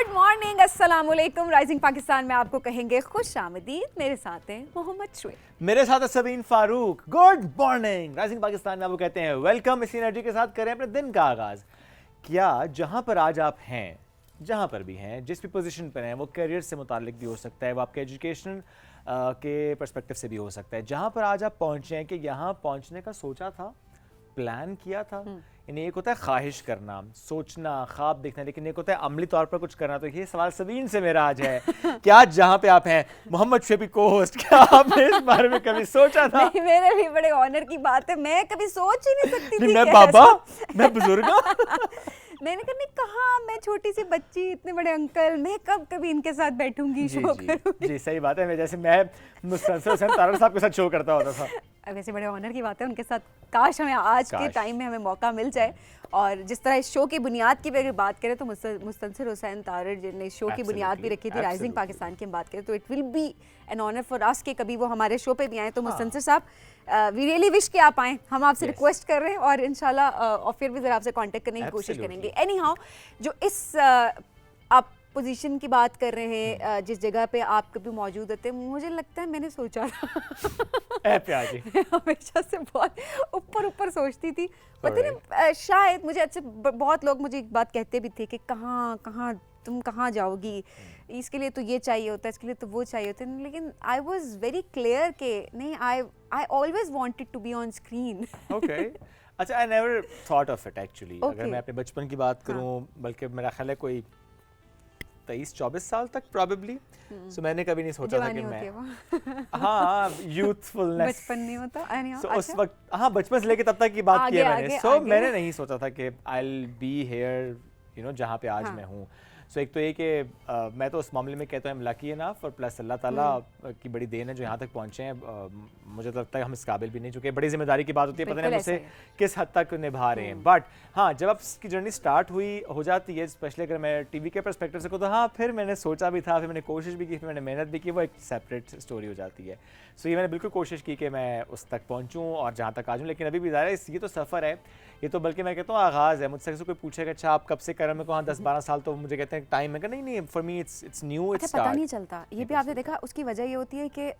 Good morning, अस्सलाम वालेकुम। Rising Pakistan में आपको कहेंगे खुश आमदीद। मेरे साथ हैं मोहम्मद शुएब, मेरे साथ है Sabeen Farooq. Good morning. Rising Pakistan में आपको कहते हैं वेलकम। इसी एनर्जी के साथ करें अपने दिन का आगाज। क्या जहां पर आज आप हैं, जहां पर भी हैं, जिस भी पोजीशन पर हैं, वो करियर से मुतालिक भी हो सकता है, वो आपके एजुकेशन के पर्सपेक्टिव से भी हो सकता है। जहां पर आज आप पहुंचे हैं कि यहाँ पहुंचने का सोचा था, प्लान किया था, यानी एक होता है ख्वाहिश करना, सोचना, ख्वाब देखना, लेकिन एक होता है अमली तौर पर कुछ करना। तो ये सवाल सबीन से मेरा आज है कि आज जहाँ पे आप हैं, मोहम्मद शुएब को होस्ट, क्या आपने इस बारे में कभी सोचा था? नहीं, मेरे लिए बड़े ऑनर की बात है। मैं कभी सोच ही नहीं सकती थी। मैं बाबा, मैं बुजुर्ग मैंने कहा मैं छोटी सी बच्ची, इतने बड़े अंकल, मैं कब कभी इनके साथ बैठूंगी, शो करूंगी। जी सही बात है। जैसे मैं मुस्तंसिर हुसैन तारड़ साहब के साथ शो करता होता था। वैसे बड़े ऑनर की बात है उनके साथ। काश हमें आज के टाइम में हमें मौका मिल जाए। और जिस तरह इस शो की बुनियाद की अगर बात करें तो मुस्तंसिर हुसैन तारड़ जिन्होंने इस शो की बुनियाद भी रखी थी, राइजिंग पाकिस्तान की हम बात करें तो it will be an honour for us कि कभी वो हमारे शो पे भी आए। तो मुस्तंसिर साहब, वी रियली विश कि आप आएँ। हम आपसे रिक्वेस्ट कर रहे हैं और इंशाल्लाह और फिर भी ज़रा आपसे कांटेक्ट करने की कोशिश करेंगे। एनी हाउ, जो इस आप पोजीशन की बात कर रहे हैं, जिस जगह पे आप कभी मौजूद होते, मुझे लगता है मैंने सोचा था हमेशा से बहुत ऊपर ऊपर सोचती थी। पता नहीं, शायद मुझे अच्छे बहुत लोग मुझे एक बात कहते भी थे कि कहाँ तुम कहाँ जाओगी, इसके लिए तो ये चाहिए होता है, इसके लिए तो वो चाहिए होता है। लेकिन आई वॉज वेरी क्लियर कि नहीं, I always wanted to be on screen. Okay, अच्छा, I never thought of it actually. अगर मैं अपने बचपन की बात करूं, बल्कि मेरा ख्याल है कोई 23-24 साल तक प्रॉबेबली, सो मैंने कभी नहीं सोचा था कि मैं हाँ यूथफुलनेस बचपन नहीं होता so, उस वक्त हाँ बचपन से लेके तब तक की बात की है मैंने। सो मैंने नहीं सोचा था कि I will be here, you know, जहाँ पे आज मैं हूँ। सो एक तो ये कि मैं तो उस मामले में कहता हूँ लकी इनफ, और प्लस अल्लाह ताला की बड़ी देन है जो यहाँ तक पहुँचे हैं। मुझे तो लगता है हम इस काबिल भी नहीं, चुके बड़ी जिम्मेदारी की बात होती है, पता नहीं मुझसे किस हद तक निभा रहे हैं। बट हाँ, जब आपकी जर्नी स्टार्ट हो जाती है, स्पेशली अगर मैं टीवी के पर्सपेक्टिव से कहूँ, तो हाँ फिर मैंने सोचा भी था, फिर मैंने कोशिश भी की, फिर मैंने मेहनत भी की, वो एक सेपरेट स्टोरी हो जाती है। सो ये मैंने बिल्कुल कोशिश की कि मैं उस तक पहुँचूँ और जहाँ तक आ जाऊँ, लेकिन अभी भी ज़ाहिर है ये तो सफ़र है, ये तो बल्कि मैं कहता हूँ आगाज़ है। मुझसे कोई पूछेगा अच्छा आप कब से कर रहे हो, मैं कहूँ 10-12 साल, तो मुझे कहते हैं टाइम है। नहीं, for me it's new, it's पता नहीं चलता। ये भी आपने देखा, उसकी वजह ये होती है कि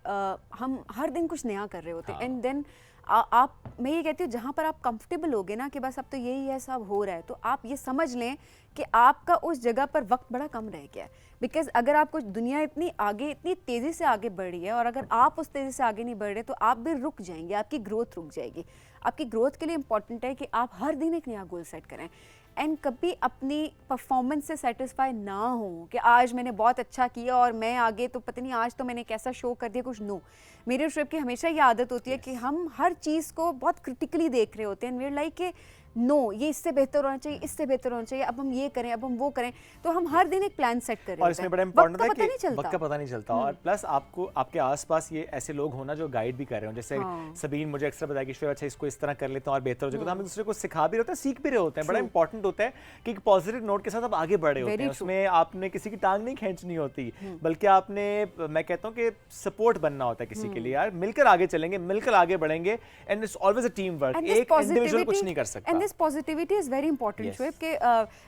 हम हर दिन कुछ नया कर रहे होते हैं। एंड देन आप, मैं ये कहती हूँ जहाँ पर आप कंफर्टेबल होगे ना कि बस अब तो यही है, सब हो रहा है, तो आप ये समझ लें कि आपका उस जगह पर वक्त बड़ा कम रह गया है। बिकॉज अगर आपको दुनिया इतनी आगे, इतनी तेज़ी से आगे बढ़ रही है, और अगर आप उस तेज़ी से आगे नहीं बढ़ रहे तो आप भी रुक जाएंगे, आपकी ग्रोथ रुक जाएगी। आपकी ग्रोथ के लिए इंपॉर्टेंट है कि आप हर दिन एक नया गोल सेट करें एंड कभी अपनी परफॉर्मेंस से सेटिस्फाई ना हो कि आज मैंने बहुत अच्छा किया और मैं आगे तो पता नहीं आज तो मैंने कैसा शो कर दिया कुछ। नो, मेरे शुएब की हमेशा ये आदत होती है कि हम हर चीज़ को बहुत क्रिटिकली देख रहे होते हैं। वी आर लाइक कि नो, ये इससे बेहतर होना चाहिए, इससे बेहतर होना चाहिए, अब हम ये करें, अब हम वो करें। तो हम हर दिन एक प्लान सेट करें, और इसमें बड़ा इंपॉर्टेंट है कि वक्त का पता नहीं चलता। और प्लस आपको आपके आसपास ये ऐसे लोग होना जो गाइड भी कर रहे हो, जैसे सबीन मुझे अक्सर बताया कि अच्छा इसको इस तरह कर लेते हैं और बेहतर हो जाएगा, तो हम एक दूसरे को सिखा भी रहे होते हैं, सीख भी रहे होते हैं। बड़ा इंपॉर्टेंट होता है कि एक पॉजिटिव नोट के साथ आप आगे बढ़े होते हैं, उसमें आपने किसी की टांग नहीं खींचनी होती, बल्कि आपने, मैं कहता हूँ कि सपोर्ट बनना होता है किसी के लिए। यार मिलकर आगे चलेंगे, मिलकर आगे बढ़ेंगे, and it's always a team work. एक इंडिविजुअल कुछ नहीं कर सकता। And this positivity is very important Shoaib के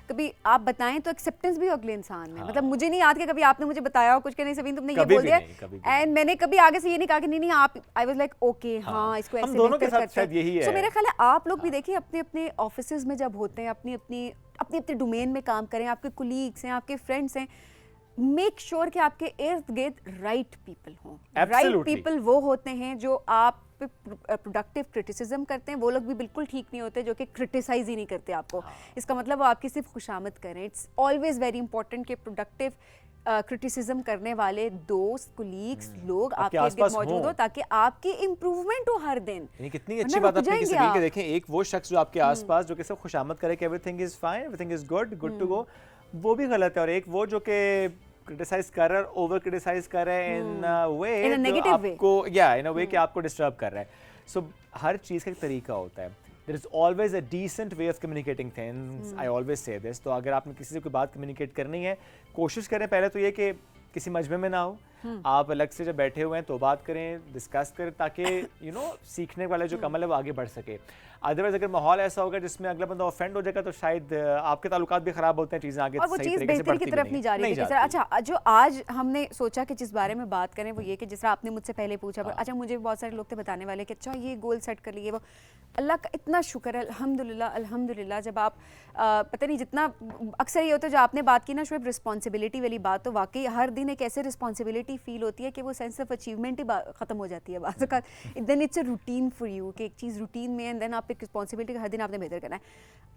कभी आप बताएं तो एक्सेप्टेंस भी अगले इंसान में। मतलब मुझे नहीं याद कि कभी आपने मुझे बताया हो कुछ कि नहीं सबीन तुमने ये बोल दिया, एंड मैंने कभी आगे से ये नहीं कहा कि नहीं आप, आई वाज लाइक ओके हाँ इसको ऐसे बेहतर करते हैं। सो मेरा ख्याल है आप लोग भी देखिए अपने अपने ऑफिसेज में जब होते हैं, अपनी अपनी डोमेन में काम करें, आपके कुलीग्स हैं, आपके फ्रेंड्स हैं, मेक श्योर कि आपके इर्द गिर्द राइट पीपल हों। राइट पीपल वो होते हैं जो आप प्रोडक्टिव क्रिटिसिज्म करते हैं, वो लोग भी बिल्कुल ठीक नहीं होते जो कि क्रिटिसाइज ही नहीं करते आपको। इसका मतलब वो आपकी सिर्फ खुशामद करें। इट्स ऑलवेज वेरी इंपॉर्टेंट कि प्रोडक्टिव क्रिटिसिज्म करने वाले दोस्त, कुलीग्स, लोग आपके आगे मौजूद हो ताकि आपकी इंप्रूवमेंट हो हर दिन। कितनी अच्छी बात आपने की सबीन के देखें, एक वो शख्स जो आपके आसपास जो कि सब खुशामद करे कि everything is fine, everything is good to go, वो भी गलत है। और एक वो जो कि क्रिटिसाइज कर रहा है, ओवर क्रिटिसाइज कर रहा है इन अ वे, इन अ नेगेटिव वे, इन अ वे कि आपको डिस्टर्ब कर रहा है। सो हर चीज़ का एक तरीका होता है। There is always a decent way of communicating things. I always say this. तो अगर आपने किसी से कोई बात कम्युनिकेट करनी है, कोशिश करें पहले तो ये कि किसी मजमे में ना हो, आप अलग से जब बैठे हुए हैं तो बात करें, डिस्कस करें, ताकि सीखने वाले जो कमल है वो आगे बढ़ सके। अदरवाइज अगर माहौल ऐसा होगा जिसमें अगला बंदा ऑफेंड हो जाएगा तो शायद आपके ताल्लुकात भी खराब होते हैं, चीज़ें आगे और वो चीज़ बेहतरी की तरफ नहीं जा रही है। अच्छा, जो आज हमने सोचा कि जिस बारे में बात करें वो ये कि जिस तरह आपने मुझसे पहले पूछा, अच्छा मुझे बहुत सारे लोग थे बताने वाले कि अच्छा ये गोल सेट कर लिए, वो अल्लाह का इतना शुक्र है, अल्हम्दुलिल्लाह अल्हम्दुलिल्लाह। जब आप पता नहीं जितना अक्सर ये होता है, जो आपने बात की ना शुएब, रिस्पॉन्सिबिलिटी वाली बात, तो वाकई हर दिन एक ऐसे रिस्पॉन्सिबिलिटी फील होती है कि वो सेंस ऑफ अचीवमेंट ही ख़त्म हो जाती है बाज़ औक़ात। Then it's a routine for you कि एक चीज़ रूटीन में एंड देन आप एक रिस्पॉन्सिबिलिटी हर दिन आपने बेहतर करना है।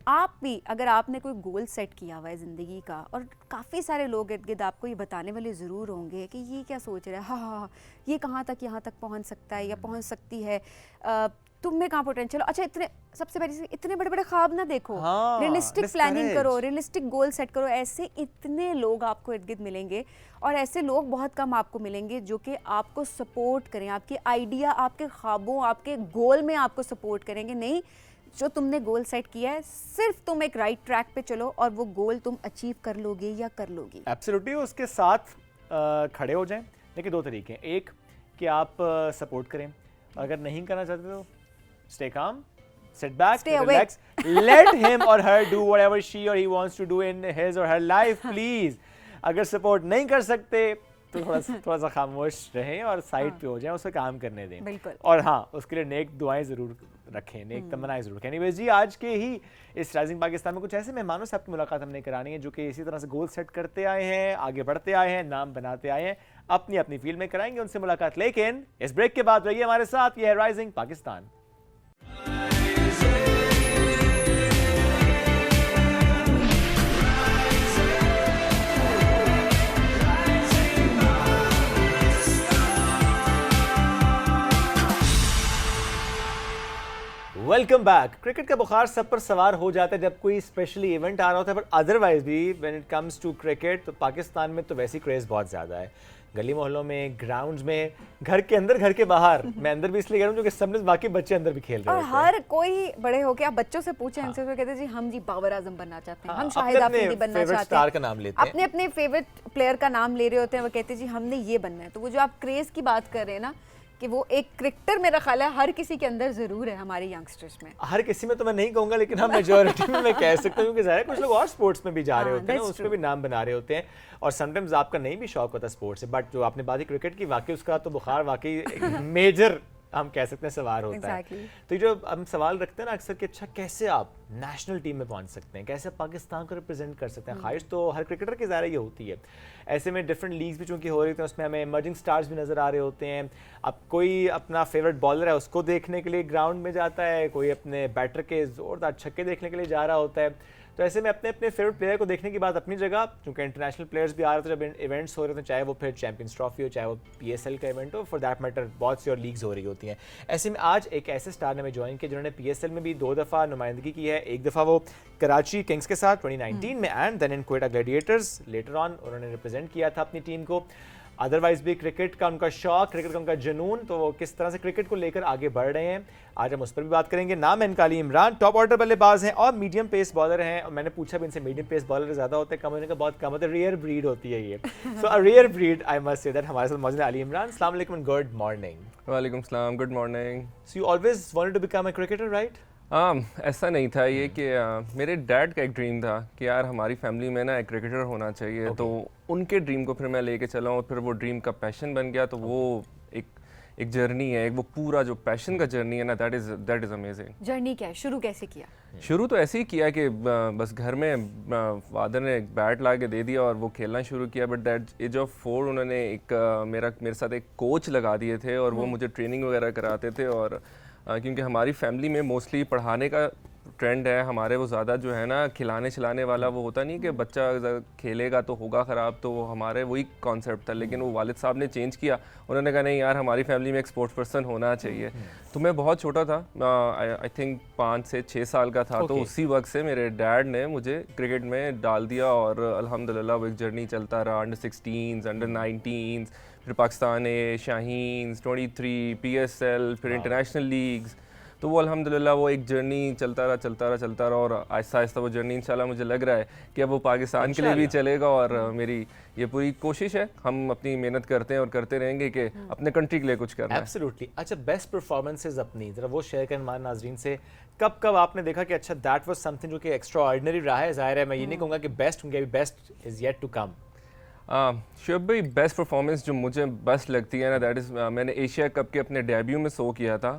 आप भी अगर आपने कोई गोल सेट किया हुआ है ज़िंदगी का, और काफ़ी सारे लोग इर्द गिर्द आपको ये बताने वाले ज़रूर होंगे कि ये क्या सोच रहा है, हाँ ये कहाँ तक यहाँ तक पहुँच सकता है या पहुँच सकती है, तुम में कहाँ पोटेंशियल। अच्छा, इतने सबसे पहले इतने बड़े बड़े ख्वाब ना देखो, रियलिस्टिक प्लानिंग करो, रियलिस्टिक गोल सेट करो। ऐसे इतने लोग आपको इर्द गिर्द मिलेंगे और ऐसे लोग बहुत कम आपको मिलेंगे जो कि आपको सपोर्ट करें, आपके आइडिया, आपके ख्वाबों, आपके गोल में आपको सपोर्ट करेंगे। नहीं, जो तुमने गोल सेट किया है सिर्फ तुम एक राइट ट्रैक पे चलो और वो गोल तुम अचीव कर लोगे या कर लोगी। एब्सोल्युटली, उसके साथ खड़े हो जाएं। देखिए दो तरीके हैं, एक कि आप सपोर्ट करें, अगर नहीं करना चाहते तो stay calm, sit back, relax, let him or her do whatever she or he wants to do in his or her life, please. अगर सपोर्ट नहीं कर सकते तो थोड़ा सा खामोश रहें और साइड पे हो जाएं, उसे काम करने दें। बिल्कुल। और हाँ, उसके लिए नेक दुआएं ज़रूर रखें, नेक तमन्नाएं ज़रूर रखें। एनीवेज जी, आज के ही इस राइजिंग पाकिस्तान में कुछ ऐसे मेहमानों से आपकी मुलाकात हमने करानी है जो कि इसी तरह से गोल सेट करते आए हैं, आगे बढ़ते आए हैं, नाम बनाते आए हैं, अपनी अपनी फील्ड में कराएंगे उनसे मुलाकात। लेकिन इस ब्रेक के बाद रहिए हमारे साथ, ये है rising Pakistan. Welcome back. Cricket का बुखार सब पर सवार हो जाता है जब कोई स्पेशली इवेंट आ रहा होता है, बट अदरवाइज भी when it comes to cricket तो पाकिस्तान में तो वैसी क्रेज़ बहुत ज़्यादा है। गली मोहल्लों में, ग्राउंड्स में, घर के अंदर, घर के बाहर। मैं अंदर भी इसलिए कह रहा हूँ क्योंकि सबने बाकी बच्चे अंदर भी खेल रहे हैं। और हर कोई बड़े होके आप बच्चों से पूछें, इनसे तो कहते हैं जी हम जी बाबर आजम बनना चाहते हैं, हम शाहिद आफरीदी बनना चाहते हैं, स्टार का नाम लेते हैं, अपने अपने फेवरेट प्लेयर का नाम ले रहे होते हैं, वो कहते हैं जी हमने ये बनना है। तो वो जो आप क्रेज़ की बात कर रहे हैं ना, कि वो एक क्रिकेटर मेरा ख्याल है हर किसी के अंदर जरूर है, हमारे यंगस्टर्स में। हर किसी में तो मैं नहीं कहूंगा, लेकिन हाँ मेजॉरिटी में मैं कह सकता हूँ, क्योंकि ज़ाहिर है कुछ लोग और स्पोर्ट्स में भी जा रहे होते हैं, उसमें भी नाम बना रहे होते हैं, और समटाइम्स आपका नहीं भी शौक होता स्पोर्ट्स से, बट जो आपने बात की क्रिकेट की, वाकई उसका तो बुखार वाकई मेजर हम कह सकते हैं सवार होता है। तो ये जो हम सवाल रखते हैं ना अक्सर कि अच्छा कैसे आप नेशनल टीम में पहुंच सकते हैं, कैसे पाकिस्तान को रिप्रेजेंट कर सकते हैं, ख्वाहिश तो हर क्रिकेटर की ज़ाहिर ये होती है। ऐसे में डिफरेंट लीग्स भी चूँकि हो रही थी, उसमें हमें इमर्जिंग स्टार्स भी नज़र आ रहे होते हैं। अब कोई अपना फेवरेट बॉलर है उसको देखने के लिए ग्राउंड में जाता है, कोई अपने बैटर के ज़ोरदार छक्के देखने के लिए जा रहा होता है। तो ऐसे में अपने अपने फेवरेट प्लेयर को देखने की बात अपनी जगह, क्योंकि इंटरनेशनल प्लेयर्स भी आ रहे थे जब इवेंट्स हो रहे थे, चाहे वो फिर चैंपियंस ट्रॉफी हो, चाहे वो PSL का इवेंट हो, फॉर दैट मैटर बहुत सी और लीग्स हो रही होती हैं। ऐसे में आज एक ऐसे स्टार ने हमें ज्वाइन किया जिन्होंने PSL में भी 2 दफ़ा नुमाइंदगी की है। एक दफ़ा वो कराची किंग्स के साथ 2019 में, and then in Quetta Gladiators later on उन्होंने रिप्रेजेंट किया था अपनी टीम को। अदरवाइज भी क्रिकेट का उनका शौक, क्रिकेट का उनका जुनून, तो वो किस तरह से क्रिकेट को लेकर आगे बढ़ रहे हैं, आज हम उस पर भी बात करेंगे। नाम है इनका अली इमरान, टॉप ऑर्डर बल्लेबाज हैं और मीडियम पेस बॉलर हैं। और मैंने पूछा भी इनसे, मीडियम पेस बॉलर ज़्यादा होते हैं, कम होने का बहुत कम होता है, रेयर ब्रीड होती है ये। So a rare breed I must say that. हमारे साथ मौजूद है अली इमरान। अस्सलाम वालेकुम एंड गुड मॉर्निंग। वालेकुम सलाम, good morning. So you always wanted to become a cricketer, right? ऐसा नहीं था ये कि मेरे डैड का एक ड्रीम था कि यार हमारी फैमिली में ना एक क्रिकेटर होना चाहिए, तो उनके ड्रीम को फिर मैं लेके चला और फिर वो ड्रीम का पैशन बन गया। तो वो एक जर्नी है, एक वो पूरा जो पैशन का जर्नी है ना, दैट इज़ अमेजिंग। जर्नी क्या है, शुरू कैसे किया? शुरू तो ऐसे ही किया कि बस घर में फादर ने एक बैट ला के दे दिया और वो खेलना शुरू किया। बट दैट एज ऑफ 4 उन्होंने मेरे साथ एक कोच लगा दिए थे और वो मुझे ट्रेनिंग वगैरह कराते थे। और क्योंकि हमारी फैमिली में मोस्टली पढ़ाने का ट्रेंड है, हमारे वो ज़्यादा जो है ना खिलाने खिलाने वाला वो होता नहीं कि बच्चा खेलेगा तो होगा ख़राब, तो हमारे वही कॉन्सेप्ट था। लेकिन वो वालिद साहब ने चेंज किया, उन्होंने कहा नहीं यार हमारी फैमिली में एक स्पोर्ट्स पर्सन होना चाहिए। तो मैं बहुत छोटा था, आई थिंक 5 से 6 साल का था, तो उसी वक्त से मेरे डैड ने मुझे क्रिकेट में डाल दिया और अल्हम्दुलिल्लाह वो एक जर्नी चलता रहा। अंडर 16, अंडर 19, फिर पाकिस्तान ए, शाहीन, 23, PSL, फिर इंटरनेशनल लीग्स, तो वो अल्हम्दुलिल्लाह वो एक जर्नी चलता रहा और आहिस्ता आहिस्ता वो जर्नी इंशाल्लाह मुझे लग रहा है कि अब वो पाकिस्तान के लिए भी चलेगा। और मेरी ये पूरी कोशिश है, हम अपनी मेहनत करते हैं और करते रहेंगे कि अपने कंट्री के लिए कुछ करना है। एब्सोल्युटली। अच्छा, बेस्ट परफॉर्मेंसेस अपनी जरा वो शेयर करें हमारे नाज़रीन से। कब कब आपने देखा कि अच्छा दैट वाज समथिंग जो कि एक्स्ट्रा ऑर्डिनरी रहा है? ज़ाहिर है मैं ये नहीं कहूँगा कि बेस्ट होंगे, अभी best is yet to come. Shubh भाई, बेस्ट परफॉर्मेंस जो मुझे बेस्ट लगती है ना, दैट इज़ मैंने एशिया कप के अपने डेब्यू में शो किया था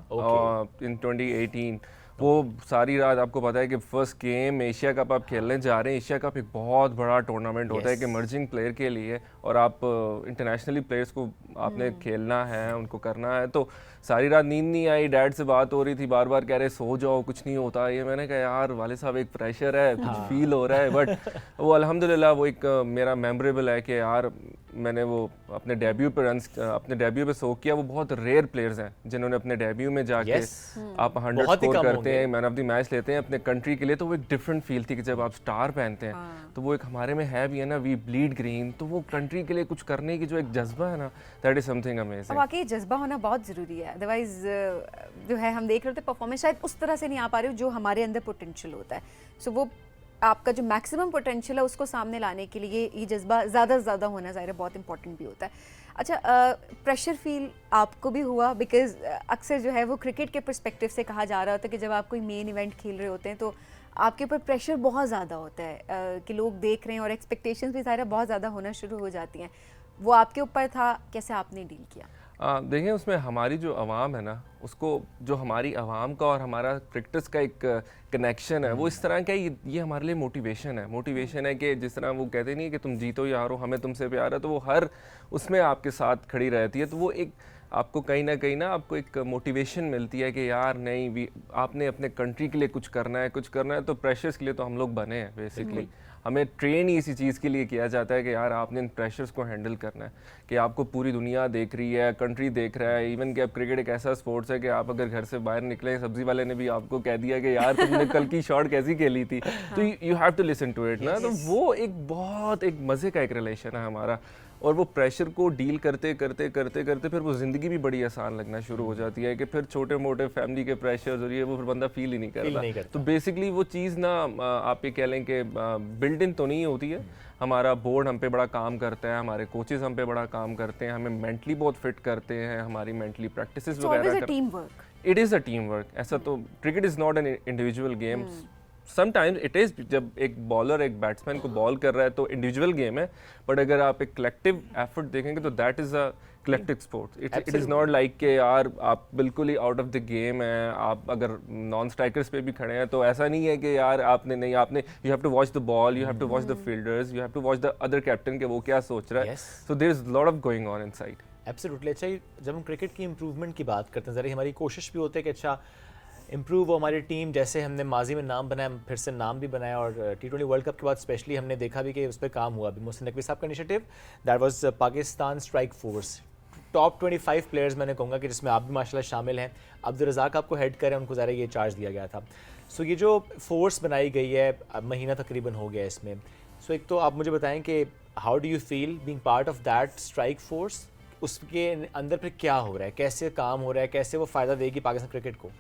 इन 2018। वो सारी रात, आपको पता है कि फर्स्ट गेम एशिया कप आप खेलने जा रहे हैं। एशिया कप एक बहुत बड़ा टूर्नामेंट होता है कि इमर्जिंग प्लेयर के लिए, और आप इंटरनेशनली प्लेयर्स को आपने खेलना है, उनको करना है। तो सारी रात नींद नहीं आई, डैड से बात हो रही थी, बार बार कह रहे सो जाओ, कुछ नहीं होता। ये मैंने कहा यार वाले साहब एक प्रेशर है, कुछ फील हो रहा है। बट वो अल्हम्दुलिल्लाह वो एक मेरा मेमोरेबल है कि यार मैंने वो अपने डेब्यू पे शो किया। वो बहुत रेयर प्लेयर्स हैं जिन्होंने अपने डेब्यू में जाके आप 100 स्कोर करते हैं, मैन ऑफ द मैच लेते हैं अपने कंट्री के लिए। तो वो एक डिफरेंट फील थी कि जब आप स्टार पहनते हैं तो वो एक हमारे में है भी है ना, वी ब्लीड ग्रीन। तो वो कंट्री के लिए कुछ करने की जो एक जज्बा है ना, दैट इज समथिंग अमेजिंग। वाकई जज्बा होना बहुत ज़रूरी है, अदरवाइज जो है हम देख रहे होते परफॉर्मेंस शायद उस तरह से नहीं आ पा रही जो हमारे अंदर पोटेंशियल होता है। सो वो आपका जो मैक्सिमम पोटेंशियल है उसको सामने लाने के लिए ये जज्बा ज़्यादा से ज़्यादा होना ज़ाहिर है बहुत इंपॉर्टेंट भी होता है। अच्छा, प्रेशर फील आपको भी हुआ? बिकॉज अक्सर जो है वो क्रिकेट के पर्सपेक्टिव से कहा जा रहा होता है कि जब आप कोई मेन इवेंट खेल रहे होते हैं तो आपके ऊपर प्रेशर बहुत ज़्यादा होता है कि लोग देख रहे हैं, और एक्सपेक्टेशंस भी ज़ाहिर है बहुत ज़्यादा होना शुरू हो जाती हैं। वो आपके ऊपर था, कैसे आपने डील किया? देखिए, उसमें हमारी जो आवाम है ना, उसको जो हमारी आवाम का और हमारा क्रिकेटर्स का एक कनेक्शन है, वो इस तरह का ये हमारे लिए मोटिवेशन है कि जिस तरह वो कहते नहीं है कि तुम जीतो या हारो, हमें तुमसे प्यार है। तो वो हर उसमें आपके साथ खड़ी रहती है। तो वो एक आपको कहीं ना आपको एक मोटिवेशन मिलती है कि यार नहीं, आपने अपने कंट्री के लिए कुछ करना है। तो प्रेशर्स के लिए तो हम लोग बने हैं बेसिकली। हमें ट्रेन ही इसी चीज़ के लिए किया जाता है कि यार आपने इन प्रेशर्स को हैंडल करना है, कि आपको पूरी दुनिया देख रही है, कंट्री देख रहा है। इवन कि अब क्रिकेट एक ऐसा स्पोर्ट्स है कि आप अगर घर से बाहर निकले, सब्जी वाले ने भी आपको कह दिया कि यार तुमने कल की शॉट कैसी खेली थी, तो you have to listen to it ना। तो वो एक मज़े का एक रिलेशन है हमारा। और वो प्रेशर को डील करते फिर वो ज़िंदगी भी बड़ी आसान लगना शुरू हो जाती है कि फिर छोटे मोटे फैमिली के प्रेशर्स और ये वो फिर बंदा फील ही नहीं करता। तो बेसिकली वो चीज़ ना आप ये कह लें कि बिल्ड इन तो नहीं होती है। हमारा बोर्ड हम पे बड़ा काम करता है, हमारे कोचेज़ हम पे बड़ा काम करते हैं, हमें मेंटली बहुत फिट करते हैं, हमारी मेंटली प्रैक्टिसेस वगैरह। It is a team work. ऐसा तो cricket is not an individual game. Sometimes it is, जब एक बॉलर एक बैट्समैन को बॉल कर रहा है तो इंडिविजुअल गेम है, बट अगर आप एक कलेक्टिव एफर्ट देखेंगे तो that is a collective sport. It is not like कि यार आप बिल्कुल ही आउट ऑफ द गेम है, आप अगर नॉन स्ट्राइकर्स पे भी खड़े हैं तो ऐसा नहीं है कि यार आपने you have to watch the ball, you have to watch the fielders, you have to watch the other captain के वो क्या सोच रहा है। So there is lot of going on inside. Absolutely. अच्छा, जब हम क्रिकेट की इंप्रूवमेंट की बात करते हैं, ज़रा हमारी कोशिश भी होती है कि अच्छा इम्प्रूव हो हमारी टीम। जैसे हमने माजी में नाम बनाया, फिर से नाम भी बनाया, और T20 वर्ल्ड कप के बाद स्पेशली हमने देखा भी कि उस पर काम हुआ भी। मोहसिन नकवी साहब का initiative, that was Pakistan strike force. Top 25 players मैंने कहूँगा कि जिसमें आप भी माशाल्लाह शामिल हैं। अब्दुल रज़ाक आपको हेड करें, उनको ज़रा ये चार्ज दिया गया था। सो ये जो फोर्स बनाई गई है, महीना तकरीबन हो गया इसमें। सो एक तो आप मुझे बताएं कि how do you feel being part of that strike force? उसके अंदर फिर क्या हो रहा है, कैसे काम हो रहा है, कैसे वो फ़ायदा देगी पाकिस्तान क्रिकेट को?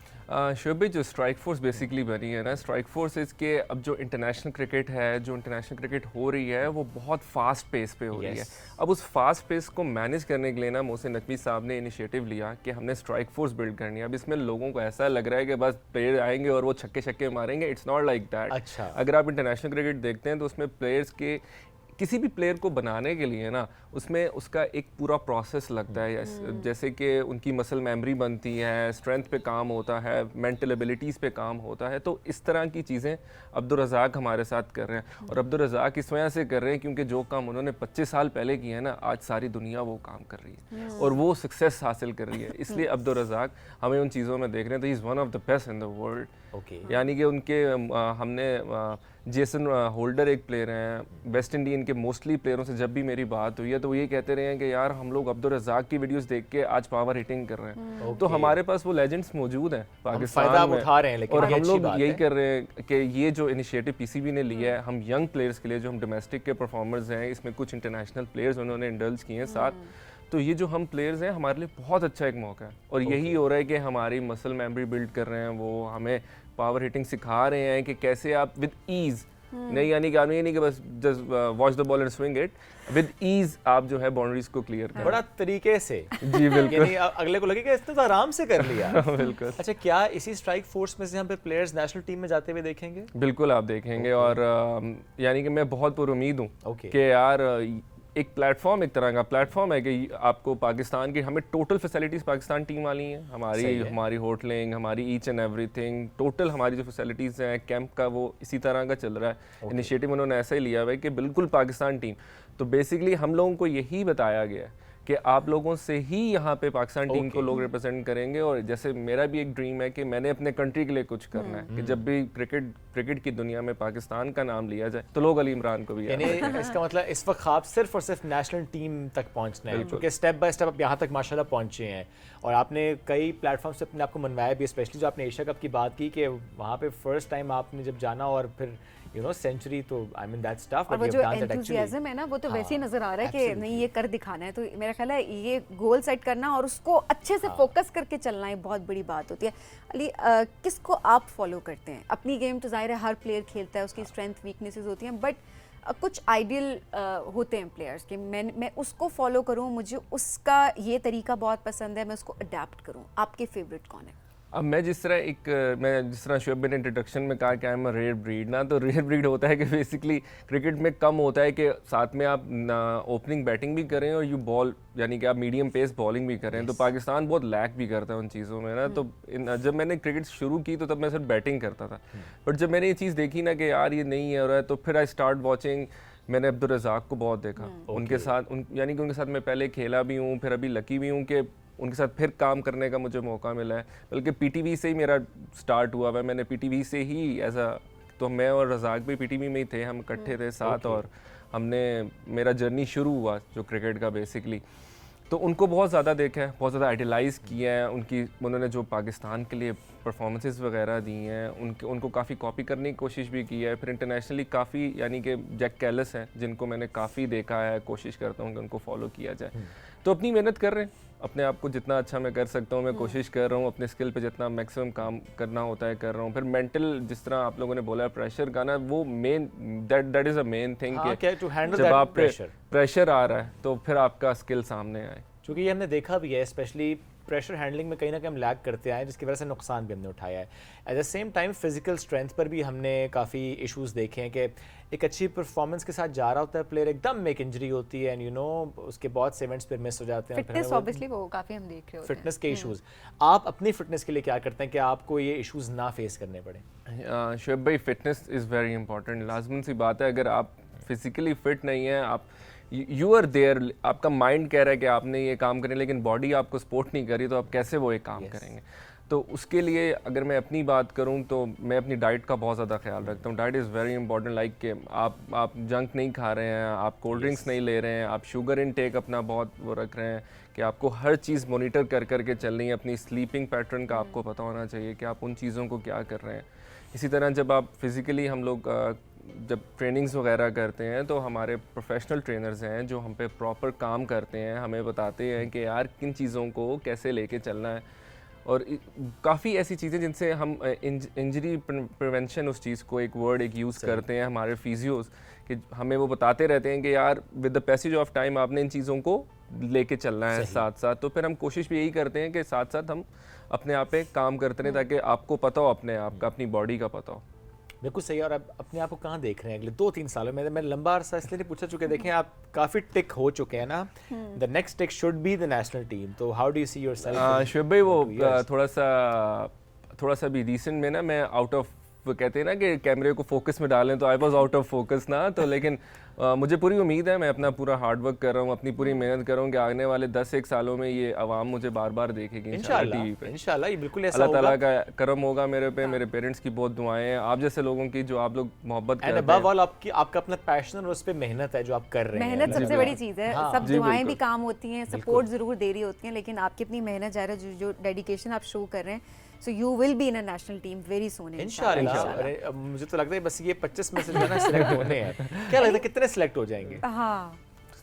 शुभ, जो स्ट्राइक फोर्स बेसिकली बनी है ना, स्ट्राइक फोर्स इसके अब जो इंटरनेशनल क्रिकेट है, जो इंटरनेशनल क्रिकेट हो रही है वो बहुत फास्ट पेस पे हो रही है। अब उस फास्ट पेस को मैनेज करने के लिए ना मोहसिन नकवी साहब ने इनिशिएटिव लिया कि हमने स्ट्राइक फोर्स बिल्ड करनी है। अब इसमें लोगों को ऐसा लग रहा है कि बस प्लेयर आएंगे और वो छक्के मारेंगे। It's not like that. अच्छा, अगर आप इंटरनेशनल क्रिकेट देखते हैं तो उसमें प्लेयर्स के किसी भी प्लेयर को बनाने के लिए ना उसमें उसका एक पूरा प्रोसेस लगता है। जैसे कि उनकी मसल मेमोरी बनती है, स्ट्रेंथ पे काम होता है, मेंटल एबिलिटीज़ पे काम होता है। तो इस तरह की चीज़ें अब्दुल रज़ाक हमारे साथ कर रहे हैं। और अब्दुल रज़ाक इस वजह से कर रहे हैं क्योंकि जो काम उन्होंने 25 साल पहले किए हैं ना, आज सारी दुनिया वो काम कर रही है और वो सक्सेस हासिल कर रही है। इसलिए अब्दुल रज़ाक हमें उन चीज़ों में देख रहे हैं। तो he is one of the best in the world. यानी कि उनके हमने जेसन होल्डर एक प्लेयर हैं वेस्ट इंडीज़ के। मोस्टली प्लेयरों से जब भी मेरी बात हुई है तो वो ये कहते रहे हैं कि यार हम लोग अब्दुल रज़ाक की वीडियोस देख के आज पावर हिटिंग कर रहे हैं। तो हमारे पास वो लेजेंड्स मौजूद हैं पाकिस्तान में, उठा रहे हैं। लेकिन और हम लोग यही कर रहे हैं कि ये जो इनिशिएटिव पीसीबी ने लिया है, हम यंग प्लेयर्स के लिए जो हम डोमेस्टिक के परफॉर्मर्स हैं, इसमें कुछ इंटरनेशनल प्लेयर्स उन्होंने इंडल्ज किए हैं साथ, तो ये जो हम प्लेयर्स हैं हमारे लिए बहुत अच्छा एक मौका है, और यही हो रहा है कि हमारी मसल मेमोरी बिल्ड कर रहे हैं, वो हमें पावर हिटिंग सिखा रहे हैं कि कैसे आप विद ईज, नहीं यानी कि नहीं कि बस just watch the ball and swing it, with ease आप जो है बाउंड्रीज को क्लियर करें बड़ा तरीके से। जी बिल्कुल, यानी अगले को लगे कि इसने तो आराम से कर लिया। बिल्कुल। अच्छा, क्या इसी स्ट्राइक फोर्स में से हम पे प्लेयर्स नेशनल टीम में जाते हुए देखेंगे? बिल्कुल आप देखेंगे, और यानी कि मैं बहुत पुरुमीद हूँ Okay. कि यार एक प्लेटफॉर्म, एक तरह का प्लेटफॉर्म है कि आपको पाकिस्तान की, हमें टोटल फैसिलिटीज़ पाकिस्तान टीम वाली हैं, हमारी होटलिंग, हमारी ईच एंड एवरीथिंग, टोटल हमारी जो फैसिलिटीज़ हैं, कैंप का वो इसी तरह का चल रहा है। इनिशिएटिव उन्होंने ऐसा ही लिया हुआ है कि बिल्कुल पाकिस्तान टीम। तो बेसिकली हम लोगों को यही बताया गया है कि आप लोगों से ही यहाँ पे पाकिस्तान टीम को लोग रिप्रेजेंट करेंगे, और जैसे मेरा भी एक ड्रीम है कि मैंने अपने कंट्री के लिए कुछ करना है, कि जब भी क्रिकेट की दुनिया में पाकिस्तान का नाम लिया जाए तो लोग अली इमरान को भी याद यानी करें। इसका मतलब इस वक्त आप सिर्फ और सिर्फ नेशनल टीम तक पहुंचना है, क्योंकि स्टेप बाय स्टेप आप यहाँ तक माशाल्लाह पहुंचे हैं, और आपने कई प्लेटफॉर्म से अपने आप को मनवाया भी, स्पेशली जो आपने एशिया कप की बात की कि वहाँ पे फर्स्ट टाइम आपने जब जाना और फिर सेंचुरी, तो आई मीन दैट्स टफ, और वो जो एंथुसियाज्म है ना, वो तो वैसे ही नजर आ रहा है कि नहीं ये कर दिखाना है। तो मेरा ख्याल है ये गोल सेट करना और उसको अच्छे से फोकस करके चलना एक बहुत बड़ी बात होती है। अली, किसको आप फॉलो करते हैं? अपनी गेम तो जाहिर है हर प्लेयर खेलता है, उसकी स्ट्रेंथ वीकनेसेस होती हैं, बट कुछ आइडियल होते हैं प्लेयर्स के, मैं उसको फॉलो करूं, मुझे उसका ये तरीका बहुत पसंद है, मैं उसको अडेप्ट करूं। आपके फेवरेट कौन है? अब मैं जिस तरह शुएब ने इंट्रोडक्शन में कहा कि I am a rare breed ना, तो रेयर ब्रीड होता है कि बेसिकली क्रिकेट में कम होता है कि साथ में आप ओपनिंग बैटिंग भी करें और यू बॉल, यानी कि आप मीडियम पेस बॉलिंग भी करें। तो पाकिस्तान बहुत लैक भी करता है उन चीज़ों में ना। तो जब मैंने क्रिकेट शुरू की तो तब मैं सिर्फ बैटिंग करता था, बट जब मैंने ये चीज़ देखी ना कि यार ये नहीं है हो रहा है, तो फिर आई स्टार्ट वॉचिंग। मैंने अब्दुल रज़ाक को बहुत देखा, उनके साथ यानी कि उनके साथ मैं पहले खेला भी हूँ, फिर अभी लकी भी हूँ कि उनके साथ फिर काम करने का मुझे मौका मिला है। बल्कि पीटीवी से ही मेरा स्टार्ट हुआ है, मैंने पीटीवी से ही तो मैं और रज़ाक भी पीटीवी में ही थे, हम इकट्ठे थे साथ, और मेरा जर्नी शुरू हुआ जो क्रिकेट का बेसिकली। तो उनको बहुत ज़्यादा देखा है, बहुत ज़्यादा आइडलाइज़ किया है, उन्होंने जो पाकिस्तान के लिए परफॉर्मेंसेस वगैरह दी हैं उनको काफ़ी कॉपी करने की कोशिश भी की है। फिर इंटरनेशनली काफ़ी, यानी कि जैक कैलिस हैं जिनको मैंने काफ़ी देखा है, कोशिश करता हूँ कि उनको फॉलो किया जाए। तो अपनी मेहनत कर रहे हैं, अपने आप को जितना अच्छा मैं कर सकता हूँ मैं कोशिश कर रहा हूँ, अपने स्किल पे जितना मैक्सिमम काम करना होता है कर रहा हूँ। फिर मेंटल, जिस तरह आप लोगों ने बोला प्रेशर का ना, वो main that is a main thing कि जब आप प्रेशर आ रहा है तो फिर आपका स्किल सामने आए। क्योंकि ये हमने देखा भी है, स्पेशली प्रेशर हैंडलिंग में कहीं ना कहीं हम लैग करते आए, जिसकी वजह से नुकसान भी हमने उठाया है। At the same time physical strength पर भी हमने काफ़ी इश्यूज देखे हैं कि एक अच्छी परफॉर्मेंस के साथ जा रहा होता है प्लेयर, एकदम एक इंजरी होती है एंड उसके बहुत से इवेंट्स फिर मिस हो जाते हैं। फिटनेस ऑब्वियसली वो काफ़ी हम देख रहे होते हैं, फिटनेस के इश्यूज। आप अपनी फिटनेस के लिए क्या करते हैं कि आपको ये इश्यूज ना फेस करने पड़े? शुएब भाई, फिटनेस इज़ वेरी इंपॉर्टेंट, लाजमन सी बात है। अगर आप फिजिकली फिट नहीं है, आप यू आर देयर, आपका माइंड कह रहा है कि आपने ये काम करें, लेकिन बॉडी आपको सपोर्ट नहीं करी, तो आप कैसे वो एक काम करेंगे? तो उसके लिए अगर मैं अपनी बात करूं तो मैं अपनी डाइट का बहुत ज़्यादा ख्याल रखता हूं। Diet is very important, like कि आप जंक नहीं खा रहे हैं, आप कोल्ड ड्रिंक्स नहीं ले रहे हैं, आप शुगर इनटेक अपना बहुत वो रख रहे हैं कि आपको हर चीज़ मॉनिटर करके चलनी है। अपनी स्लीपिंग पैटर्न का आपको पता होना चाहिए कि आप उन चीज़ों को क्या कर रहे हैं। इसी तरह जब आप फिज़िकली, हम लोग जब ट्रेनिंग्स वगैरह करते हैं तो हमारे प्रोफेशनल ट्रेनर्स हैं जो हम पे प्रॉपर काम करते हैं, हमें बताते हैं कि यार किन चीज़ों को कैसे लेके चलना है। और काफ़ी ऐसी चीज़ें जिनसे हम इंजरी प्रिवेंशन, उस चीज़ को एक वर्ड एक यूज़ करते हैं हमारे फिजियोज़, कि हमें वो बताते रहते हैं कि यार with the passage of time आपने इन चीज़ों को लेके चलना है साथ साथ। तो फिर हम कोशिश भी यही करते हैं कि साथ साथ हम अपने आप पे काम करते रहें ताकि आपको पता हो अपने आप का, अपनी बॉडी का पता हो। बिल्कुल सही है। और आप अपने आप को कहाँ देख रहे हैं अगले 2-3 सालों में? मैं लंबा अरसा इसलिए नहीं पूछा, चुके देखें आप काफ़ी टिक हो चुके हैं ना, the next tick should be the national team. तो how do you see yourself? Shoaib भाई, वो थोड़ा सा भी रिसेंट में ना मैं आउट ऑफ, कहते हैं ना कि कैमरे को फोकस में डालें, तो I was out of focus ना। तो लेकिन मुझे पूरी उम्मीद है, मैं अपना पूरा हार्ड वर्क कर रहा हूँ, अपनी पूरी मेहनत कर रहा हूँ कि आने वाले 10-1 सालों में ये आवाम मुझे बार बार देखेगी इंशाल्लाह टीवी पे। इंशाल्लाह, ये बिल्कुल ऐसा होगा। अल्लाह ताला का करम होगा मेरे पे, मेरे पेरेंट्स की बहुत दुआएं हैं, आप जैसे लोगों की जो आप लोग मोहब्बत करते हैं, अबव ऑल आपका अपना पैशन और उस पे मेहनत है जो आप कर रहे हैं। मेहनत सबसे बड़ी चीज़ है। सब दुआएं भी काम होती हैं, सपोर्ट ज़रूर दे रही होती हैं, लेकिन आपकी अपनी मेहनत जा रहा है, जो डेडिकेशन आप शो कर रहे हैं, so you will be in a national team very soon इंशाल्लाह। मुझे तो लगता है बस ये 25 में से जो है ना सिलेक्ट होने हैं। क्या लगता है कितने सिलेक्ट हो जाएंगे? हाँ,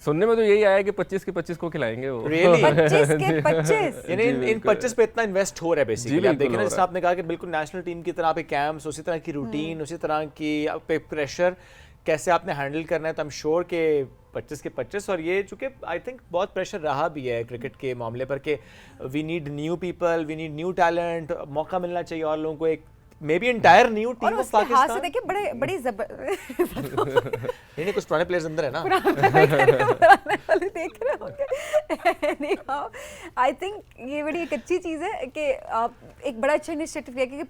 सुनने में तो यही आया कि 25 के 25 को खिलाएंगे वो। Really? 25 के 25 यानी इन 25 पे इतना इन्वेस्ट हो रहा है बेसिकली। आप बिल्कुल देखें ना, हो जैसे रहा है। आपने कहा कि बिल्कुल नेशनल टीम की तरह पे कैंप्स, उसी तरह की रूटीन, उसी तरह की आप पे प्रेशर कैसे आपने हैंडल करना है, तो आई एम श्योर के 25 के 25। और ये चूंकि आई थिंक बहुत प्रेशर रहा भी है क्रिकेट के मामले पर कि we need new people, we need new talent, मौका मिलना चाहिए और लोगों को, एक मे बी एंटायर न्यू और टीम ऑफ उसके हाथ से पाकिस्तान। देखिए बड़े बड़ी नहीं, कुछ पुराने प्लेयर्स अंदर है ना। वाले देख रहे होंगे। आई थिंक ये बड़ी एक अच्छी चीज़ है कि आप एक बड़ा अच्छा इनिशिएटिव लिया कि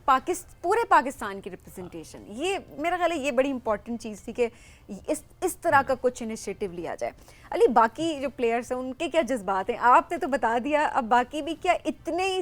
पूरे पाकिस्तान की रिप्रेजेंटेशन, ये मेरा ख्याल है ये बड़ी इंपॉर्टेंट चीज़ थी कि इस तरह का कुछ इनिशिएटिव लिया जाए। अली, बाकी जो प्लेयर्स हैं उनके क्या जज्बात हैं? आपने तो बता दिया, अब बाकी भी क्या इतने ही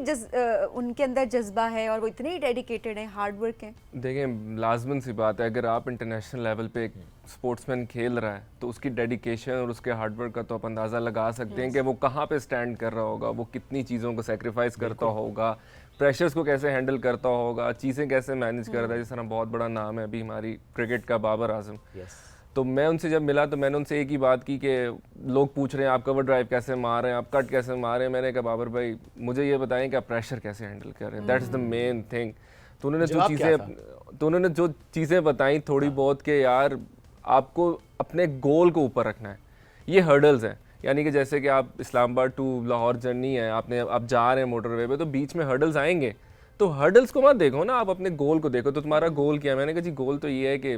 उनके अंदर जज्बा है और वो इतने ही डेडिकेटेड हैं, हार्ड वर्क हैं? देखें, लाजमन सी बात है, अगर आप इंटरनेशनल लेवल पे एक स्पोर्ट्समैन खेल रहा है तो उसकी डेडिकेशन और उसके हार्डवर्क का तो आप अंदाज़ा लगा सकते हैं कि वो कहाँ पे स्टैंड कर रहा होगा, वो कितनी चीज़ों को सेक्रीफाइस करता होगा, प्रेशर्स को कैसे हैंडल करता होगा, चीज़ें कैसे मैनेज करता है। जिस तरह बहुत बड़ा नाम है अभी हमारी क्रिकेट का बाबर आजम। तो मैं उनसे जब मिला तो मैंने उनसे एक ही बात की कि लोग पूछ रहे हैं आप कवर ड्राइव कैसे मार रहे हैं, आप कट कैसे मार रहे हैं। मैंने कहा बाबर भाई मुझे ये बताएं कि आप प्रेशर कैसे हैंडल कर रहे हैं, that is the main thing. तो उन्होंने जो चीज़ें बताई थोड़ी बहुत कि यार आपको अपने गोल को ऊपर रखना है, ये हर्डल्स हैं। यानी कि जैसे कि आप इस्लामाबाद टू लाहौर जर्नी है, आप जा रहे हैं मोटरवे पे, तो बीच में हर्डल्स आएंगे, तो हर्डल्स को मत देखो ना, आप अपने गोल को देखो। तो तुम्हारा गोल क्या है? मैंने कहा जी गोल तो ये है कि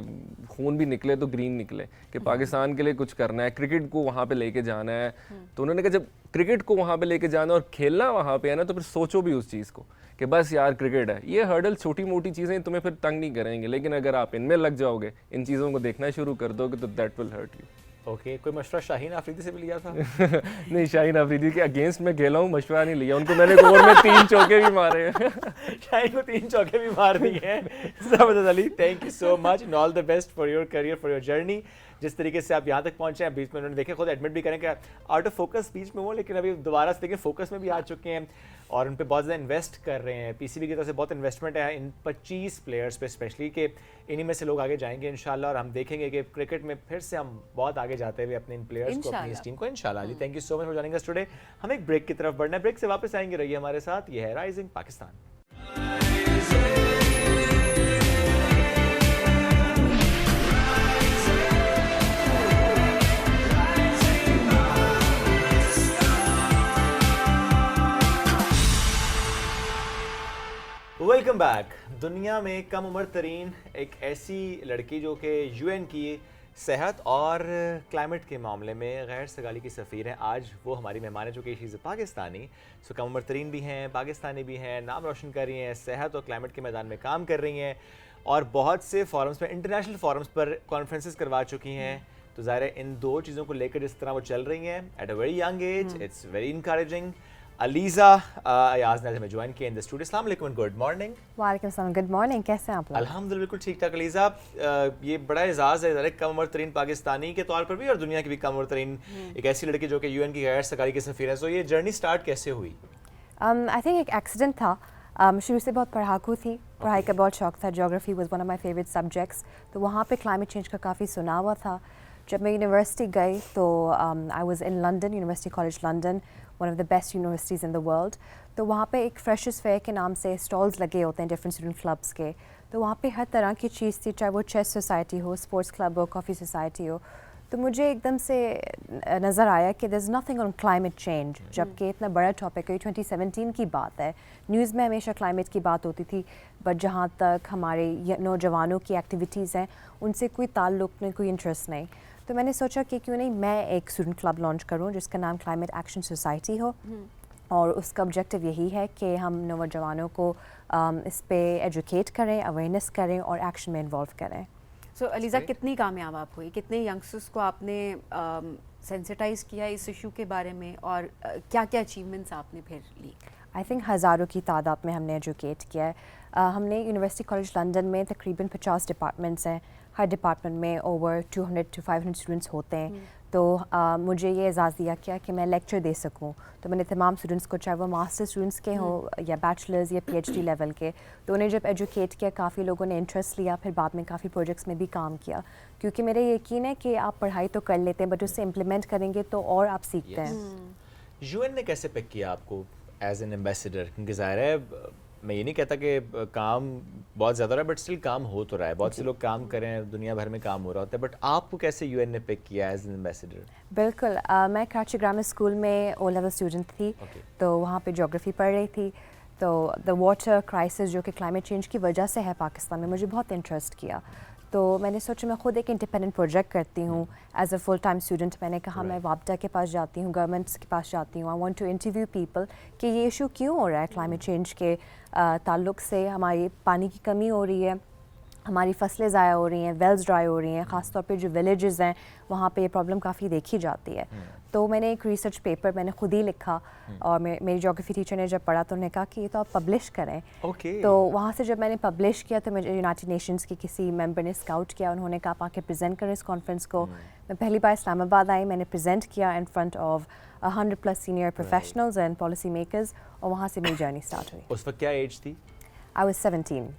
खून भी निकले तो ग्रीन निकले, कि पाकिस्तान के लिए कुछ करना है, क्रिकेट को वहाँ पे लेके जाना है। तो उन्होंने कहा जब क्रिकेट को वहाँ पे लेके जाना और खेलना वहाँ पे है ना, तो फिर सोचो भी उस चीज़ को कि बस यार क्रिकेट है। ये हर्डल छोटी मोटी चीज़ें तुम्हें फिर तंग नहीं करेंगे, लेकिन अगर आप इनमें लग जाओगे, इन चीज़ों को देखना शुरू कर दोगे, तो that will hurt you. Okay, कोई मशवरा शाहीन अफरीदी से भी लिया था? नहीं, शाहीन अफरीदी के अगेंस्ट में खेला हूँ, मशवरा नहीं लिया। उनको मैंने ओवर में 3 चौके भी मारे हैं। शाहीन को 3 चौके भी मार दिए हैं। ज़बरदस्त Ali, thank you so much and all the best for your career, for your journey. जिस तरीके से आप यहाँ तक पहुँचे हैं, बीच में उन्होंने देखे, खुद एडमिट भी करें कि आउट ऑफ फोकस बीच में वो, लेकिन अभी दोबारा से देखें फोकस में भी आ चुके हैं और उन पे बहुत ज़्यादा इन्वेस्ट कर रहे हैं। पीसीबी की तरफ से बहुत इन्वेस्टमेंट है इन 25 प्लेयर्स पे स्पेशली, कि इन्हीं में से लोग आगे जाएंगे इंशाल्लाह। और हम देखेंगे कि क्रिकेट में फिर से हम बहुत आगे जाते हुए अपने इन प्लेयर्स को, अपनी इस टीम को इंशाल्लाह। Ali, thank you so much for joining us today. हम एक ब्रेक की तरफ बढ़ना है, ब्रेक से वापस आएंगे, रहिए हमारे साथ। ये है राइजिंग पाकिस्तान। Welcome back. दुनिया में कम उम्र तरीन एक ऐसी लड़की जो कि यूएन की सेहत और क्लाइमेट के मामले में गैर सगाली की सफ़ीर हैं, आज वो हमारी मेहमान है जो कि शी इज़ पाकिस्तानी। सो कम उम्र तरीन भी हैं, पाकिस्तानी भी हैं, नाम रोशन कर रही हैं, सेहत और क्लाइमेट के मैदान में काम कर रही हैं और बहुत से फॉरम्स पर, इंटरनेशनल फॉरम्स पर कॉन्फ्रेंसेस करवा चुकी हैं। तो ज़ाहिर है इन दो चीज़ों को लेकर जिस तरह वो चल रही हैं at a very young age, it's very encouraging. Aliza Ayaz ने हमें ज्वाइन किया इन द स्टूडियो। अस्सलाम वालेकुम, गुड मॉर्निंग। वालेकुम सलाम, गुड मॉर्निंग, कैसे हैं आप लोग? अल्हम्दुलिल्लाह बिल्कुल ठीक ठाक। अलीज़ा, ये बड़ा एजाज़ है कम उम्र तरीन पाकिस्तानी के तौर पर भी और दुनिया की भी कम उम्र तरीन एक ऐसी लड़की जो कि यूएन की गैर सरकारी की सफ़ीर है। सो ये जर्नी स्टार्ट कैसे हुई? आई थिंक एक एक्सीडेंट था। शुरू से बहुत पढ़ाकू थी, पढ़ाई का बहुत शौक था, geography was one of my favourite subjects. तो वहाँ पे क्लाइमेट चेंज का काफ़ी सुना हुआ था। जब मैं यूनिवर्सिटी गई तो I was in London, university college London, one of the best universities in the world. तो वहाँ पे एक फ्रेशर्स फेयर के नाम से स्टॉल्स लगे होते हैं डिफरेंट स्टूडेंट क्लब्स के। तो वहाँ पे हर तरह की चीज़ थी, चाहे वो चेस सोसाइटी हो, स्पोर्ट्स क्लब हो, कॉफ़ी सोसाइटी हो। तो मुझे एकदम से नज़र आया कि there is nothing on climate change, जबकि इतना बड़ा टॉपिक है। 2017 की बात है, न्यूज़ में हमेशा क्लाइमेट की बात होती थी, बट जहाँ तक हमारे नौजवानों की एक्टिविटीज़ हैं उनसे कोई ताल्लुक़ नहीं, कोई इंटरेस्ट नहीं। तो मैंने सोचा कि क्यों नहीं मैं एक स्टूडेंट क्लब लॉन्च करूं जिसका नाम क्लाइमेट एक्शन सोसाइटी हो, और उसका ऑब्जेक्टिव यही है कि हम नौजवानों को इस पे एजुकेट करें, अवेयरनेस करें और एक्शन में इन्वॉल्व करें। सो अलीज़ा, कितनी कामयाब आप हुई? कितने यंगस्टर्स को आपने सेंसिटाइज किया इस इशू के बारे में और क्या क्या अचीवमेंट्स आपने फिर ली? आई थिंक हज़ारों की तादाद में हमने एजुकेट किया है। हमने यूनिवर्सिटी कॉलेज लंदन में तकरीबन 50 डिपार्टमेंट्स हैं। हर डिपार्टमेंट में ओवर 200 to 500 स्टूडेंट्स होते हैं। तो मुझे ये एजाज़ दिया गया कि मैं लेक्चर दे सकूं। तो मैंने तमाम स्टूडेंट्स को, चाहे वो मास्टर स्टूडेंट्स के हों या बैचलर्स या पीएचडी लेवल के, तो उन्हें जब एजुकेट किया काफ़ी लोगों ने इंटरेस्ट लिया, फिर बाद में काफ़ी प्रोजेक्ट्स में भी काम किया, क्योंकि मेरा यकीन है कि आप पढ़ाई तो कर लेते हैं बट उसे इम्प्लीमेंट करेंगे तो और आप सीखते हैं। यूएन ने कैसे पिक किया आपको एज एन एम्बेसडर? क्योंकि ज़ाहिर है मैं ये नहीं कहता कि काम बहुत ज़्यादा हो रहा है, बट स्टिल काम हो तो रहा है, बहुत से लोग काम कर रहे हैं, दुनिया भर में काम हो रहा होता है, बट आपको कैसे यूएन ने पिक किया एज एन एम्बेसडर? बिल्कुल, मैं कराची ग्रामर स्कूल में ओ लेवल स्टूडेंट थी। तो वहाँ पे ज्योग्राफी पढ़ रही थी। तो द वाटर क्राइसिस जो कि क्लाइमेट चेंज की वजह से है पाकिस्तान में, मुझे बहुत इंटरेस्ट किया। तो मैंने सोचा मैं ख़ुद एक इंडिपेंडेंट प्रोजेक्ट करती हूँ as a full time student. मैंने कहा मैं वापडा के पास जाती हूँ, गवर्नमेंट्स के पास जाती हूँ, I want to interview people कि ये इशू क्यों हो रहा है क्लाइमेट चेंज के ताल्लुक से। हमारी पानी की कमी हो रही है, हमारी फसलें ज़ाया हो रही हैं, वेल्स ड्राई हो रही हैं, ख़ास तौर पे जो विलेजेस हैं वहाँ पे ये प्रॉब्लम काफ़ी देखी जाती है। तो मैंने एक रिसर्च पेपर मैंने खुद ही लिखा और मेरी ज्योग्राफी टीचर ने जब पढ़ा तो उन्होंने कहा कि ये तो आप पब्लिश करें। तो वहाँ से जब मैंने पब्लिश किया तो मुझे यूनाइटेड नेशंस के किसी मेंबर ने स्काउट किया, उन्होंने कहा आप आके प्रेजेंट करें इस कॉन्फ्रेंस को। मैं पहली बार इस्लामाबाद आई, मैंने प्रेजेंट किया in front of 100+ senior professionals and policy makers, और वहाँ से मेरी जर्नी स्टार्ट हुई। उस वक्त क्या एज थी? I was 17।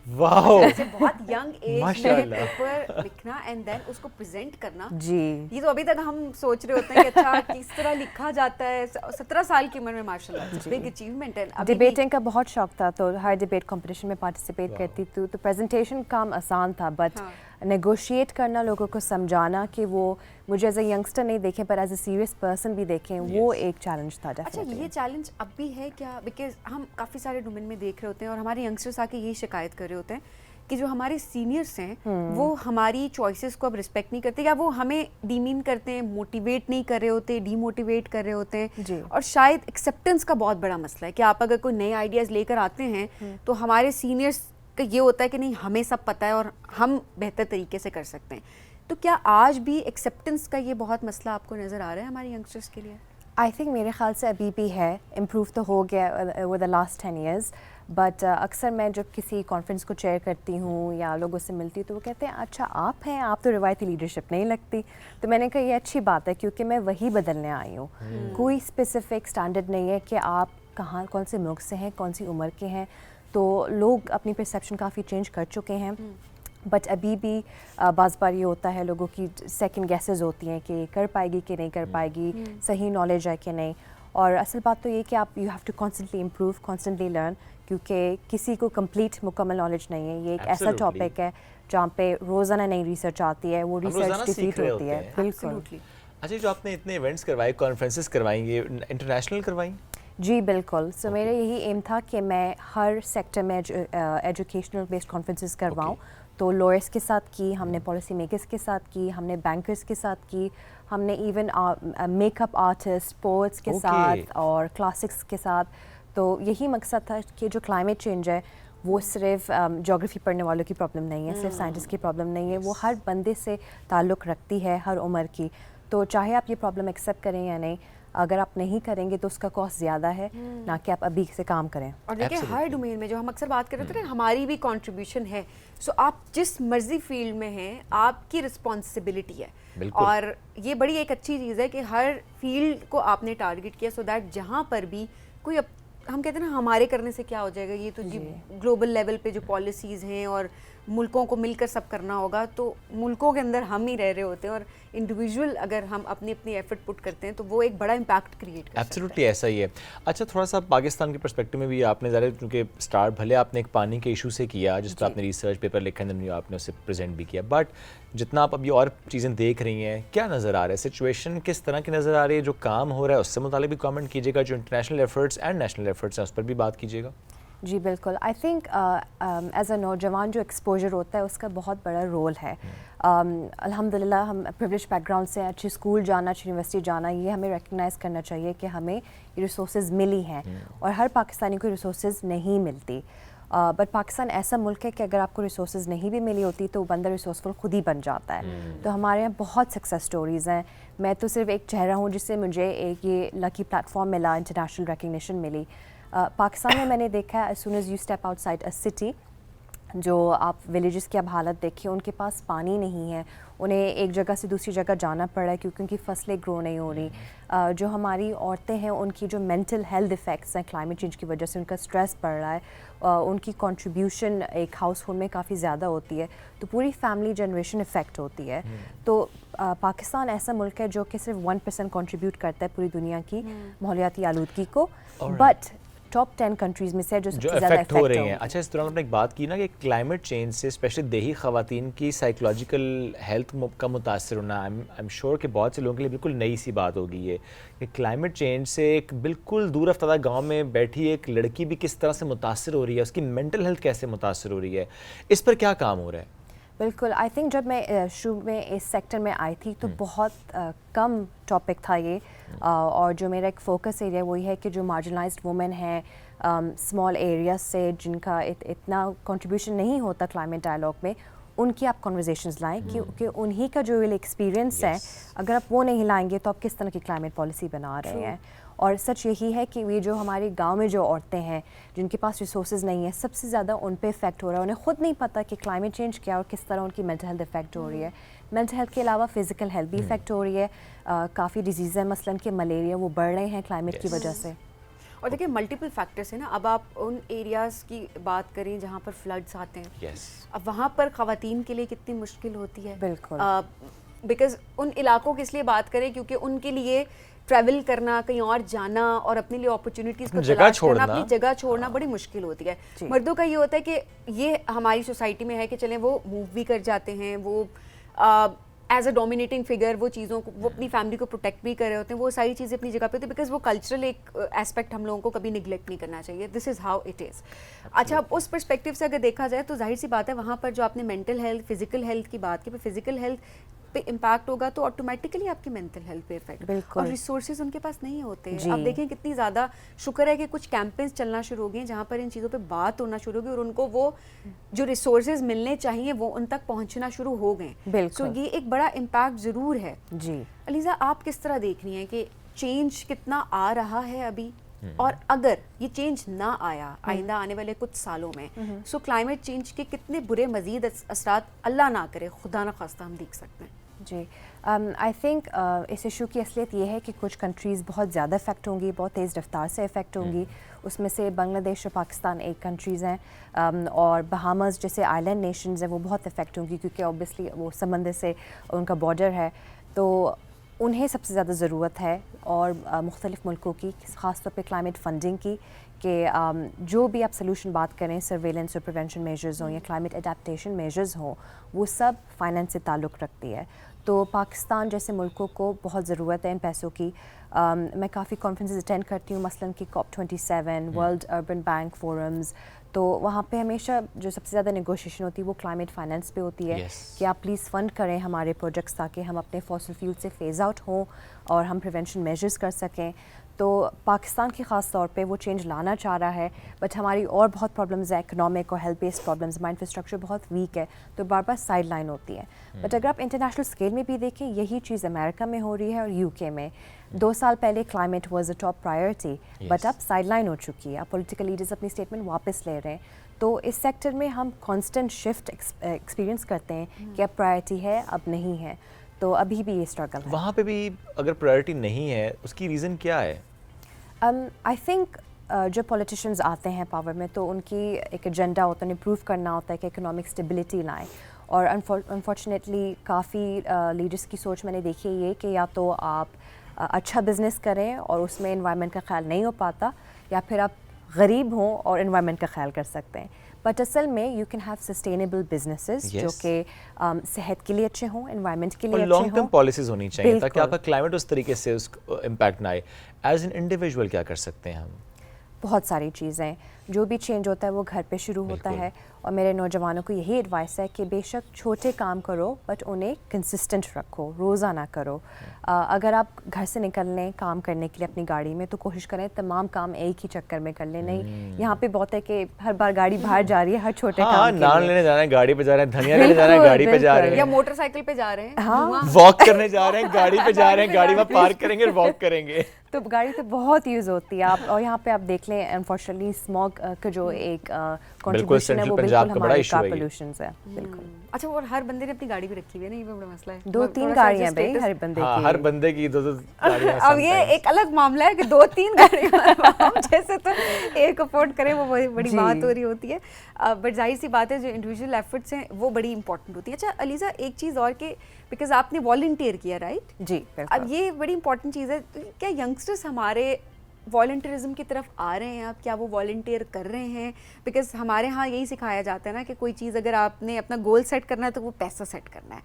वाओ, ऐसे बहुत यंग एज में माशाल्लाह। पेपर लिखना एंड देन उसको प्रेजेंट करना। जी, ये तो अभी तक हम सोच रहे होते हैं कि अच्छा किस तरह लिखा जाता है। 17 साल की उम्र में माशाल्लाह बिग अचीवमेंट है। डिबेटिंग का बहुत शौक था, तो हर डिबेट कंपटीशन में पार्टिसिपेट करती थी। तो प्रेजेंटेशन काम आसान था, बट नेगोशिएट करना, लोगों को समझाना कि वो मुझे एज अ यंगस्टर नहीं देखें पर एज अ सीरियस पर्सन भी देखें, वो एक चैलेंज था। अच्छा, ये चैलेंज अब भी है क्या? बिकॉज हम काफ़ी सारे डोमेन में देख रहे होते हैं और हमारे यंगस्टर्स आके यही शिकायत कर रहे होते हैं कि जो हमारे सीनियर्स हैं वो हमारी चॉइसेस को अब रिस्पेक्ट नहीं करते, या वो हमें डीमीन करते हैं, मोटिवेट नहीं कर रहे होते, डीमोटिवेट कर रहे होते हैं। और शायद एक्सेप्टेंस का बहुत बड़ा मसला है कि आप अगर कोई नए आइडियाज़ लेकर आते हैं तो हमारे सीनियर्स का ये होता है कि नहीं, हमें सब पता है और हम बेहतर तरीके से कर सकते हैं। तो क्या आज भी एक्सेप्टेंस का ये बहुत मसला आपको नज़र आ रहा है हमारे यंगस्टर्स के लिए? आई थिंक मेरे ख्याल से अभी भी है, इम्प्रूव तो हो गया over the last 10 years, but अक्सर मैं जब किसी कॉन्फ्रेंस को चेयर करती हूँ या लोगों से मिलती हूँ तो वो कहते हैं अच्छा आप हैं, आप तो रिवायती लीडरशिप नहीं लगती। तो मैंने कहा ये अच्छी बात है क्योंकि मैं वही बदलने आई हूँ। कोई स्पेसिफिक स्टैंडर्ड नहीं है कि आप कहाँ, कौन से मुल्क से हैं, कौन सी उम्र के हैं। तो लोग अपनी परसेप्शन काफ़ी चेंज कर चुके हैं, बट अभी भी बाज़ बार ये होता है लोगों की सेकंड गेसेस होती हैं कि कर पाएगी कि नहीं कर पाएगी, सही नॉलेज है कि नहीं। और असल बात तो ये कि आप you have to constantly improve, constantly learn, क्योंकि किसी को कंप्लीट मुकम्मल नॉलेज नहीं है। ये एक ऐसा टॉपिक है जहाँ पे रोज़ाना नई रिसर्च आती है, वो रिसर्च डिफीट होती है। बिल्कुल। अच्छा, जो आपने इतने इवेंट्स करवाए, कॉन्फ्रेंसेस करवाई, ये इंटरनेशनल करवाई? जी बिल्कुल। सो मेरा यही एम था कि मैं हर सेक्टर में एजुकेशनल बेस्ड कॉन्फ्रेंसेस करवाऊँ। तो लॉयर्स के साथ की हमने, पॉलिसी मेकर्स के साथ की हमने, बैंकर्स के साथ की हमने, इवन मेकअप आर्टिस्ट, पोएट्स के साथ और क्लासिक्स के साथ। तो यही मकसद था कि जो क्लाइमेट चेंज है वो सिर्फ ज्योग्राफी पढ़ने वालों की प्रॉब्लम नहीं है, सिर्फ साइंटिस्ट की प्रॉब्लम नहीं है, वो हर बंदे से ताल्लुक़ रखती है, हर उम्र की। तो चाहे आप ये प्रॉब्लम एक्सेप्ट करें या नहीं, अगर आप नहीं करेंगे तो उसका कॉस्ट ज़्यादा है, ना कि आप अभी से काम करें। और देखिए हर डोमेन में जो हम अक्सर बात कर रहे थे ना, हमारी भी कंट्रीब्यूशन है। सो आप जिस मर्जी फील्ड में हैं, आपकी रिस्पॉन्सिबिलिटी है। और ये बड़ी एक अच्छी चीज़ है कि हर फील्ड को आपने टारगेट किया, सो दैट जहाँ पर भी कोई हम कहते हैं ना हमारे करने से क्या हो जाएगा, ये तो जी ग्लोबल लेवल पे जो पॉलिसीज़ हैं और मुल्कों को मिलकर सब करना होगा, तो मुल्कों के अंदर हम ही रह रहे होते हैं और इंडिविजुअल अगर हम अपनी अपनी एफर्ट पुट करते हैं तो वो एक बड़ा इम्पैक्ट क्रिएट करता है। एब्सोल्युटली ऐसा ही है। अच्छा, थोड़ा सा पाकिस्तान के पर्सपेक्टिव में भी आपने ज़्यादा, क्योंकि स्टार्ट भले आपने एक पानी के इशू से किया जिस पर आपने रिसर्च पेपर लिखा है, आपने उसे प्रेजेंट भी किया, बट जितना आप अभी और चीज़ें देख रही हैं, क्या नज़र आ रहा है, सिचुएशन किस तरह की नज़र आ रही है, जो काम हो रहा है उससे मुतालिक भी कमेंट कीजिएगा, जो international efforts and national efforts हैं उस पर भी बात कीजिएगा। जी बिल्कुल। आई थिंक एज अ नौजवान जो एक्सपोजर होता है उसका बहुत बड़ा रोल है। अल्हम्दुलिल्लाह हम प्रिविलेज बैकग्राउंड से, अच्छी स्कूल जाना, अच्छी यूनिवर्सिटी जाना, ये हमें रिकग्नाइज़ करना चाहिए कि हमें ये रिसोर्सेज मिली हैं और हर पाकिस्तानी को रिसोर्सेज नहीं मिलती। बट पाकिस्तान ऐसा मुल्क है कि अगर आपको रिसोर्सेज नहीं भी मिली होती तो बंदा रिसोर्सफुल खुद ही बन जाता है। तो हमारे यहाँ बहुत सक्सेस स्टोरीज़ हैं। मैं तो सिर्फ एक चेहरा हूँ जिससे मुझे एक ये लकी प्लेटफॉर्म मिला, इंटरनेशनल रिकग्निशन मिली। पाकिस्तान में मैंने देखा है, as soon as you step outside a city, जो आप विलेजेस की आप हालत देखिए, उनके पास पानी नहीं है, उन्हें एक जगह से दूसरी जगह जाना पड़ रहा है क्योंकि उनकी फसलें ग्रो नहीं हो रही। जो हमारी औरतें हैं उनकी जो मेंटल हेल्थ इफ़ेक्ट्स हैं क्लाइमेट चेंज की वजह से, उनका स्ट्रेस बढ़ रहा है, उनकी कंट्रीब्यूशन एक हाउस होल्ड में काफ़ी ज़्यादा होती है, तो पूरी फैमिली जनरेशन इफ़ेक्ट होती है। तो पाकिस्तान ऐसा मुल्क है जो कि सिर्फ 1% कंट्रीब्यूट करता है पूरी दुनिया की माहौलियाती आलूदगी को, बट टॉप 10 कंट्रीज़ में से जो सबसे ज़्यादा इफेक्ट हो रही हैं। अच्छा, इस दौरान आपने एक बात की ना कि क्लाइमेट चेंज से स्पेशली देही ख़वातीन की साइकोलॉजिकल हेल्थ का मुतासर होना, आई एम श्योर कि बहुत से लोगों के लिए बिल्कुल नई सी बात होगी ये कि क्लाइमेट चेंज से एक बिल्कुल दूर अफ्तादा गाँव में बैठी एक लड़की भी किस तरह से मुतासर हो रही है, उसकी मेंटल हेल्थ कैसे मुतासर हो रही है, इस पर क्या काम हो रहा है? बिल्कुल, आई थिंक जब मैं शुरू में इस सेक्टर में आई थी तो बहुत कम टॉपिक था ये, और जो मेरा एक फोकस एरिया वही है कि जो मार्जिनलाइज्ड वुमेन हैं स्मॉल एरिया से, जिनका इतना कंट्रीब्यूशन नहीं होता क्लाइमेट डायलॉग में, उनकी आप कन्वर्सेशंस लाएं क्योंकि उन्हीं का जो एक्सपीरियंस है, अगर आप वो नहीं लाएंगे तो आप किस तरह की क्लाइमेट पॉलिसी बना रहे हैं। और सच यही है कि ये जो हमारे गांव में जो औरतें हैं जिनके पास रिसोर्सेज नहीं है, सबसे ज़्यादा उन पे इफेक्ट हो रहा है। उन्हें खुद नहीं पता कि क्लाइमेट चेंज क्या और किस तरह उनकी मेंटल हेल्थ इफेक्ट हो रही है। मेंटल हेल्थ के अलावा फिजिकल हेल्थ भी इफेक्ट हो रही है। काफ़ी डिजीज़ है, मसलन के मलेरिया, वो बढ़ रहे हैं क्लाइमेट की वजह से। और देखिए मल्टीपल फैक्टर्स है ना। अब आप उन एरियाज़ की बात करें जहाँ पर फ्लड्स आते हैं, अब वहाँ पर ख़वातीन के लिए कितनी मुश्किल होती है। बिल्कुल, बिकॉज उन इलाकों की इसलिए बात करें क्योंकि उनके लिए ट्रैवल करना, कहीं और जाना और अपने लिए अपॉर्चुनिटीज़ को तलाश करना, अपनी जगह छोड़ना बड़ी मुश्किल होती है। मर्दों का ये होता है कि ये हमारी सोसाइटी में है कि चलें वो मूव भी कर जाते हैं, वो एज अ डोमिनेटिंग फिगर वो चीज़ों को, वो अपनी फैमिली को प्रोटेक्ट भी कर रहे होते हैं, वो सारी चीज़ें अपनी जगह पे होती है, बिकॉज वो कल्चरल एक एस्पेक्ट हम लोगों को कभी निगलेक्ट नहीं करना चाहिए। This is how it is. अच्छा, अब उस पर्सपेक्टिव से अगर देखा जाए तो जाहिर सी बात है वहाँ पर जो आपने मेंटल हेल्थ, फिजिकल हेल्थ की बात की, पर फिजिकल हेल्थ पे इम्पैक्ट होगा तो ऑटोमेटिकली आपकी मेंटल हेल्थ पे इफेक्ट। और रिसोर्सेज उनके पास नहीं होते। आप देखें कितनी ज़्यादा शुक्र है कि कुछ कैंपेन्स चलना शुरू हो गए जहाँ पर इन चीज़ों पे बात होना शुरू हो गई और उनको वो जो रिसोर्सेज मिलने चाहिए वो उन तक पहुँचना शुरू हो गए। सो ये एक बड़ा इम्पैक्ट ज़रूर है जी। अलीज़ा, आप किस तरह देख रही हैं कि चेंज कितना आ रहा है अभी, और अगर ये चेंज ना आया आइंदा आने वाले कुछ सालों में, सो क्लाइमेट चेंज के कितने बुरे मजीद असरात, अल्लाह ना करे, खुदा ना खास्ता, हम देख सकते हैं? जी, आई थिंक इस इशू की असलियत ये है कि कुछ कंट्रीज़ बहुत ज़्यादा इफेक्ट होंगी, बहुत तेज़ रफ्तार से इफेक्ट होंगी। उसमें से बांग्लादेश और पाकिस्तान एक कंट्रीज़ हैं, और बहामास जैसे आइलैंड नेशंस हैं वो बहुत इफेक्ट होंगी क्योंकि ऑब्वियसली वो समंदर से उनका बॉर्डर है, तो उन्हें सबसे ज़्यादा ज़रूरत है। और मुख्तलिफ़ मुल्कों की, ख़ास तौर पे क्लाइमेट फंडिंग की, कि जो भी आप सलूशन बात करें, सर्वेलेंस और प्रिवेंशन मेजर्स हों या क्लाइमेट एडेप्टेशन मेजर्स हों, वो सब फाइनेंस से ताल्लुक़ रखती है। तो पाकिस्तान जैसे मुल्कों को बहुत ज़रूरत है इन पैसों की। मैं काफ़ी कॉन्फ्रेंसेस अटेंड करती हूँ, मसलन कि COP27, world urban bank forums, तो वहाँ पे हमेशा जो सबसे ज़्यादा नेगोशिएशन होती है वो क्लाइमेट फाइनेंस पे होती है कि आप प्लीज़ फ़ंड करें हमारे प्रोजेक्ट्स ताकि हम अपने फॉसिल फ्यूल से फेज़ आउट हों और हम प्रिवेंशन मेजर्स कर सकें। तो पाकिस्तान की ख़ास तौर पे वो चेंज लाना चाह रहा है, बट हमारी और बहुत प्रॉब्लम्स हैं, इकोनॉमिक और हेल्थ बेस्ड प्रॉब्लम्स, हमारा इंफ्रास्ट्रक्चर बहुत वीक है, तो बार बार साइड लाइन होती है। बट अगर आप इंटरनेशनल स्केल में भी देखें, यही चीज़ अमेरिका में हो रही है और UK में। 2 साल पहले climate was a top priority, but अब साइड लाइन हो चुकी है। अब पॉलिटिकल लीडर्स अपनी स्टेटमेंट वापस ले रहे हैं, तो इस सेक्टर में हम कॉन्स्टेंट शिफ्ट एक्सपीरियंस करते हैं कि अब प्रायोरिटी है, अब नहीं है, तो अभी भी ये स्ट्रगल है। वहाँ पे भी अगर प्रायोरिटी नहीं है, उसकी रीज़न क्या है? आई थिंक जो पॉलिटिशियंस आते हैं पावर में, तो उनकी एक एजेंडा होता है, उन्हें प्रूव करना होता है कि इकोनॉमिक स्टेबिलिटी लाएं, और अनफॉर्चुनेटली काफ़ी लीडर्स की सोच मैंने देखी है ये कि या तो आप अच्छा बिजनेस करें और उसमें एनवायरनमेंट का ख्याल नहीं हो पाता, या फिर आप गरीब हों और एनवायरनमेंट का ख्याल कर सकते हैं। बट असल में you can have sustainable businesses जो कि सेहत के लिए अच्छे हों, एनवायरनमेंट के लिए अच्छे हों, लॉन्ग टर्म पॉलिसीज होनी चाहिए ताकि आपका क्लाइमेट उस तरीके से उस इम्पैक्ट ना आए। एज एन इंडिविजुअल क्या कर सकते हैं हम? बहुत सारी चीज़ें, जो भी चेंज होता है वो घर पे शुरू होता है, और मेरे नौजवानों को यही एडवाइस है कि बेशक छोटे काम करो बट उन्हें कंसिस्टेंट रखो, रोज़ाना करो। अगर आप घर से निकल लें काम करने के लिए अपनी गाड़ी में, तो कोशिश करें तमाम काम एक ही चक्कर में कर लें। नहीं, यहाँ पे बहुत है कि हर बार गाड़ी बाहर जा रही है हर छोटे काम के नान लिए। लेने जा रहे हैं गाड़ी पे जा रहे हैं, धनिया लेने जा रहे हैं गाड़ी पे जा रहे हैं, या मोटरसाइकिल पे जा रहे हैं, हाँ, वॉक करने जा रहे हैं गाड़ी पे जा रहे हैं, गाड़ी में पार्क करेंगे और वॉक करेंगे। तो गाड़ी तो बहुत यूज़ होती है। आप और यहाँ पे आप देख लें, अनफॉर्चुनेटली स्मॉग का जो एक कंट्रीब्यूशन है वो बिल्कुल पंजाब का बड़ा इशू है। पोल्यूशंस है बिल्कुल। अच्छा, और हर बंदे ने अपनी गाड़ी भी रखी हुई है ना, ये भी बड़ा मसला है। 2-3 गाड़ियां भाई हर बंदे की। हर बंदे की 2-2 गाड़ियां। अब ये एक अलग मामला है कि 2-3 गाड़ियां हम जैसे तो एक अफोर्ड करें, वो बड़ी बात हो रही होती है। बट जाहिर सी बात है जो इंडिविजुअल एफर्ट्स हैं वो बड़ी इंपॉर्टेंट होती है। अच्छा अलीज़ा, एक चीज़ और कि बिकॉज आपने वॉलंटियर किया, राइट? जी बिल्कुल। अब ये बड़ी इंपॉर्टेंट चीज़ है, क्या यंगस्टर्स हमारे वॉलंटियरिज्म की तरफ आ रहे हैं? आप क्या वो वॉलंटियर कर रहे हैं? बिकॉज हमारे यहाँ यही सिखाया जाता है ना कि कोई चीज़ अगर आपने अपना गोल सेट करना है तो वो पैसा सेट करना है।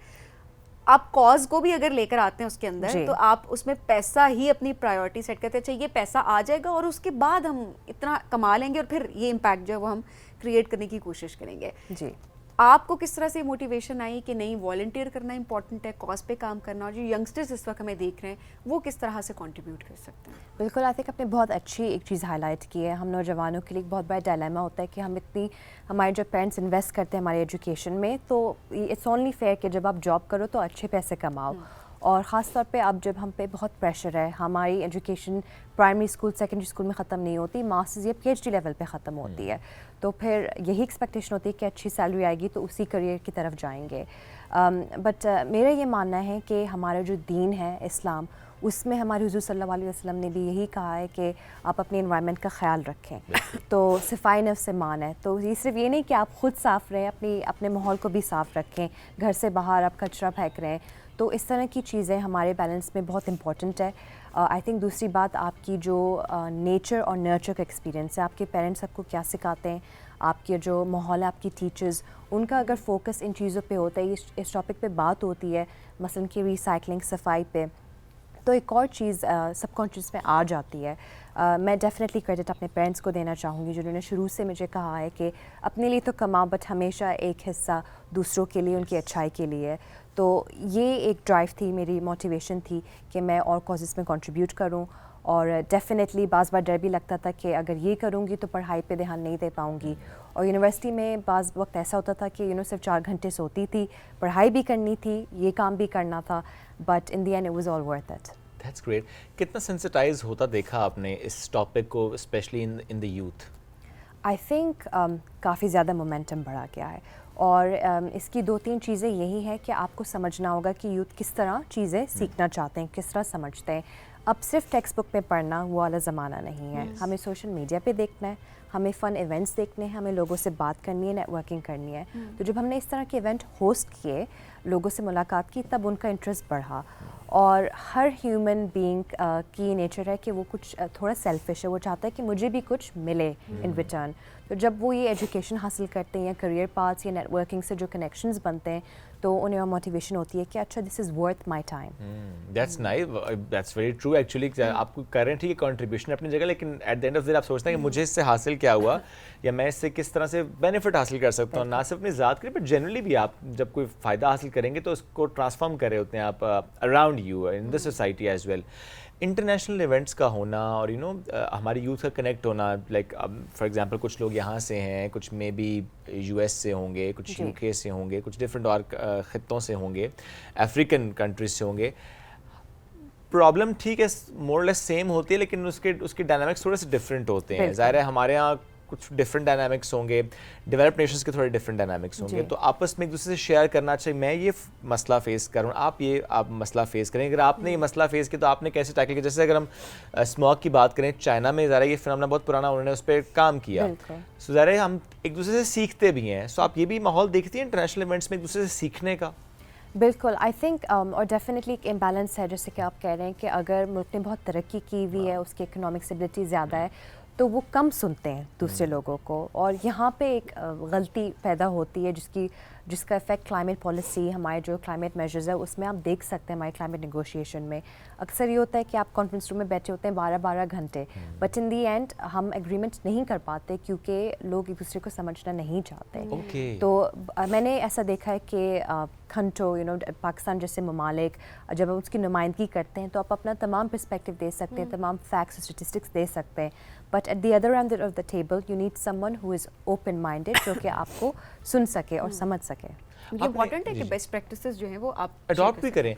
आप कॉज को भी अगर लेकर आते हैं उसके अंदर तो आप उसमें पैसा ही अपनी प्रायोरिटी सेट करते हैं। चाहिए पैसा आ जाएगा और उसके बाद हम इतना कमा लेंगे और फिर ये इम्पैक्ट जो है वो हम क्रिएट करने की कोशिश करेंगे। जी, आपको किस तरह से मोटिवेशन आई कि नहीं वॉलंटियर करना इंपॉर्टेंट है, कॉज पे काम करना, और जो यंगस्टर्स इस वक्त हमें देख रहे हैं वो किस तरह से कंट्रीब्यूट कर सकते हैं? बिल्कुल। आई थिंक आपने बहुत अच्छी एक चीज़ हाईलाइट की है। हम नौजवानों के लिए एक बहुत बड़ा डायलेमा होता है कि हम इतनी, हमारे जो पेरेंट्स इन्वेस्ट करते हैं हमारे एजुकेशन में, तो इट्स ओनली फेयर कि जब आप जॉब करो तो अच्छे पैसे कमाओ। और ख़ास तौर पे अब जब हम पे बहुत प्रेशर है, हमारी education primary school secondary school में ख़त्म नहीं होती, मास्टर्स या PhD लेवल पे ख़त्म होती है, तो फिर यही एक्सपेक्टेशन होती है कि अच्छी सैलरी आएगी तो उसी करियर की तरफ जाएंगे। बट मेरा ये मानना है कि हमारा जो दीन है इस्लाम, उसमें हमारे हुज़ूर सल्लल्लाहु अलैहि वसल्लम ने भी यही कहा है कि आप अपने एनवायरनमेंट का ख्याल रखें। तो सफाई नफ्स से मान है, तो ये सिर्फ ये नहीं कि आप ख़ुद साफ़ रहें, अपने माहौल को भी साफ़ रखें, घर से बाहर आप कचरा फेंक रहे हैं, तो इस तरह की चीज़ें हमारे बैलेंस में बहुत इंपॉर्टेंट है। आई थिंक दूसरी बात आपकी जो नेचर और नर्चर का एक्सपीरियंस है, आपके पेरेंट्स आपको क्या सिखाते हैं, आपके जो माहौल है, आपकी टीचर्स, उनका अगर फोकस इन चीज़ों पे होता है, इस टॉपिक पे बात होती है, मसलन कि रिसाइकलिंग, सफाई पे, तो एक और चीज़ सबकॉन्शियस में आ जाती है। मैं डेफिनेटली क्रेडिट अपने पेरेंट्स को देना चाहूँगी जिन्होंने शुरू से मुझे कहा है कि अपने लिए तो कमाओ बट हमेशा एक हिस्सा दूसरों के लिए, उनकी अच्छाई के लिए। तो ये एक ड्राइव थी, मेरी मोटिवेशन थी कि मैं और कॉजेज़ में कंट्रीब्यूट करूँ। और डेफिनेटली बाज़ बार डर भी लगता था कि अगर ये करूँगी तो पढ़ाई पे ध्यान नहीं दे पाऊँगी। और यूनिवर्सिटी में बाज़ वक्त ऐसा होता था कि सिर्फ 4 घंटे सोती थी, पढ़ाई भी करनी थी, ये काम भी करना था, but in the end it was all worth it. That's great. कितना सेंसिटाइज होता देखा आपने इस टॉपिक को, specially in the youth? I think काफ़ी ज़्यादा मोमेंटम बढ़ा गया है, और इसकी 2-3 चीज़ें यही है कि आपको समझना होगा कि यूथ किस तरह चीज़ें सीखना चाहते हैं, किस तरह समझते हैं। अब सिर्फ टेक्स्ट बुक में पढ़ना वो वाला ज़माना नहीं है। हमें सोशल मीडिया पे देखना है, हमें फ़न इवेंट्स देखने हैं, हमें लोगों से बात करनी है, नेटवर्किंग करनी है। तो जब हमने इस तरह के इवेंट होस्ट किए, लोगों से मुलाकात की, तब उनका इंटरेस्ट बढ़ा। और हर ह्यूमन बीइंग की नेचर है कि वो कुछ थोड़ा सेल्फिश है, वो चाहता है कि मुझे भी कुछ मिले इन रिटर्न। तो जब वो ये एजुकेशन हासिल करते हैं या करियर पाथ्स या नेटवर्किंग से जो कनेक्शंस बनते हैं, तो उन्हें मोटिवेशन होती है कि अच्छा this is worth my time. That's nice, that's very true actually. आपको करें ठीक है कंट्रीब्यूशन अपनी जगह, लेकिन at the end of the day आप सोचते हैं कि मुझे इससे हासिल क्या हुआ या मैं इससे किस तरह से बेनिफिट हासिल कर सकता हूँ, ना सिर्फ अपनी ज़ात के लिए बट जनरली भी। आप जब कोई फ़ायदा हासिल करेंगे तो उसको ट्रांसफॉर्म कर रहे होते हैं आप around you in the society as well. International events का होना और हमारी यूथ का कनेक्ट होना, लाइक फॉर एग्जांपल कुछ लोग यहाँ से हैं, कुछ मे बी US से होंगे, कुछ UK से होंगे, कुछ डिफरेंट और ख़ित्तों से होंगे, अफ्रीकन कंट्रीज से होंगे। प्रॉब्लम ठीक है मोर लेस सेम होती है, लेकिन उसके डायनामिक्स थोड़े से डिफरेंट होते हैं। ज़ाहिर है हमारे यहाँ कुछ डिफरेंट डायनामिक्स होंगे, डेवलप्ड नेशंस के थोड़े डिफरेंट डायनामिक्स होंगे, तो आपस में एक दूसरे से शेयर करना चाहिए। मैं ये मसला फेस कर रहा हूँ, आप मसला फेस करें, अगर आपने ये मसला फेस किया तो आपने कैसे टैकल किया। जैसे अगर हम स्मॉग की बात करें, चाइना में ज़रा ये फिनोमेना बहुत पुराना, उन्होंने उस पर काम किया, सो ज़रा हम एक दूसरे से सीखते भी हैं। सो आप ये भी माहौल देखती हैं इंटरनेशनल इवेंट्स में एक दूसरे से सीखने का? बिल्कुल, आई थिंक और डेफिनेटली एक इम्बैलेंस है, जैसे कि आप कह रहे हैं कि अगर मुल्क ने बहुत तरक्की की हुई है, उसकी इकोनॉमिक स्टेबिलिटी ज़्यादा है, तो वो कम सुनते हैं दूसरे लोगों को, और यहाँ पे एक गलती पैदा होती है जिसका इफेक्ट क्लाइमेट पॉलिसी, हमारे जो क्लाइमेट मेजर्स है उसमें आप देख सकते हैं। हमारे क्लाइमेट नेगोशिएशन में अक्सर ये होता है कि आप कॉन्फ्रेंस रूम में बैठे होते हैं 12-12 घंटे, बट इन दी एंड हम एग्रीमेंट नहीं कर पाते क्योंकि लोग एक दूसरे को समझना नहीं चाहते। तो मैंने ऐसा देखा है कि घंटों पाकिस्तान जैसे ममालिक जब आप उसकी नुमाइंदगी करते हैं तो आप अपना तमाम पर्सपेक्टिव दे सकते हैं, तमाम फैक्ट्स और स्टेटिस्टिक्स दे सकते हैं, but at the other end of the table you need someone who is open minded, जो कि आपको सुन सके और समझ सके। इम्पोर्टेंट है कि बेस्ट प्रैक्टिसेस जो हैं वो आप अडॉप्ट भी करें।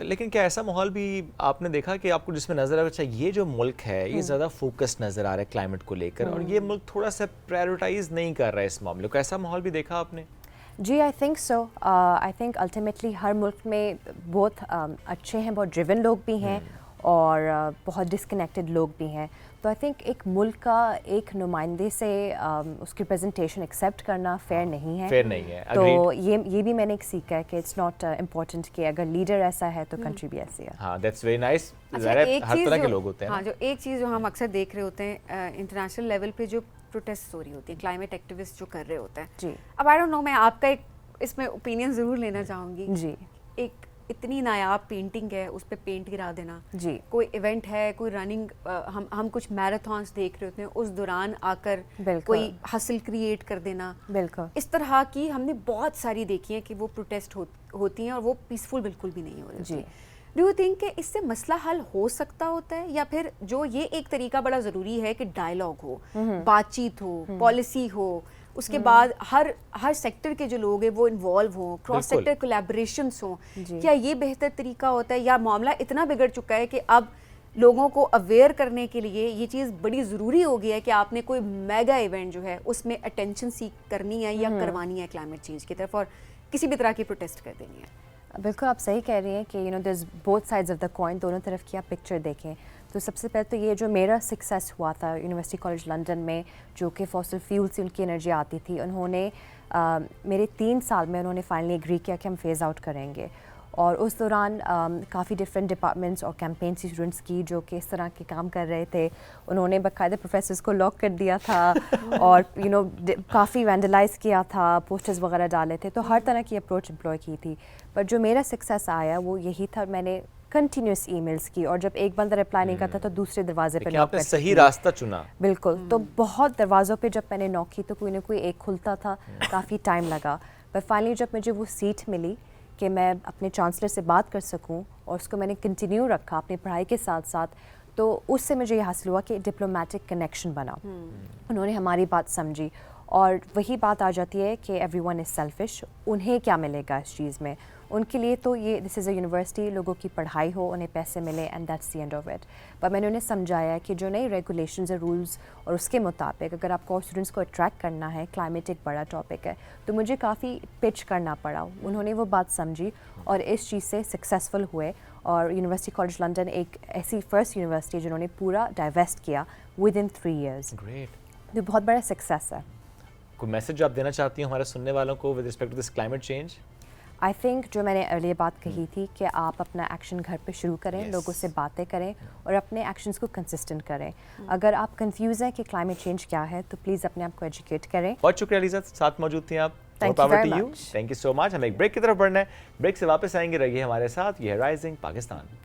लेकिन क्या ऐसा माहौल भी आपने देखा कि आपको जिसमें नजर आ अच्छा ये जो मुल्क है ये ज़्यादा फोकस नजर आ रहा है क्लाइमेट को लेकर और ये मुल्क थोड़ा सा प्रायोरिटाइज नहीं कर रहा है इस मामले को, ऐसा माहौल भी देखा आपने? जी, I think so. I think ultimately हर मुल्क में बहुत अच्छे हैं, बहुत ड्रिवन लोग भी हैं और बहुत डिस्कनेक्टेड लोग भी हैं। तो आई थिंक एक मुल्क का एक नुमाइंदे से उसकी प्रेजेंटेशन एक्सेप्ट करना फेयर नहीं है। फेयर नहीं है, तो ये भी मैंने एक सीखा है कि इट्स नॉट इम्पोर्टेंट कि अगर लीडर ऐसा है तो कंट्री भी ऐसी है। हाँ, दैट्स वेरी नाइस। अच्छा, हर तरह के लोग होते हैं। हाँ, जो एक चीज़ जो हम अक्सर देख रहे होते हैं इंटरनेशनल लेवल पे जो प्रोटेस्ट हो रही होती है, क्लाइमेट एक्टिविस्ट जो कर रहे होते हैं जी। अब आई डोंट नो, मैं आपका एक इसमें ओपिनियन ज़रूर लेना चाहूँगी जी। एक इतनी नायाब पेंटिंग है, उस पर पेंट गिरा देना, जी। कोई इवेंट है, कोई रनिंग, हम कुछ मैराथन्स देख रहे होते हैं, उस दौरान आकर कोई हसल क्रिएट कर देना, बिल्कुल इस तरह की हमने बहुत सारी देखी हैं कि वो प्रोटेस्ट होती हैं और वो पीसफुल बिल्कुल भी नहीं हो रही जी। डू यू थिंक कि इससे मसला हल हो सकता होता है, या फिर जो ये एक तरीका बड़ा ज़रूरी है कि डायलॉग हो, बातचीत हो, पॉलिसी हो, उसके बाद हर सेक्टर के जो लोग हैं वो इन्वॉल्व हों, क्रॉस सेक्टर कोलैबोरेशंस हों, क्या ये बेहतर तरीका होता है, या मामला इतना बिगड़ चुका है कि अब लोगों को अवेयर करने के लिए ये चीज़ बड़ी ज़रूरी हो गई है कि आपने कोई मेगा इवेंट जो है उसमें अटेंशन सीख करनी है या करवानी है क्लाइमेट चेंज की तरफ, और किसी भी तरह की प्रोटेस्ट कर देनी है? बिल्कुल आप सही कह रही हैं कि there is both sides of the coin, दोनों तरफ की आप पिक्चर देखें। तो सबसे पहले तो ये जो मेरा सक्सेस हुआ था यूनिवर्सिटी कॉलेज लंदन में, जो कि फॉसिल फ्यूल से उनकी एनर्जी आती थी, उन्होंने मेरे 3 साल में उन्होंने फाइनली एग्री किया कि हम फेज़ आउट करेंगे। और उस दौरान काफ़ी डिफरेंट डिपार्टमेंट्स और कैंपेन स्टूडेंट्स की जो कि इस तरह के काम कर रहे थे, उन्होंने बाकायदा प्रोफेसर्स को लॉक कर दिया था और काफ़ी वैंडलाइज किया था, पोस्टर्स वगैरह डाले थे, तो हर तरह की अप्रोच एम्प्लॉय की थी। पर जो मेरा सक्सेस आया वो यही था, मैंने कंटिन्यूस ईमेल्स की और जब एक बंदा रिप्लाई नहीं करता तो दूसरे दरवाजे पे नॉक आपने सही रास्ता चुना। बिल्कुल। तो बहुत दरवाज़ों पे जब मैंने नॉक की तो कोई ना कोई एक खुलता था, काफ़ी टाइम लगा, पर फाइनली जब मुझे वो सीट मिली कि मैं अपने चांसलर से बात कर सकूं और उसको मैंने कंटिन्यू रखा अपनी पढ़ाई के साथ साथ, तो उससे मुझे ये हासिल हुआ कि डिप्लोमेटिक कनेक्शन बना। उन्होंने हमारी बात समझी और वही बात आ जाती है कि एवरीवन इज़ सेल्फिश, उन्हें क्या मिलेगा इस चीज़ में, उनके लिए तो ये दिस इज़ अ यूनिवर्सिटी, लोगों की पढ़ाई हो, उन्हें पैसे मिले and that's the end of it. पर मैंने उन्हें समझाया कि जो नई रेगुलेशंस और रूल्स और उसके मुताबिक अगर आपको और स्टूडेंट्स को अट्रैक्ट करना है, क्लाइमेट एक बड़ा टॉपिक है, तो मुझे काफ़ी पिच करना पड़ा। उन्होंने वो बात समझी और इस चीज़ से सक्सेसफुल हुए और यूनिवर्सिटी कॉलेज लंदन एक ऐसी फर्स्ट यूनिवर्सिटी जिन्होंने पूरा डाइवेस्ट किया विद इन 3 years। ग्रेट। ये बहुत बड़ा सक्सेस है। कोई मैसेज आप देना चाहती हूँ हमारे सुनने वालों को with respect to this climate change? I think जो मैंने अर्ली बात कही थी कि आप अपना एक्शन घर पे शुरू करें, Yes. लोगों से बातें करें और अपने एक्शंस को कंसिस्टेंट करें। अगर आप कंफ्यूज हैं कि क्लाइमेट चेंज क्या है तो प्लीज़ अपने आप को एजुकेट करें। बहुत शुक्रिया लीजा, साथ मौजूद थी आप। Thank you very much. Thank you so much. हमें एक ब्रेक की तरफ बढ़ना है, ब्रेक से वापस आएंगे, रहिए हमारे साथ। ये है rising Pakistan.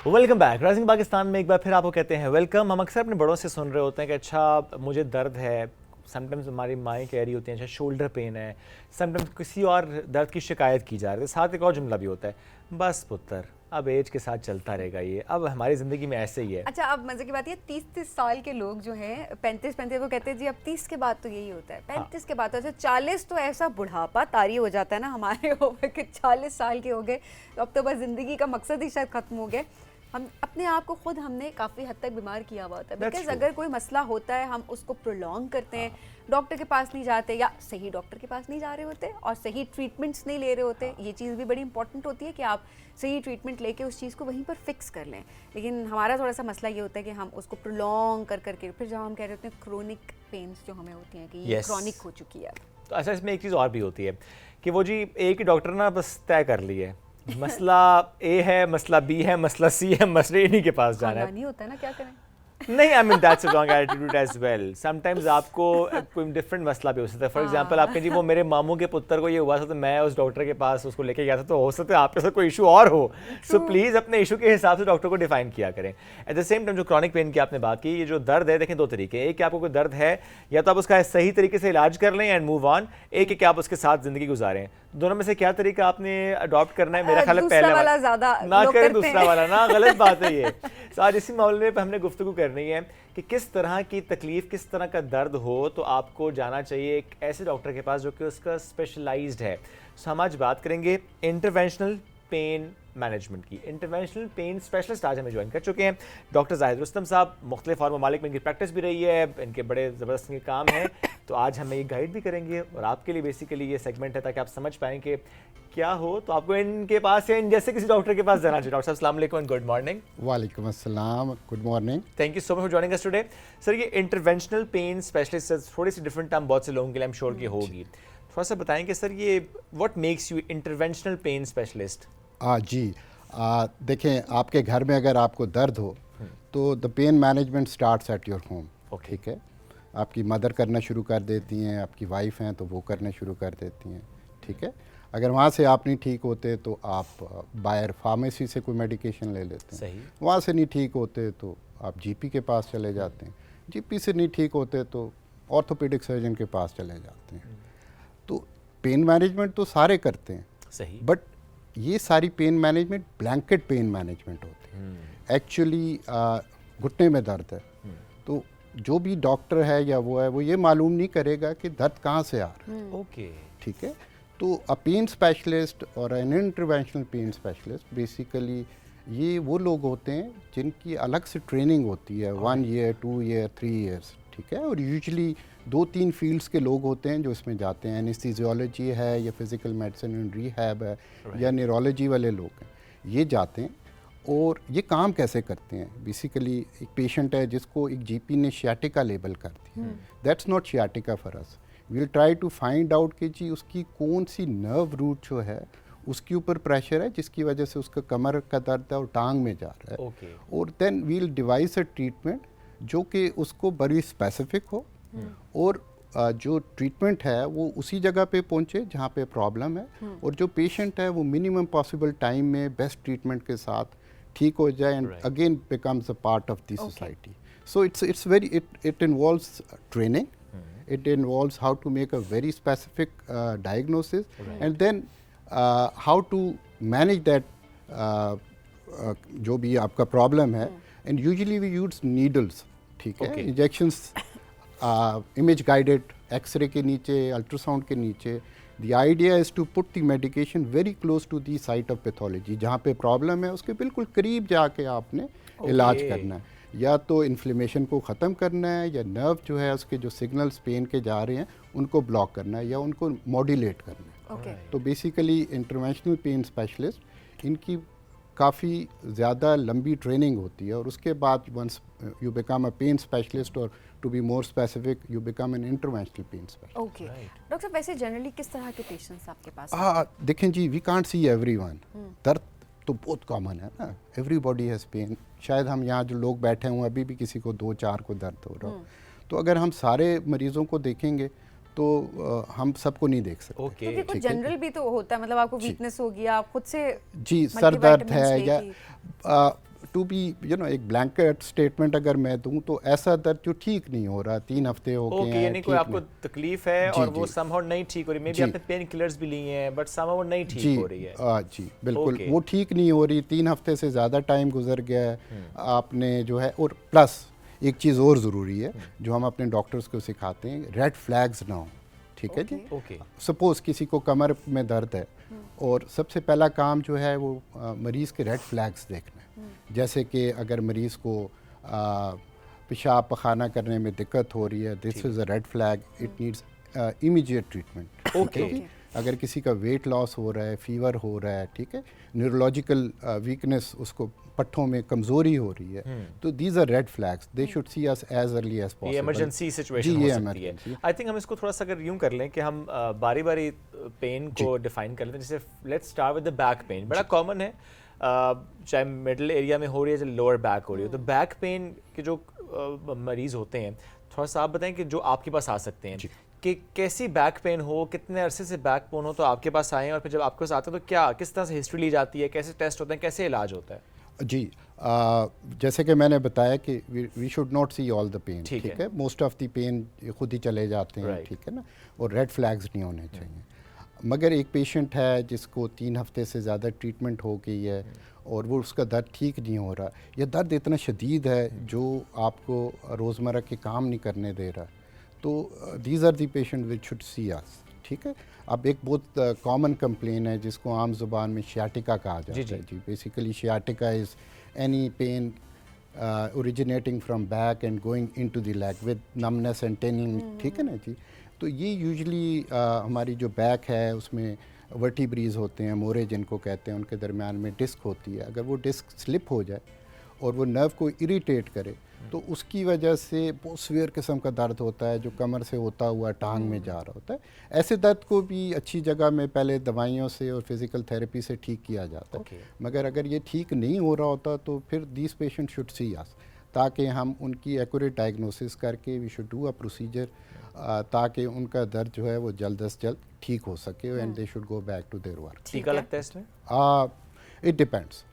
Welcome back. Rising Pakistan में एक बार फिर आपको कहते हैं वेलकम। हम अक्सर अपने बड़ों से सुन रहे होते हैं कि अच्छा मुझे दर्द है, समटाइम्स हमारी माएँ कह रही होती हैं अच्छा शोल्डर पेन है, समटाइम्स किसी और दर्द की शिकायत की जा रही है, साथ एक और जुमला भी होता है, बस पुत्र अब एज के साथ चलता रहेगा, ये अब हमारी ज़िंदगी में ऐसे ही है। अच्छा, अब मजे की बात ये 30-30 साल के लोग जो हैं 35-35 वो कहते हैं जी अब 30 के बाद तो यही होता है, 35 के बाद तो अच्छा 40 तो ऐसा बुढ़ापा तारी हो जाता है ना हमारे ऊपर कि 40 साल के हो गए तो अब तो बस ज़िंदगी का मकसद ही शायद ख़त्म हो गया। हम अपने आप को खुद हमने काफ़ी हद तक बीमार किया हुआ होता है, बिकॉज अगर कोई मसला होता है हम उसको प्रोलॉन्ग करते हैं, डॉक्टर के पास नहीं जाते या सही डॉक्टर के पास नहीं जा रहे होते और सही ट्रीटमेंट्स नहीं ले रहे होते। ये चीज़ भी बड़ी इंपॉर्टेंट होती है कि आप सही ट्रीटमेंट लेके उस चीज़ को वहीं पर फिक्स कर लें, लेकिन हमारा थोड़ा सा मसला ये होता है कि हम उसको प्रोलॉन्ग कर करके फिर जब हम कह रहे होते हैं क्रोनिक पेन्स जो हमें होती हैं कि ये क्रॉनिक हो चुकी है। तो अच्छा इसमें एक चीज़ और भी होती है कि वो जी एक ही डॉक्टर ना बस तय कर लिए मसला ए है, मसला बी है, मसला सी है, मसले इन्हीं के पास जाना है। नहीं होता है ना, क्या करें। नहीं, I mean that's a wrong attitude as well. Sometimes आपको कोई डिफरेंट मसला भी हो सकता है। फॉर एग्जांपल आपके जी वो मेरे मामू के पुत्र को ये हुआ था तो मैं उस डॉक्टर के पास उसको लेके गया था, तो हो सकता है आपके साथ कोई इशू और हो। सो प्लीज़ अपने इशू के हिसाब से डॉक्टर को डिफाइन किया करें। एट द सेम टाइम जो क्रॉनिक पेन की आपने बात की, ये जो दर्द है देखें दो तरीके, एक कि आपको कोई दर्द है या तो आप उसका सही तरीके से इलाज कर लें एंड मूव ऑन, एक कि आप उसके साथ ज़िंदगी गुजारें। दोनों में से क्या तरीका आपने अडॉप्ट करना है? मेरा ख्याल है दूसरा पहला वाला ज़्यादा ना लोग करें करते दूसरा हैं। वाला ना, गलत बात है ये। तो आज इसी मामले में हमने गुफ्तगू करनी है कि किस तरह की तकलीफ, किस तरह का दर्द हो तो आपको जाना चाहिए एक ऐसे डॉक्टर के पास जो कि उसका स्पेशलाइज्ड है। सो हम आज बात करेंगे इंटरवेंशनल पेन मैनेजमेंट की। इंटरवेंशनल पेन स्पेशलिस्ट आज हमें ज्वाइन कर चुके हैं डॉक्टर जाहिद रुस्तम साहब। मुख्तलिफ और ममालिक में इनकी प्रैक्टिस भी रही है, इनके बड़े ज़बरदस्त इनके काम हैं। तो आज हमें ये गाइड भी करेंगे और आपके लिए बेसिकली ये सेगमेंट है ताकि आप समझ पाएँ कि क्या हो तो आपको इनके पास या इन जैसे किसी डॉक्टर के पास जाना चाहिए। डॉक्टर साहब अस्सलाम वालेकुम, गुड मॉर्निंग। वालेकुम अस्सलाम, good morning. Thank you so much for joining us today. Sir ये इंटरवेंशनल पेन स्पेशलिस्ट थोड़ी सी डिफरेंट टर्म बहुत से लोगों के लिए आई एम श्योर की होगी, थोड़ा सा बताएंगे सर ये what makes you interventional pain specialist? जी, देखें, आपके घर में अगर आपको दर्द हो तो the pain management starts at your home. ठीक है, आपकी मदर करना शुरू कर देती हैं, आपकी वाइफ हैं तो वो करना शुरू कर देती हैं। ठीक है, अगर वहाँ से आप नहीं ठीक होते तो आप बाहर फार्मेसी से कोई मेडिकेशन ले लेते हैं। सही। वहाँ से नहीं ठीक होते तो आप जीपी के पास चले जाते हैं। जीपी से नहीं ठीक होते तो ऑर्थोपेडिक सर्जन के पास चले जाते हैं। तो पेन मैनेजमेंट तो सारे करते हैं, सही, बट ये सारी pain management blanket pain management होती है। एक्चुअली घुटने में दर्द है तो जो भी डॉक्टर है या वो है वो ये मालूम नहीं करेगा कि दर्द कहाँ से आ रहा है। ओके, ठीक है, तो अ पेन स्पेशलिस्ट और an interventional pain specialist basically ये वो लोग होते हैं जिनकी अलग से ट्रेनिंग होती है, 1 ईयर 2 ईयर 3 ईयर्स। ठीक है, और यूजुअली 2-3 फील्ड्स के लोग होते हैं जो इसमें जाते हैं। एनेस्थीसियोलॉजी है या फिजिकल मेडिसिन एंड रिहैब है या न्यूरोलॉजी वाले लोग हैं, ये जाते हैं। और ये काम कैसे करते हैं? बेसिकली एक पेशेंट है जिसको एक जीपी ने शियाटिका लेबल कर दिया, that's not sciatica for us. We will try to find out कि जी उसकी कौन सी नर्व रूट जो है उसके ऊपर प्रेशर है जिसकी वजह से उसका कमर का दर्द है और टांग में जा रहा है। ओके, और then we will devise a treatment जो कि उसको बड़ी स्पेसिफिक हो और जो ट्रीटमेंट है वो उसी जगह पे पहुंचे जहाँ पे प्रॉब्लम है और जो पेशेंट है वो मिनिमम पॉसिबल टाइम में बेस्ट ट्रीटमेंट के साथ ठीक हो जाए and again becomes a part of the society. So it's very it involves training, it involves how to make a very specific diagnosis and then how to manage that जो भी आपका problem है। And usually we use needles. ठीक है, injections image guided, x ray के नीचे, ultrasound के नीचे। The idea is to put the medication very close to the site of pathology, जहाँ पे प्रॉब्लम है उसके बिल्कुल करीब जाके आपने इलाज करना है। या तो इन्फ्लेमेशन को ख़त्म करना है या नर्व जो है उसके जो सिग्नल्स पेन के जा रहे हैं उनको ब्लॉक करना है या उनको मॉड्यूलेट करना है। तो बेसिकली इंटरवेंशनल पेन स्पेशलिस्ट इनकी काफ़ी ज़्यादा लंबी ट्रेनिंग होती है और उसके बाद once you become a pain specialist और to be more specific you become an interventional pain specialist. Okay doctor साहब, वैसे जनरली किस तरह के पेशेंट्स आपके पास? देखें जी, वी कांट सी एवरीवन। दर्द तो बहुत कॉमन है ना, एवरीबॉडी हैज़ पेन। शायद हम यहाँ जो लोग बैठे हुए अभी भी किसी को 2-4 को दर्द हो रहा हो, तो अगर हम सारे मरीज़ों को देखेंगे तो हम सबको नहीं देख सकते। क्योंकि कुछ जनरल भी तो होता है, मतलब आपको वीकनेस हो गया, आप खुद से जी सर दर्द है या टू बी एक ब्लैंकेट स्टेटमेंट अगर मैं दूं तो ऐसा दर्द जो ठीक नहीं हो रहा, 3 हफ्ते हो गए हैं, यानी कोई आपको तकलीफ है और वो समहाउ नहीं ठीक हो रही, मे बी आपने पेन किलर्स भी लिए हैं बट समहाउ वो नहीं ठीक हो रही है। जी बिल्कुल, वो ठीक नहीं हो रही, 3 हफ्ते से ज़्यादा टाइम गुजर गया है आपने जो है। और प्लस एक चीज़ और ज़रूरी है जो हम अपने डॉक्टर्स को सिखाते हैं, रेड फ्लैग्स ना हो। ठीक है जी, सपोज़ किसी को कमर में दर्द है और सबसे पहला काम जो है वो मरीज़ के रेड फ्लैग्स देखना है। जैसे कि अगर मरीज़ को पेशाब पखाना करने में दिक्कत हो रही है, this is a red flag, it needs immediate treatment. Okay, अगर किसी का वेट लॉस हो रहा है, फीवर हो रहा है, ठीक है, न्यूरोलॉजिकल वीकनेस, उसको पट्ठों में कमज़ोरी हो रही है, तो these are red flags, they should see us as early as possible. ये इमरजेंसी सिचुएशन हो सकती है। आई थिंक हम इसको थोड़ा सा अगर यूं कर लें कि हम बारी बारी पेन को डिफाइन कर लेते हैं। जैसे let's start with the back pen, बड़ा कॉमन है, चाहे मिडल एरिया में हो रही है, चाहे लोअर बैक हो रही है। तो बैक पेन के जो मरीज़ होते हैं, थोड़ा सा आप बताएं कि जो आपके पास आ सकते हैं कि कैसी बैक पेन हो, कितने अरसे से बैक पेन हो तो आपके पास आएँ, और फिर जब आपके पास आते हैं तो क्या किस तरह से हिस्ट्री ली जाती है, कैसे टेस्ट होते हैं, कैसे इलाज होता है? जी, जैसे कि मैंने बताया कि we should not see all the pain. ठीक है, मोस्ट ऑफ द पेन खुद ही चले जाते हैं। ठीक है ना, और रेड फ्लैग्स नहीं होने चाहिए। मगर एक पेशेंट है जिसको 3 हफ्ते से ज़्यादा ट्रीटमेंट हो गई है और वो उसका दर्द ठीक नहीं हो रहा, या दर्द इतना शदीद है जो आपको रोज़मर्रा के काम नहीं करने दे रहा, तो these are the patient which should see us. ठीक है। अब एक बहुत कॉमन कंप्लेन है जिसको आम ज़ुबान में शियाटिका कहा जाता है जी। Basically sciatica is any pain originating from back and going into the leg with numbness and tingling। ठीक है ना जी। तो ये यूजली हमारी जो बैक है उसमें वर्टिब्रीज होते हैं, मोरे जिनको कहते हैं, उनके दरमियान में डिस्क होती है। अगर वो डिस्क स्लिप हो जाए और वो नर्व को इरिटेट करे तो उसकी वजह से बहुत सीवियर किस्म का दर्द होता है जो कमर से होता हुआ टांग में जा रहा होता है। ऐसे दर्द को भी अच्छी जगह में पहले दवाइयों से और फिज़िकल थेरेपी से ठीक किया जाता है। मगर अगर ये ठीक नहीं हो रहा होता तो फिर दीस पेशेंट शुड सी अस, ताकि हम उनकी एक्यूरेट डायग्नोसिस करके we should do a procedure ताकि उनका दर्द जो है वो जल्द अज जल्द ठीक हो सके and they should go back to their work. टीका लगता है इसमें? It depends.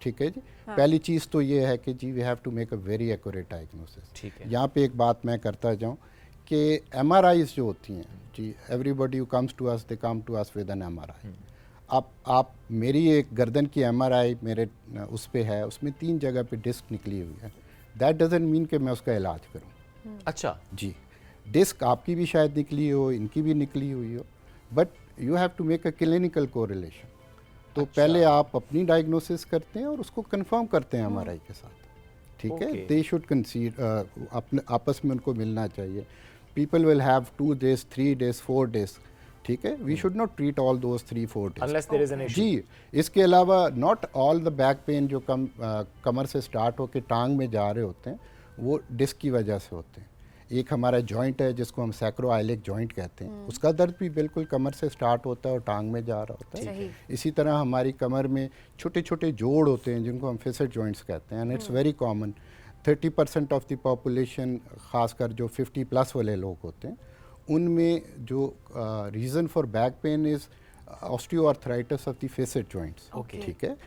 ठीक है जी। पहली चीज़ तो ये है कि जी we have to make a very accurate diagnosis. ठीक है। यहाँ पे एक बात मैं करता जाऊँ कि MRIs जो होती हैं जी, everybody who comes to us they come to us with an MRI। आप मेरी एक गर्दन की MRI मेरे उस पे है, उसमें 3 जगह पे डिस्क निकली हुई है। दैट डजंट मीन कि मैं उसका इलाज करूँ। अच्छा जी, डिस्क आपकी भी शायद निकली हो, इनकी भी निकली हुई हो, but you have to make a clinical correlation. तो पहले आप अपनी डायग्नोसिस करते हैं और उसको कंफर्म करते हैं MRI के साथ। ठीक है। दे शुड कंसीडर अपने आपस में उनको मिलना चाहिए। People will have 2 days 3 days 4 days। ठीक है। We should not treat all those 3-4 days unless there is an issue. जी। इसके अलावा not all the back pain जो कमर से स्टार्ट होकर टांग में जा रहे होते हैं वो डिस्क की वजह से होते हैं। एक हमारा जॉइंट है जिसको हम सैक्रोआइलिक जॉइंट कहते हैं, उसका दर्द भी बिल्कुल कमर से स्टार्ट होता है और टांग में जा रहा होता है। इसी तरह हमारी कमर में छोटे छोटे जोड़ होते हैं जिनको हम फिसेट जॉइंट्स कहते हैं, and it's very common. 30% of the population, ख़ासकर जो 50+ वाले लोग होते हैं, उनमें जो reason for back pain is osteoarthritis of the facet joints. ठीक है।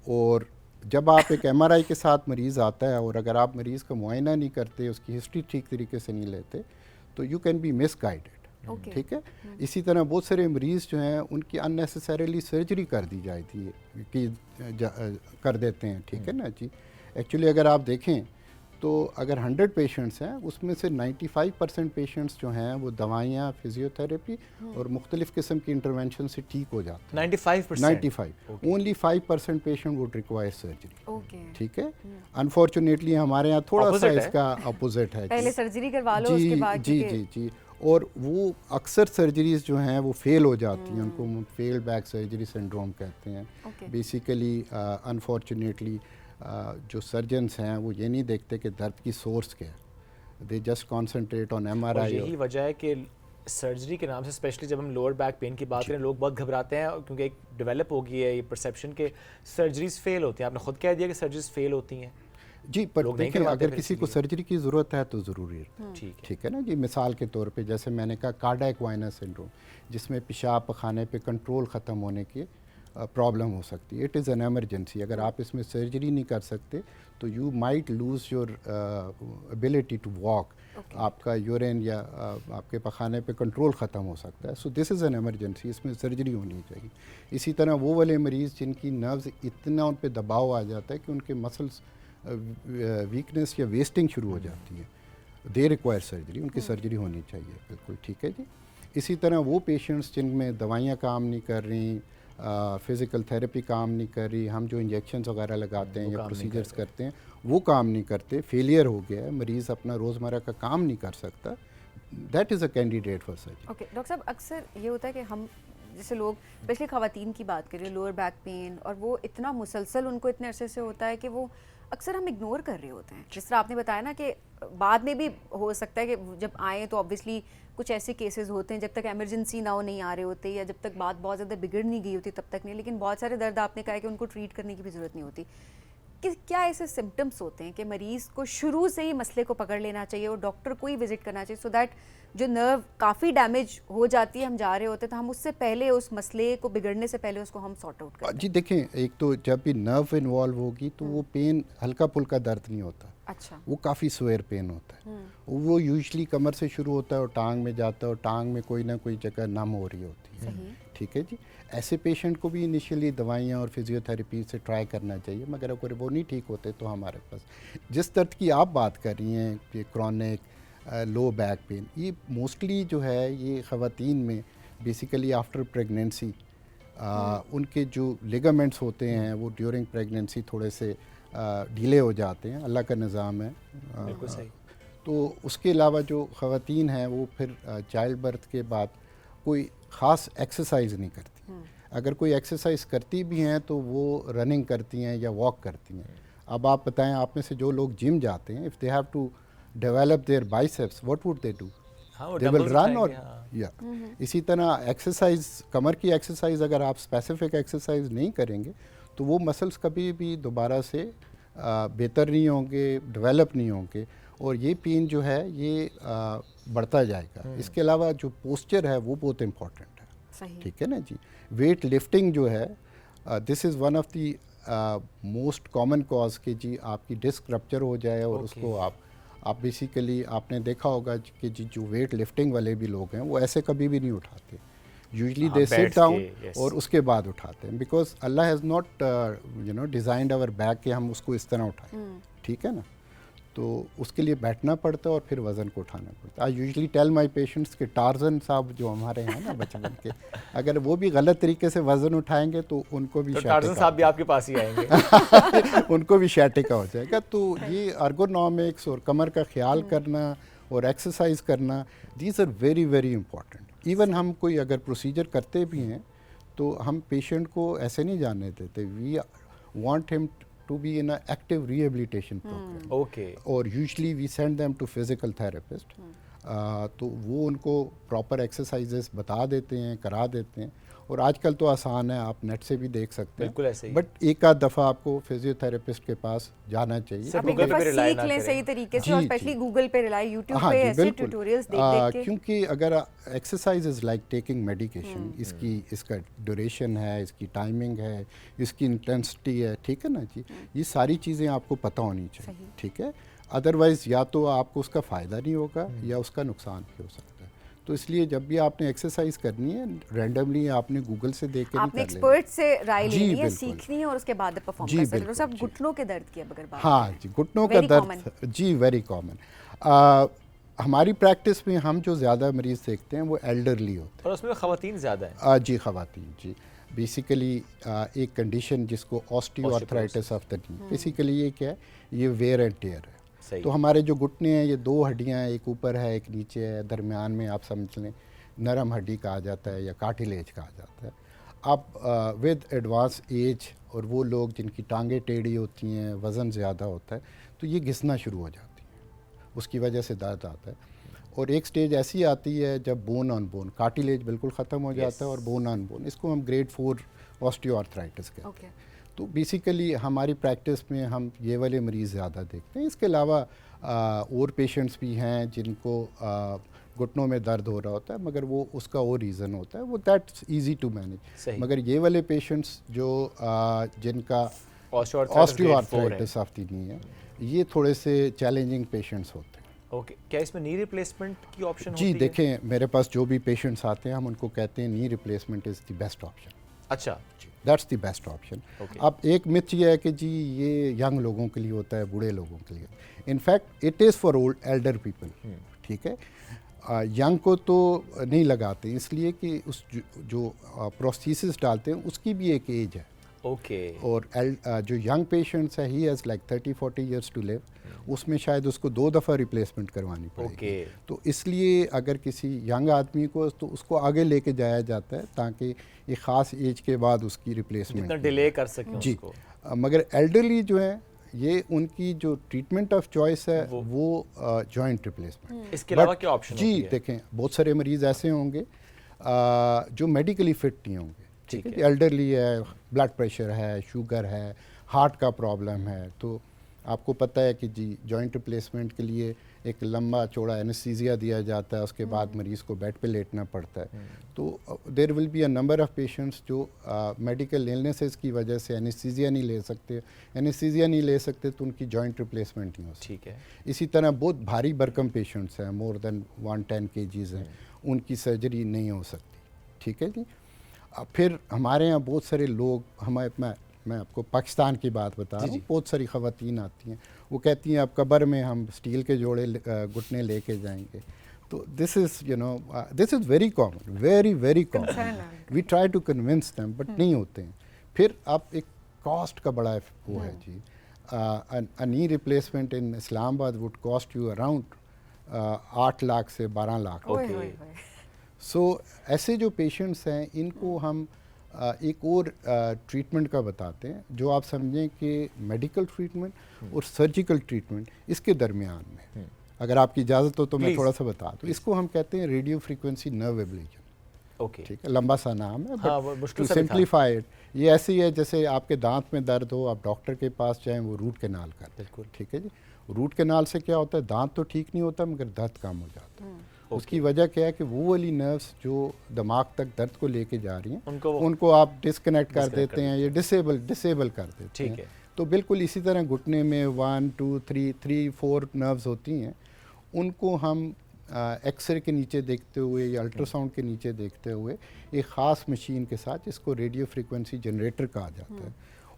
और जब आप एक MRI के साथ मरीज़ आता है और अगर आप मरीज़ का मुआयना नहीं करते, उसकी हिस्ट्री ठीक तरीके से नहीं लेते, तो यू कैन बी मिसगाइडेड। ठीक है। इसी तरह बहुत सारे मरीज़ जो हैं उनकी अननेसेसरीली सर्जरी कर दी जाती है कि कर देते हैं। ठीक है ना जी। एक्चुअली अगर आप देखें तो अगर 100 पेशेंट्स हैं उसमें से 95% पेशेंट्स जो हैं वो दवाइयाँ, फिजियोथेरेपी और मुख्तलिफ़ किस्म की इंटरवेंशन से ठीक हो जाते हैं। 95%। Only 5% patient would require surgery. ठीक है। अनफॉर्चुनेटली हमारे यहाँ थोड़ा सा इसका अपोजिट है। पहले सर्जरी करवा लो उसके बाद। जी। और वो अक्सर सर्जरीज जो हैं वो फेल हो जाती हैं, उनको हम फेल्ड बैक सर्जरी सिंड्रोम कहते हैं। बेसिकली अनफॉर्चुनेटली जो सर्जन्स हैं वो ये नहीं देखते कि दर्द की सोर्स क्या है, they just concentrate on MRI। यही वजह है कि सर्जरी के नाम से, स्पेशली जब हम लोअर बैक पेन की बात करें, लोग बहुत घबराते हैं क्योंकि एक डेवलप हो गई है ये परसेप्शन के सर्जरीज फेल होती हैं। आपने खुद कह दिया कि सर्जरीज फेल होती हैं जी, पर देखिए अगर किसी को सर्जरी की ज़रूरत है तो ज़रूरी है। ठीक है ना जी। मिसाल के तौर पे जैसे मैंने कहा कार्डियक वाइनर सिंड्रोम, जिसमें पेशाब पखाने पे कंट्रोल ख़त्म होने की प्रॉब्लम हो सकती है, इट इज़ एन एमरजेंसी। अगर आप इसमें सर्जरी नहीं कर सकते तो you might lose your ability to walk. आपका यूरिन या आपके पखाने पे कंट्रोल ख़त्म हो सकता है। So this is an emergency, इसमें सर्जरी होनी चाहिए। इसी तरह वो वाले मरीज़ जिनकी नर्व्स इतना उन पर दबाव आ जाता है कि उनके मसल्स वीकनेस या वेस्टिंग शुरू हो जाती है, दे रिक्वायर सर्जरी, उनकी सर्जरी होनी चाहिए। बिल्कुल ठीक है जी। इसी तरह वो पेशेंट्स जिनमें दवाइयाँ काम नहीं कर रही, फिज़िकल थेरेपी काम नहीं कर रही, हम जो इंजेक्शंस वगैरह लगाते हैं या प्रोसीजर्स करते हैं वो काम नहीं करते, फेलियर हो गया है, मरीज़ अपना रोज़मर्रा का काम नहीं कर सकता, that is a candidate for surgery. Okay doctor साहब, अक्सर ये होता है कि हम जैसे लोग, स्पेशली ख़वातीन की बात करें, लोअर बैक पेन, और वो इतना मुसलसल उनको इतने अरसे से होता है कि वो अक्सर हम इग्नोर कर रहे होते हैं। जिस तरह आपने बताया ना कि बाद में भी हो सकता है कि जब आए तो ऑब्वियसली कुछ ऐसे केसेस होते हैं जब तक इमरजेंसी ना हो नहीं आ रहे होते, या जब तक बात बहुत ज़्यादा बिगड़ नहीं गई होती तब तक नहीं। लेकिन बहुत सारे दर्द आपने कहा है कि उनको ट्रीट करने की भी ज़रूरत नहीं होती। कि क्या ऐसे सिम्टम्स होते हैं कि मरीज़ को शुरू से ही मसले को पकड़ लेना चाहिए और डॉक्टर को ही विजिट करना चाहिए, सो दैट जो नर्व काफ़ी डैमेज हो जाती है, हम जा रहे होते हैं तो हम उससे पहले, उस मसले को बिगड़ने से पहले उसको हम सॉर्ट आउट करें? जी देखें, एक तो जब भी नर्व इन्वॉल्व होगी तो वो पेन हल्का फुल्का दर्द नहीं होता। अच्छा। वो काफ़ी स्वेयर पेन होता है। वो यूजुअली कमर से शुरू होता है और टांग में जाता है और टांग में कोई ना कोई जगह नम हो रही होती है। ठीक है जी। ऐसे पेशेंट को भी इनिशियली दवाइयाँ और फिजियोथेरेपी से ट्राई करना चाहिए, मगर अगर वो नहीं ठीक होते तो हमारे पास जिस दर्द की आप बात कर रही हैं कि क्रॉनिक लो बैक पेन, ये मोस्टली जो है ये ख़वातीन में बेसिकली आफ्टर प्रेगनेंसी उनके जो लिगामेंट्स होते हैं वो ड्यूरिंग प्रेगनेंसी थोड़े से ढीले हो जाते हैं, अल्लाह का निज़ाम है। बिल्कुल सही। तो उसके अलावा जो ख़वातीन हैं वो फिर चाइल्ड बर्थ के बाद कोई ख़ास एक्सरसाइज नहीं करती। अगर कोई एक्सरसाइज करती भी हैं तो वो रनिंग करती हैं या वॉक करती हैं। अब आप बताएं, आप में से जो लोग जिम जाते हैं, if they have to develop their biceps, what would they do? They will run और या इसी तरह एक्सरसाइज, कमर की एक्सरसाइज अगर आप स्पेसिफिक एक्सरसाइज नहीं करेंगे तो वो मसल्स कभी भी दोबारा से बेहतर नहीं होंगे, डेवलप नहीं होंगे और ये पेन जो है ये बढ़ता जाएगा। इसके अलावा जो पोस्चर है वो बहुत इम्पॉर्टेंट है, ठीक है ना जी। वेट लिफ्टिंग जो है, this is one of the most common cause कि जी आपकी डिस्क रप्चर हो जाए और उसको आप बेसिकली आपने देखा होगा कि जी जो वेट लिफ्टिंग वाले भी लोग हैं वो ऐसे कभी भी नहीं उठाते, यूजली दे सिट डाउन और उसके बाद उठाते हैं, because Allah has not you know designed our back कि हम उसको इस तरह उठाएं, ठीक है ना। तो उसके लिए बैठना पड़ता है और फिर वज़न को उठाना पड़ता है। I usually tell my patients कि टार्जन साहब जो हमारे हैं ना बचपन के, अगर वो भी गलत तरीके से वज़न उठाएंगे तो उनको भी टार्जन साहब भी आपके पास ही आएंगे उनको भी शैटिका हो जाएगा। तो ये अर्गोनॉमिक्स और कमर का ख्याल करना और एक्सरसाइज करना, these are very very important. Even हम कोई अगर प्रोसीजर करते भी हैं तो हम पेशेंट को ऐसे नहीं जाने देते, we want him to be in an active rehabilitation program. Okay. और usually we send them to physical therapist. तो वो उनको प्रॉपर एक्सरसाइजेस बता देते हैं, करा देते हैं और आजकल तो आसान है, आप नेट से भी देख सकते हैं। बिल्कुल ऐसे ही। बट एक आध दफ़ा आपको फिजियोथेरेपिस्ट के पास जाना चाहिए। आप एक दफ़ा सीख लें सही तरीके से और स्पेशली गूगल पे रिलाई, यूट्यूब पे ऐसे ट्यूटोरियल्स देख के, क्योंकि अगर exercise is like taking medication, इसका ड्यूरेशन है, इसकी टाइमिंग है, इसकी इंटेंसिटी है, ठीक है ना जी, ये सारी चीज़ें आपको पता होनी चाहिए, ठीक है। अदरवाइज़ या तो आपको उसका फ़ायदा नहीं होगा या उसका नुकसान भी हो सकता है। तो इसलिए जब भी आपने एक्सरसाइज करनी है, रैंडमली आपने गूगल से देख के आपने एक्सपर्ट से राय लेनी है, सीखनी है और उसके बाद परफॉर्म कर सकते हैं। सब घुटनों के दर्द की अगर बात, हाँ जी, घुटनों का दर्द जी वेरी कॉमन। हमारी प्रैक्टिस में हम जो ज़्यादा मरीज़ देखते हैं वो एल्डरली होते हैं और उसमें ख़वातीन ज़्यादा है। जी ख़वातीन जी, बेसिकली एक कंडीशन जिसको osteoarthritis of the knee, basically ये क्या है, ये वेयर एंड टेयर है। तो हमारे जो घुटने हैं ये दो हड्डियां हैं, एक ऊपर है एक नीचे है, दरमियान में आप समझ लें नरम हड्डी कहा जाता है या कार्टिलेज कहा जाता है। अब विद एडवांस एज और वो लोग जिनकी टांगें टेढ़ी होती हैं, वज़न ज़्यादा होता है, तो ये घिसना शुरू हो जाती है, उसकी वजह से दर्द आता है। और एक स्टेज ऐसी आती है जब बोन ऑन बोन, कार्टिलेज बिल्कुल ख़त्म हो जाता है और बोन ऑन बोन, इसको हम ग्रेड 4 ऑस्टियोआर्थराइटिस कहते हैं। तो बेसिकली हमारी प्रैक्टिस में हम ये वाले मरीज़ ज़्यादा देखते हैं। इसके अलावा और पेशेंट्स भी हैं जिनको घुटनों में दर्द हो रहा होता है, मगर वो उसका और रीज़न होता है, वो दैट्स इजी टू मैनेज। मगर ये वाले पेशेंट्स जो जिनका ऑस्टियोआर्थराइटिस ऑफ द नी है, ये थोड़े से चैलेंजिंग पेशेंट्स होते हैं। ओके, क्या इसमें नी रिप्लेसमेंट की ऑप्शन जी देखें, मेरे पास जो भी पेशेंट्स आते हैं हम उनको कहते हैं knee replacement is the best option. अच्छा, दैट्स द बेस्ट ऑप्शन। अब एक मिथ ये है कि जी ये यंग लोगों के लिए होता है, बूढ़े लोगों के लिए। In fact it is for old Elder people, ठीक है। यंग को तो नहीं लगाते इसलिए कि उस जो प्रोस्थेसिस डालते हैं उसकी भी एक एज है। और जो यंग पेशेंट्स है, he has like 30-40 years to live, उसमें शायद उसको 2 दफ़ा रिप्लेसमेंट करवानी पड़ेगी। तो इसलिए अगर किसी यंग आदमी को, तो उसको आगे लेके जाया जाता है ताकि एक ख़ास एज के बाद उसकी रिप्लेसमेंट डिले कर सकें जी उसको। मगर एल्डरली जो है, ये उनकी जो ट्रीटमेंट ऑफ चॉइस है वो जॉइंट रिप्लेसमेंट। इसके अलावा क्या ऑप्शन जी देखें, बहुत सारे मरीज़ ऐसे होंगे जो मेडिकली फिट नहीं होंगे, ठीक है, एल्डरली है, ब्लड प्रेशर है, शुगर है, हार्ट का प्रॉब्लम है, तो आपको पता है कि जी जॉइंट रिप्लेसमेंट के लिए एक लंबा चौड़ा एनेस्थीसिया दिया जाता है, उसके बाद मरीज़ को बेड पे लेटना पड़ता है। तो there will be a number of patients जो मेडिकल इलनेसेस की वजह से एनेस्थीसिया नहीं ले सकते, एनेस्थीसिया नहीं ले सकते तो उनकी जॉइंट रिप्लेसमेंट नहीं हो सकती। ठीक है। इसी तरह बहुत भारी भरकम पेशेंट्स हैं, मोर देन 110 kgs हैं, उनकी सर्जरी नहीं हो सकती, ठीक है जी। फिर हमारे यहाँ बहुत सारे लोग, मैं आपको पाकिस्तान की बात बता रहा हूँ, बहुत सारी ख़वातीन आती हैं, वो कहती हैं अब कब्र में हम स्टील के जोड़े घुटने लेके जाएंगे। तो this is very common, very common. We try to convince them but नहीं होते हैं। फिर अब एक कॉस्ट का बड़ा वो है जी। a knee replacement in Islamabad would cost you around 8 lakh से 12 लाख। सो ऐसे जो पेशेंट्स हैं इनको हम एक और ट्रीटमेंट का बताते हैं, जो आप समझें कि मेडिकल ट्रीटमेंट और सर्जिकल ट्रीटमेंट इसके दरमियान में। अगर आपकी इजाज़त हो तो मैं थोड़ा सा बता दूँ। इसको हम कहते हैं radio frequency nerve ablation. Okay, ठीक है, लंबा सा नाम है, बट टू सिंप्लीफाई इट ये ऐसी है जैसे आपके दांत में दर्द हो, आप डॉक्टर के पास जाएं, वो रूट कैनाल कर दें। बिल्कुल। ठीक है जी। रूट कैनाल से क्या होता है, दांत तो ठीक नहीं होता मगर दर्द कम हो जाता है। उसकी वजह क्या है कि वो वाली नर्व्स जो दिमाग तक दर्द को लेके जा रही हैं उनको आप डिस्कनेक्ट कर देते हैं या डिसेबल कर देते हैं। ठीक है। तो बिल्कुल इसी तरह घुटने में 1 2 3 4 नर्व्स होती हैं, उनको हम एक्सरे के नीचे देखते हुए या अल्ट्रासाउंड के नीचे देखते हुए एक ख़ास मशीन के साथ, जिसको रेडियो फ्रीक्वेंसी जनरेटर कहा जाता है,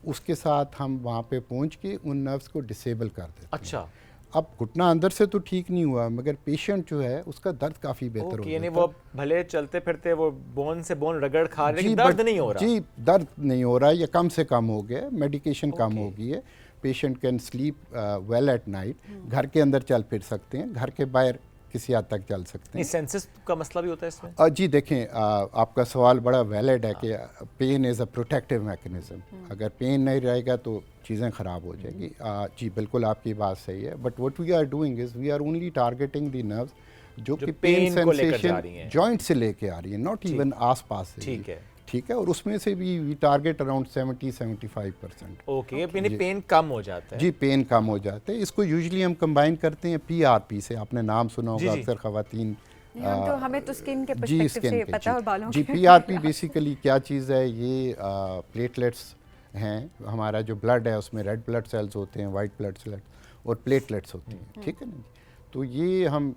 उसके साथ हम वहाँ पे पहुँच के उन नर्व्स को डिसेबल कर देते हैं। अच्छा, अब घुटना अंदर से तो ठीक नहीं हुआ मगर पेशेंट जो है उसका दर्द काफ़ी बेहतर हो यानी जाता वो भले चलते फिरते वो बोन से बोन रगड़ खा रहे, लेकिन दर्द नहीं हो रहा। जी, दर्द नहीं हो रहा है या कम से कम हो गया, मेडिकेशन कम हो गई है। Patient can sleep well at night. घर के अंदर चल फिर सकते हैं, घर के बाहर किसी हद तक चल सकते हैं। सेंसस का मसला भी होता है इसमें? जी देखें, आपका सवाल बड़ा वैलिड है कि pain is a protective mechanism. अगर पेन नहीं रहेगा तो चीज़ें ख़राब हो जाएगी। जी बिल्कुल आपकी बात सही है, but what we are doing is we are only targeting the nerves जो कि पेन सेंसेशन जॉइंट से लेके आ रही है, नॉट इवन आस पास से। ठीक है, और उसमें से भी वी टारगेट अराउंड 70-75%। ओके, यानी पेन कम हो जाता है। जी, पेन कम हो जाते हैं। इसको यूजुअली हम कंबाइन करते हैं PRP से। आपने नाम सुना होगा अक्सर ख़वातीन। हमें तो स्किन के पर्सपेक्टिव से पता है बालों जी, PRP बेसिकली क्या चीज़ है, ये प्लेटलेट्स हैं। हमारा जो ब्लड है उसमें रेड ब्लड सेल्स होते हैं, वाइट ब्लड सेल्स और प्लेटलेट्स होती हैं। ठीक है ना। तो ये हम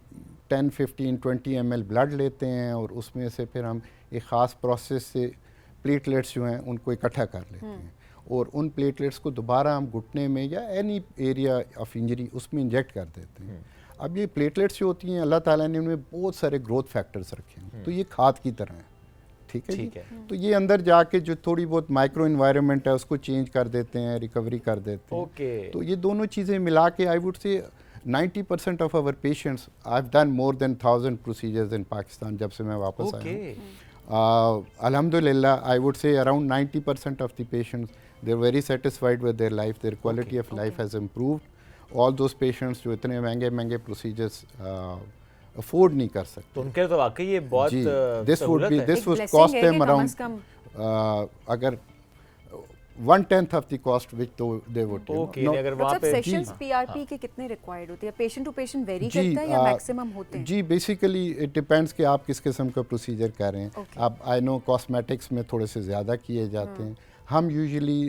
10, 15, 20 ml ब्लड लेते हैं और उसमें से फिर हम एक ख़ास प्रोसेस से प्लेटलेट्स जो हैं उनको इकट्ठा कर लेते हैं और उन प्लेटलेट्स को दोबारा हम घुटने में या एनी एरिया ऑफ इंजरी उसमें इंजेक्ट कर देते हैं। अब ये प्लेटलेट्स जो होती हैं, अल्लाह ताला ने उनमें बहुत सारे ग्रोथ फैक्टर्स रखे हैं, तो ये खाद की तरह है। ठीक है जी। तो ये अंदर जाके जो थोड़ी बहुत माइक्रो इन्वायरमेंट है उसको चेंज कर देते हैं, रिकवरी कर देते हैं। तो ये दोनों चीज़ें मिला के आई would say 90% of our patients, I have done more than 1000 procedures in Pakistan जब से मैं वापस आया हूँ। Alhamdulillah, I would say around 90% of the patients, they're very satisfied with their life, their quality of life has improved. All those patients जो इतने महंगे procedures afford नहीं कर सकते, तो उनके तो वाकई ये बहुत this would cost them around अगर 1/10 of the cost which they would take। Okay, अगर वहाँ पे सेशंस PRP के कितने रिक्वायर्ड होते हैं? पेशेंट टू पेशेंट वेरी करता है या मैक्सिमम होते हैं? जी, बेसिकली इट डिपेंड्स कि आप किस किस्म का प्रोसीजर कर रहे हैं। अब आई नो कॉस्मेटिक्स में थोड़े से ज़्यादा किए जाते हैं। हम यूजुअली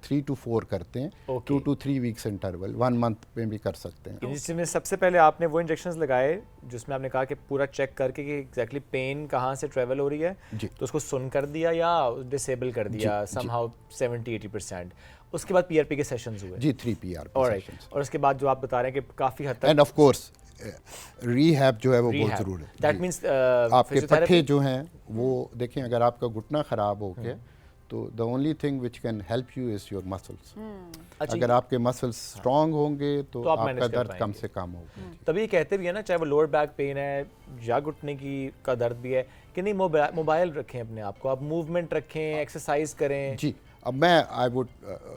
3 to 4 करते हैं, 2 to 3 वीक्स इंटरवल, 1 मंथ में भी कर सकते हैं। जिसमें सबसे पहले आपने वो इंजेक्शंस लगाए जिसमें आपने कहा कि पूरा चेक करके कि एग्जैक्टली पेन कहाँ से ट्रेवल हो रही है, तो उसको सुन कर दिया या डिसेबल कर दिया समहाउ 70-80%। उसके बाद PRP के सेशंस हुए? जी, 3 PRP सेशंस। और उसके बाद जो आप बता रहे हैं कि काफ़ी हद तक एंड ऑफ कोर्स रिहैब जो है वो बहुत ज़रूरी है। दैट मींस आपके पट्टे जो हैं वो देखें, अगर आपका घुटना ख़राब हो गया तो the only thing which can help you is your muscles. अगर आपके मसल्स स्ट्रांग होंगे तो आपका दर्द कम से कम होगा। तभी कहते भी है ना, चाहे वो लोअर बैक पेन है या घुटने की का दर्द भी है, कि नहीं मोबाइल रखें अपने आप को, आप मूवमेंट रखें, एक्सरसाइज करें। जी, अब मैं I would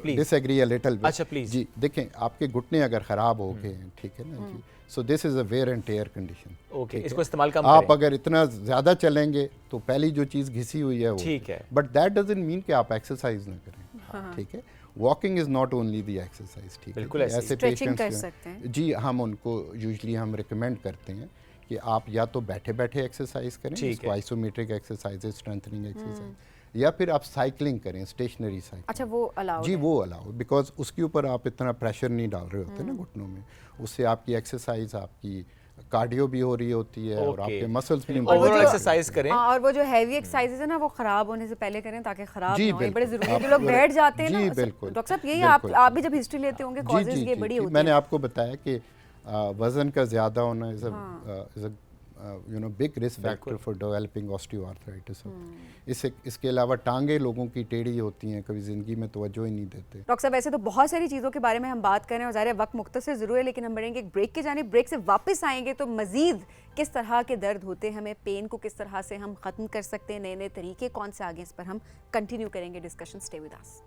disagree a little bit. अच्छा प्लीज। जी देखें, आपके घुटने अगर ख़राब हो गए हैं, ठीक है ना जी, so this is a wear and tear condition. Okay, इसको इस्तेमाल कम आप करें। अगर इतना ज़्यादा चलेंगे तो पहली जो चीज़ घिसी हुई है वो, ठीक है, बट दैट डजंट मीन कि आप एक्सरसाइज ना करें। ठीक है, walking is not only the exercise. ठीक है, बिल्कुल ऐसे स्ट्रेचिंग कर पेशेंट्स सकते हैं। जी, हम उनको यूजुअली हम रिकमेंड करते हैं कि आप या तो बैठे बैठे एक्सरसाइज करें, इसको आइसोमेट्रिक एक्सरसाइज, स्ट्रेंथनिंग एक्सरसाइज, या फिर आप साइकिलिंग करें, स्टेशनरी साइकिलिंग। अच्छा, वो अलाउ? जी, वो अलाउ, बिकॉज उसके ऊपर आप इतना प्रेशर नहीं डाल रहे होते ना घुटनों में, उससे आपकी एक्सरसाइज, आपकी कार्डियो भी हो रही होती है और Okay. आपके मसल्स भी ओवरऑल improve एक्सरसाइज करें। हाँ, और वो जो हैवी एक्सरसाइजेज है ना वो खराब होने से पहले करें ताकि खराब जी, ना हो, ये बड़े बिल्कुल। जरूरी है। जो आप लोग पूरे- बैठ जाते हैं जी, ना, बिल्कुल, डॉक्टर साहब यही बिल्कुल। आप भी जब हिस्ट्री लेते होंगे, कॉजेज ये बड़ी होती मैंने हैं। आपको बताया कि वजन का ज़्यादा होना is a big risk factor for developing osteoarthritis. इसके अलावा टांगे लोगों की टेढ़ी होती हैं, कभी ज़िंदगी में तवज्जो ही नहीं देते। डॉक्टर साहब वैसे तो बहुत सारी चीज़ों के बारे में हम बात कर रहे हैं और ज़ाहिर है वक्त मुख्तसर ज़रूर है, लेकिन हम बढ़ेंगे एक ब्रेक के जाने। ब्रेक से वापस आएंगे तो मज़ीद किस तरह के दर्द होते हैं, हमें पेन को किस तरह से हम ख़त्म कर सकते हैं, नए नए तरीके कौन से आगे, इस पर हम कंटिन्यू करेंगे discussion. Stay with us.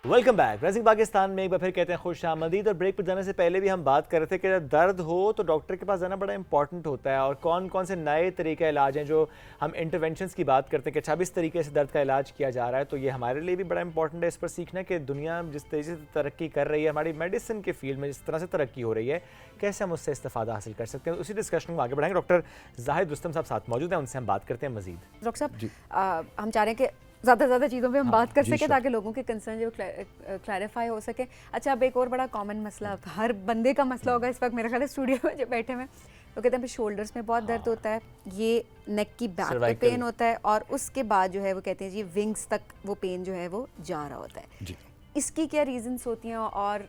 Welcome back. Rising Pakistan में एक बार फिर कहते हैं खुश आमदीद। और ब्रेक पर जाने से पहले भी हम बात कर रहे थे कि जब दर्द हो तो डॉक्टर के पास जाना बड़ा इंपॉर्टेंट होता है, और कौन कौन से नए तरीके इलाज हैं जो हम इंटरवेंशंस की बात करते हैं कि अच्छा इस तरीके से दर्द का इलाज किया जा रहा है। तो ये हमारे लिए भी बड़ा इंपॉर्टेंट है इस पर सीखना कि दुनिया जिस तेज़ी से तरक्की कर रही है, हमारी मेडिसिन के फील्ड में जिस तरह से तरक्की हो रही है, कैसे हम उससे इस्तेफादा हासिल कर सकते हैं। उसी डिस्कशन को आगे बढ़ाएंगे। डॉक्टर जाहिद रुस्तम साहब साथ मौजूद हैं, उनसे हम बात करते हैं मजीद। डॉक्टर साहब हम चाह रहे हैं कि ज़्यादा से ज़्यादा चीज़ों पे हम बात कर जी, सकें sure. ताकि लोगों के कंसर्न जो क्लैरिफाई हो सके। अच्छा, अब एक और बड़ा कॉमन मसला, हर बंदे का मसला होगा इस वक्त मेरे ख्याल है स्टूडियो में जो बैठे हैं, तो कहते हैं शोल्डर्स में बहुत दर्द होता है, ये नेक की बैक पे Cervical. पेन होता है, और उसके बाद जो है वो कहते हैं जी विंग्स तक वो पेन जो है वो जा रहा होता है। जी। इसकी क्या रीजंस होती हैं और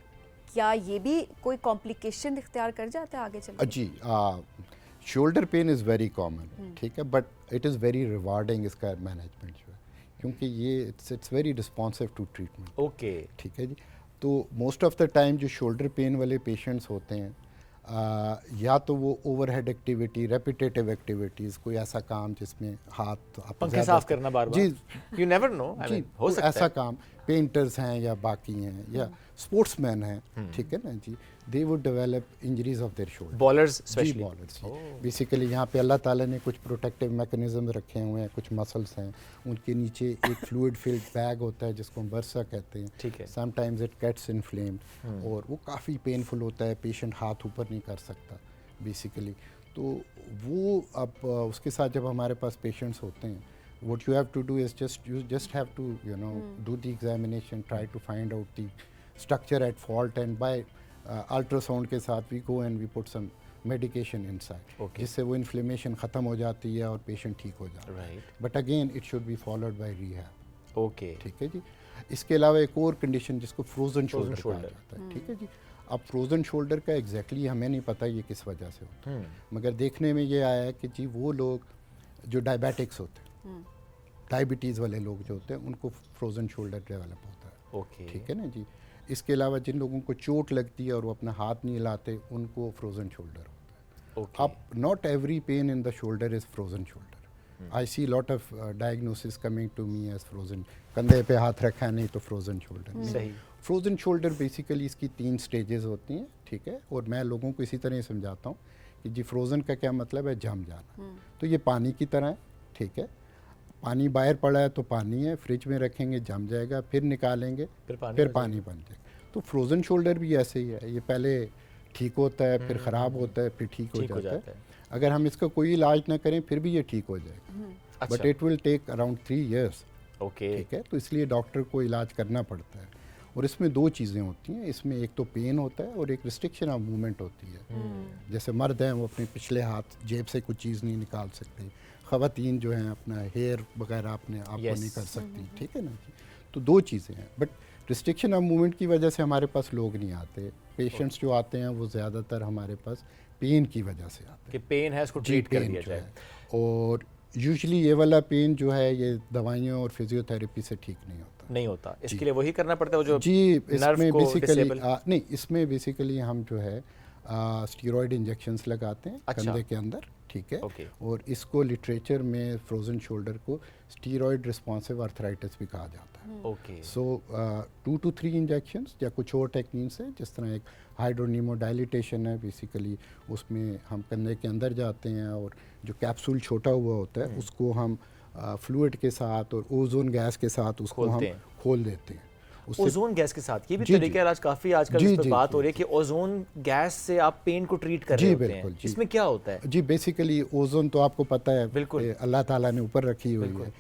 क्या ये भी कोई कॉम्प्लिकेशन इख्तियार कर जाता है आगे चल के? जी, shoulder pain is very common, ठीक है, but it is very rewarding इसका मैनेजमेंट जो है, क्योंकि ये it's very responsive to treatment. Okay, ठीक है जी। तो मोस्ट ऑफ द टाइम जो शोल्डर पेन वाले पेशेंट्स होते हैं, या तो वो ओवरहेड एक्टिविटी, रेपिटेटिव एक्टिविटीज़, कोई ऐसा काम जिसमें हाथ आप पंखे ज़्यादा- साफ करना बार बार, जी, यू नेवर नो, जी, हो सकता ऐसा है। काम पेंटर्स हैं या बाकी हैं या स्पोर्ट्समैन हैं, ठीक है ना जी, they would develop injuries of their shoulder. Bowlers जी, स्पेशली। बॉलर्स बेसिकली यहाँ पे अल्लाह ताला ने कुछ प्रोटेक्टिव मैकेनिज्म रखे हुए हैं, कुछ मसल्स हैं, उनके नीचे एक फ्लूइड फिल्ड बैग होता है जिसको हम बर्सा कहते हैं। ठीक है। समटाइम्स इट गेट्स इन्फ्लेम्ड और वो काफ़ी पेनफुल होता है, पेशेंट हाथ ऊपर नहीं कर सकता बेसिकली। तो वो अब उसके साथ जब हमारे पास पेशेंट्स होते हैं, what you have to do is you just have to do the examination, try to find out the structure at fault, and by ultrasound के साथ we go and we put some medication inside, Okay. जिससे वो inflammation ख़त्म हो जाती है और patient ठीक हो जाता है। Right. But again it should be followed by rehab. Okay, ठीक है जी। इसके अलावा एक और कंडीशन जिसको फ्रोजन शोल्डर कहा shoulder. जाता है, ठीक है जी। अब फ्रोजन शोल्डर का एग्जैक्टली हमें नहीं पता ये किस वजह से होता है, मगर देखने में ये आया है कि जी वो लोग जो डायबिटिक्स होते हैं, डायबिटीज़ वाले लोग जो होते हैं, उनको फ्रोजन शोल्डर डेवलप होता है। ओके, ठीक है ना जी। इसके अलावा जिन लोगों को चोट लगती है और वो अपना हाथ नहीं हिलाते, उनको फ्रोजन शोल्डर होता है। ओके, अब not every pain in the shoulder is frozen shoulder. I see lot of diagnosis coming to me as frozen, कंधे पे हाथ रखा है नहीं तो फ्रोजन शोल्डर। सही। फ्रोजन शोल्डर बेसिकली इसकी 3 स्टेजेस होती हैं, ठीक है, और मैं लोगों को इसी तरह ही समझाता हूँ कि जी फ्रोज़न का क्या मतलब है, जम जाना। तो ये पानी की तरह है, ठीक है, पानी बाहर पड़ा है तो पानी है, फ्रिज में रखेंगे जम जाएगा, फिर निकालेंगे फिर पानी फिर हो पानी बन जाएगा। तो फ्रोज़न शोल्डर भी ऐसे ही है, ये पहले ठीक होता है, फिर ख़राब होता है, फिर ठीक हो जाता है। अगर हम इसका कोई इलाज ना करें फिर भी ये ठीक हो जाएगा, but it will take around 3 years। Okay, ठीक है, तो इसलिए डॉक्टर को इलाज करना पड़ता है। और इसमें 2 चीज़ें होती हैं, इसमें एक तो पेन होता है और एक रिस्ट्रिक्शन ऑफ मूवमेंट होती है। जैसे मर्द हैं वो अपने पिछले हाथ जेब से कुछ चीज़ नहीं निकाल सकते, ख़वातीन जो हैं अपना हेयर वगैरह अपने आप को नहीं कर सकती, ठीक है ना जी। तो 2 चीज़ें हैं, बट रिस्ट्रिक्शन ऑफ मूवमेंट की वजह से हमारे पास लोग नहीं आते। पेशेंट्स जो आते हैं वो ज़्यादातर हमारे पास पेन की वजह से आते हैं कि पेन है इसको जी, ट्रीट कर पेन दिया जो जाए। है। और यूजुअली ये वाला पेन जो है ये दवाइयों और फिजियोथेरेपी से ठीक नहीं होता। नहीं होता, इसके लिए वही करना पड़ता है वो जो जी, इसमें को बेसिकली disable- नहीं, इसमें बेसिकली हम जो है स्टीरॉयड इंजेक्शंस लगाते हैं अच्छा। कंधे के अंदर, ठीक है। ओके। और इसको लिटरेचर में फ्रोजन शोल्डर को स्टीरॉयड रिस्पॉन्सिव आर्थराइटिस भी कहा जाता है। ओके, सो 2 to 3 इंजेक्शंस या कुछ और टेक्निक्स है, जिस तरह एक हाइड्रोनीमोडाइलिटेशन है, बेसिकली उसमें हम कंधे के अंदर जाते हैं और जो कैप्सूल छोटा हुआ होता है उसको हम फ्लूइड के साथ और ओजोन गैस के साथ उसको खोलते हम हैं। खोल देते हैं ओजोन गैस के साथ ये भी जी, जी। तरीका इलाज काफी आजकल जी, इस पर जी, बात जी, हो रही है कि ओजोन गैस से आप पेन को ट्रीट कर रहे जी, होते बिल्कुल, हैं, जी। इसमें क्या होता है? जी, बेसिकली ओजोन तो आपको पता है बिल्कुल। अल्लाह ताला ने ऊपर रखी हुई है,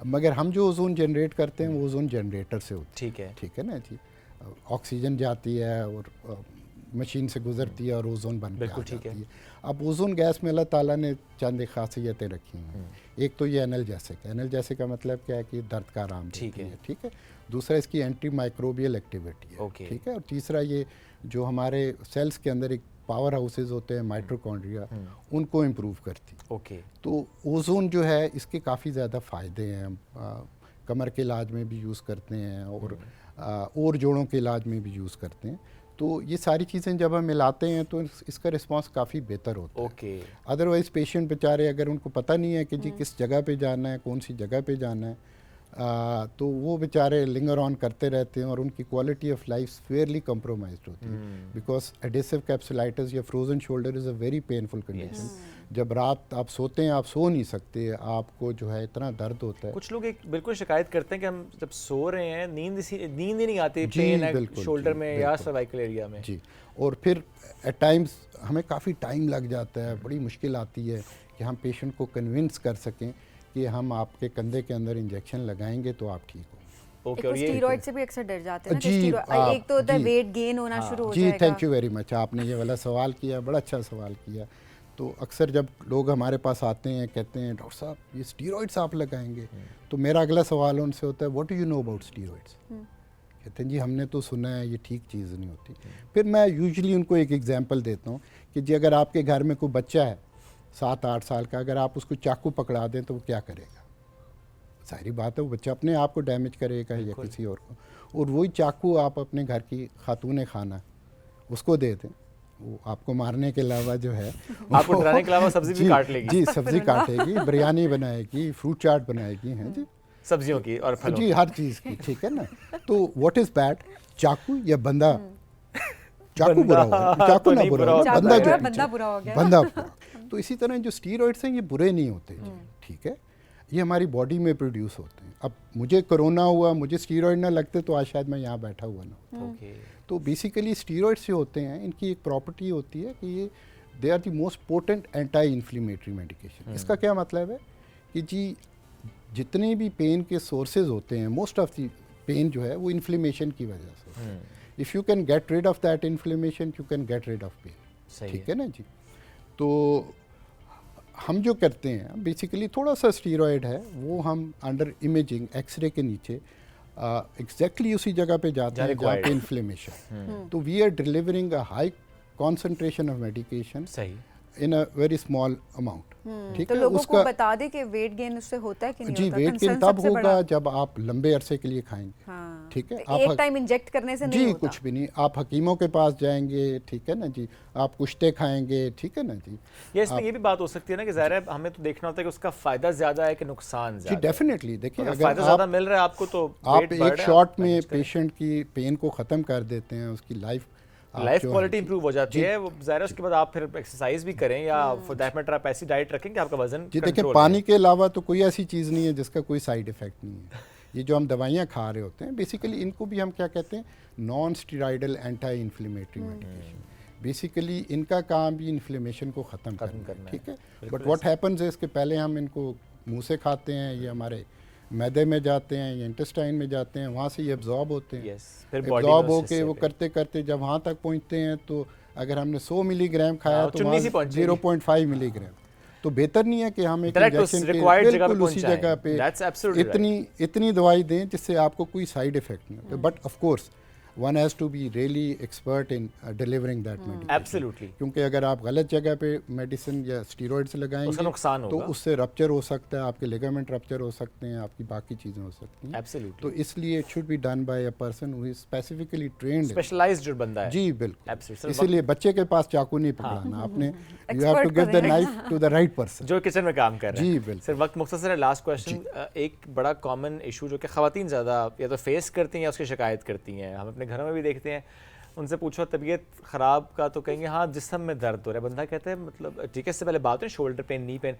मगर हम जो ओजोन जनरेट करते हैं वो ओजोन जनरेटर से होती ठीक है। है, ठीक है ना जी। ऑक्सीजन जाती है और मशीन से गुजरती है और ओजोन बन के आ बिल्कुल, ठीक जाती है। है। अब ओजोन गैस में अल्लाह ताला ने चंद एक खासियतें रखी हैं। एक तो ये एनर्जेसिक का मतलब क्या है कि दर्द का आराम ठीक देती है। है, ठीक है। दूसरा इसकी एंटी माइक्रोबियल एक्टिविटी है, ओके। ठीक है। और तीसरा ये जो हमारे सेल्स के अंदर एक पावर हाउसेज होते हैं माइटोकॉन्ड्रिया, उनको इम्प्रूव करती है। ओके। तो ओजोन जो है इसके काफ़ी ज़्यादा फ़ायदे हैं। हम कमर के इलाज में भी यूज़ करते हैं और जोड़ों के इलाज में भी यूज़ करते हैं। तो ये सारी चीज़ें जब हम मिलाते हैं तो इसका रिस्पांस काफ़ी बेहतर होता है। ओके। अदरवाइज़ पेशेंट बेचारे अगर उनको पता नहीं है कि जी किस जगह पे जाना है, कौन सी जगह पे जाना है, तो वो बेचारे लिंगर ऑन करते रहते हैं और उनकी quality of life Fairlie compromised होती है, बिकॉज एडेसिव कैप्सुलाइटिस या frozen shoulder is a very painful condition. जब रात आप सोते हैं आप सो नहीं सकते, आपको जो है इतना दर्द होता है। कुछ लोग एक बिल्कुल शिकायत करते हैं कि हम जब सो रहे हैं नींद ही नहीं आती, जी, पेन है बिल्कुल, शोल्डर जी, में या बिल्कुल। सर्वाइकल एरिया में। जी, और फिर एट टाइम्स हमें काफ़ी टाइम लग जाता है, बड़ी मुश्किल आती है कि हम पेशेंट को कन्विंस कर सकें कि हम आपके कंधे के अंदर इंजेक्शन लगाएंगे तो आप ठीक हो। ओके। और ये स्टीरॉइड से भी अक्सर डर जाते हैं ना कि जी, स्टीरॉइड एक तो होता है जी। वेट गेन होना शुरू हो जी, जाएगा। थैंक यू वेरी मच, आपने ये वाला सवाल किया, बड़ा अच्छा सवाल किया। तो अक्सर जब लोग हमारे पास आते हैं कहते हैं डॉक्टर साहब ये स्टीरॉइड्स आप लगाएंगे, तो मेरा अगला सवाल उनसे होता है what do you know about steroids. कहते हैं जी हमने तो सुना है ये ठीक चीज़ नहीं होती। फिर मैं यूजुअली उनको एक एग्जांपल देता हूँ कि जी अगर आपके घर में कोई बच्चा है 7-8 साल का, अगर आप उसको चाकू पकड़ा दें तो वो क्या करेगा? सारी बात है, वो बच्चा अपने आप को डैमेज करेगा या किसी और को। और वही चाकू आप अपने घर की खातून खाना उसको दे दें, वो आपको मारने के अलावा जो है आपको डराने के अलावा सब्जी भी काट लेगी। जी, सब्जी काटेगी, बिरयानी बनाएगी, फ्रूट चाट बनाएगी, हैं जी, सब्जियों की और फलों जी, हर चीज़ की, ठीक है ना। तो व्हाट इज़ बैड, चाकू या बंदा? चाकू बुरा हुआ, चाकू तो ना नहीं बुरा बुरा हुआ, होता बंदा है। जो बंदा पीछे- बुरा हो गया। बंदा बुरा। तो इसी तरह जो स्टीरॉइड्स हैं ये बुरे नहीं होते जी, ठीक है, ये हमारी बॉडी में प्रोड्यूस होते हैं। अब मुझे कोरोना हुआ, मुझे स्टीरॉइड ना लगते तो आज शायद मैं यहाँ बैठा हुआ ना होता। ओके। तो बेसिकली स्टीरॉइड्स जो होते हैं इनकी एक प्रॉपर्टी होती है कि ये they are the most potent anti inflammatory medication. इसका क्या मतलब है कि जी जितने भी पेन के सोर्सेज होते हैं, मोस्ट ऑफ द पेन जो है वो इन्फ्लेमेशन की वजह से होता है। If you can get rid of that inflammation you can get rid of pain, सही ठीक है ना जी। तो हम जो करते हैं बेसिकली थोड़ा सा स्टीरॉयड है वो हम अंडर इमेजिंग एक्सरे के नीचे एग्जैक्टली उसी जगह पे जाते हैं जहाँ पे इन्फ्लेमेशन। तो we are delivering a high concentration of medication सही। In a very small amount, ठीक तो है। लोगों को उसका बता दे कि वेट गेन उससे होता है कि नहीं जी होता? वेट गेन Concern तब सबसे होगा बड़ा। जब आप लंबे अरसे के लिए खाएंगे, हाँ। ठीक है। तो एक टाइम इंजेक्ट करने से नहीं जी होता। कुछ भी नहीं, आप हकीमों के पास जाएंगे, ठीक है ना जी, आप कुश्ते खाएंगे, ठीक है ना जी। ये इसमें ये भी बात हो सकती है ना कि ज़ाहिर है हमें तो देखना होता है कि उसका फायदा ज़्यादा है कि नुकसान जी ज़्यादा है। डेफिनेटली, देखिए अगर अगर फायदा ज़्यादा मिल रहा है आपको तो आप weight बढ़ एक रहा है, शॉट आप में manage करें। पेशेंट की पेन को ख़त्म कर देते हैं, उसकी लाइफ क्वालिटी इंप्रूव हो जाती है, वो ज़ाहिर है उसके बाद आप फिर एक्सरसाइज भी करें या फॉर दैट मैटर आप ऐसी डाइट रखें कि आपका वजन जी। देखिए कंट्रोल पानी के अलावा तो कोई ऐसी चीज़ नहीं है जिसका कोई साइड इफ़ेक्ट नहीं है। ये जो हम दवाइयाँ खा रहे होते हैं बेसिकली इनको भी हम क्या कहते हैं non steroidal anti inflammatory medication. Basically इनका काम भी इन्फ्लेमेशन को ख़त्म करना है, ठीक है। बट व्हाट हैपन्स है इसके पहले हम इनको मुंह से खाते हैं, ये हमारे मैदे में जाते हैं या इंटेस्टाइन में जाते हैं, वहाँ से ये एब्जॉर्ब होते हैं। Yes, फिर body में एब्जॉर्ब उस होके हिस्से वो पे। करते करते जब वहाँ तक पहुँचते हैं तो अगर हमने 100 मिलीग्राम खाया हाँ, तो चुन्नी सी पहुंच जाएगी। 0.5 मिलीग्राम। तो बेहतर नहीं है कि हम एक Direct उस इंजेक्शन के required जगह पे बिल्कुल उसी पहुंचाएं। जगह पे That's absolutely इतनी दवाई दें जिससे आपको कोई साइड इफेक्ट नहीं हो। But of course one has to be really expert in delivering that medication. Absolutely. क्योंकि अगर आप गलत जगह पे मेडिसिन या स्टीरॉइड्स लगाएंगे उसका नुकसान तो होगा। उससे रप्चर हो सकता है, आपके लिगामेंट रप्चर हो सकते हैं, आपकी बाकी चीज़ें हो सकती हैं। एब्सोल्युटली। तो इसलिए it should be done by a person who is specifically trained. Specialized जो बंदा है। जी बिल्कुल, Absolutely. इसीलिए बच्चे के पास चाकू नहीं पकड़ाना आपने, you have to Expert give को द देना। Knife to the right person. जो किचन में काम कर रहे हैं। जी, बिल्कुल। सर वक्त मुख्तसर है, लास्ट क्वेश्चन। एक बड़ा कॉमन इशू जो कि ख़वातीन ज़्यादा या तो फेस करती हैं या उसकी शिकायत करती हैं, हम अपने घरों में भी देखते हैं, उनसे पूछो तबीयत ख़राब का तो कहेंगे हाँ जिस्म में दर्द हो रहा है। बंदा कहता है मतलब ठीक है इससे पहले बात है शोल्डर पेन, नी पेन,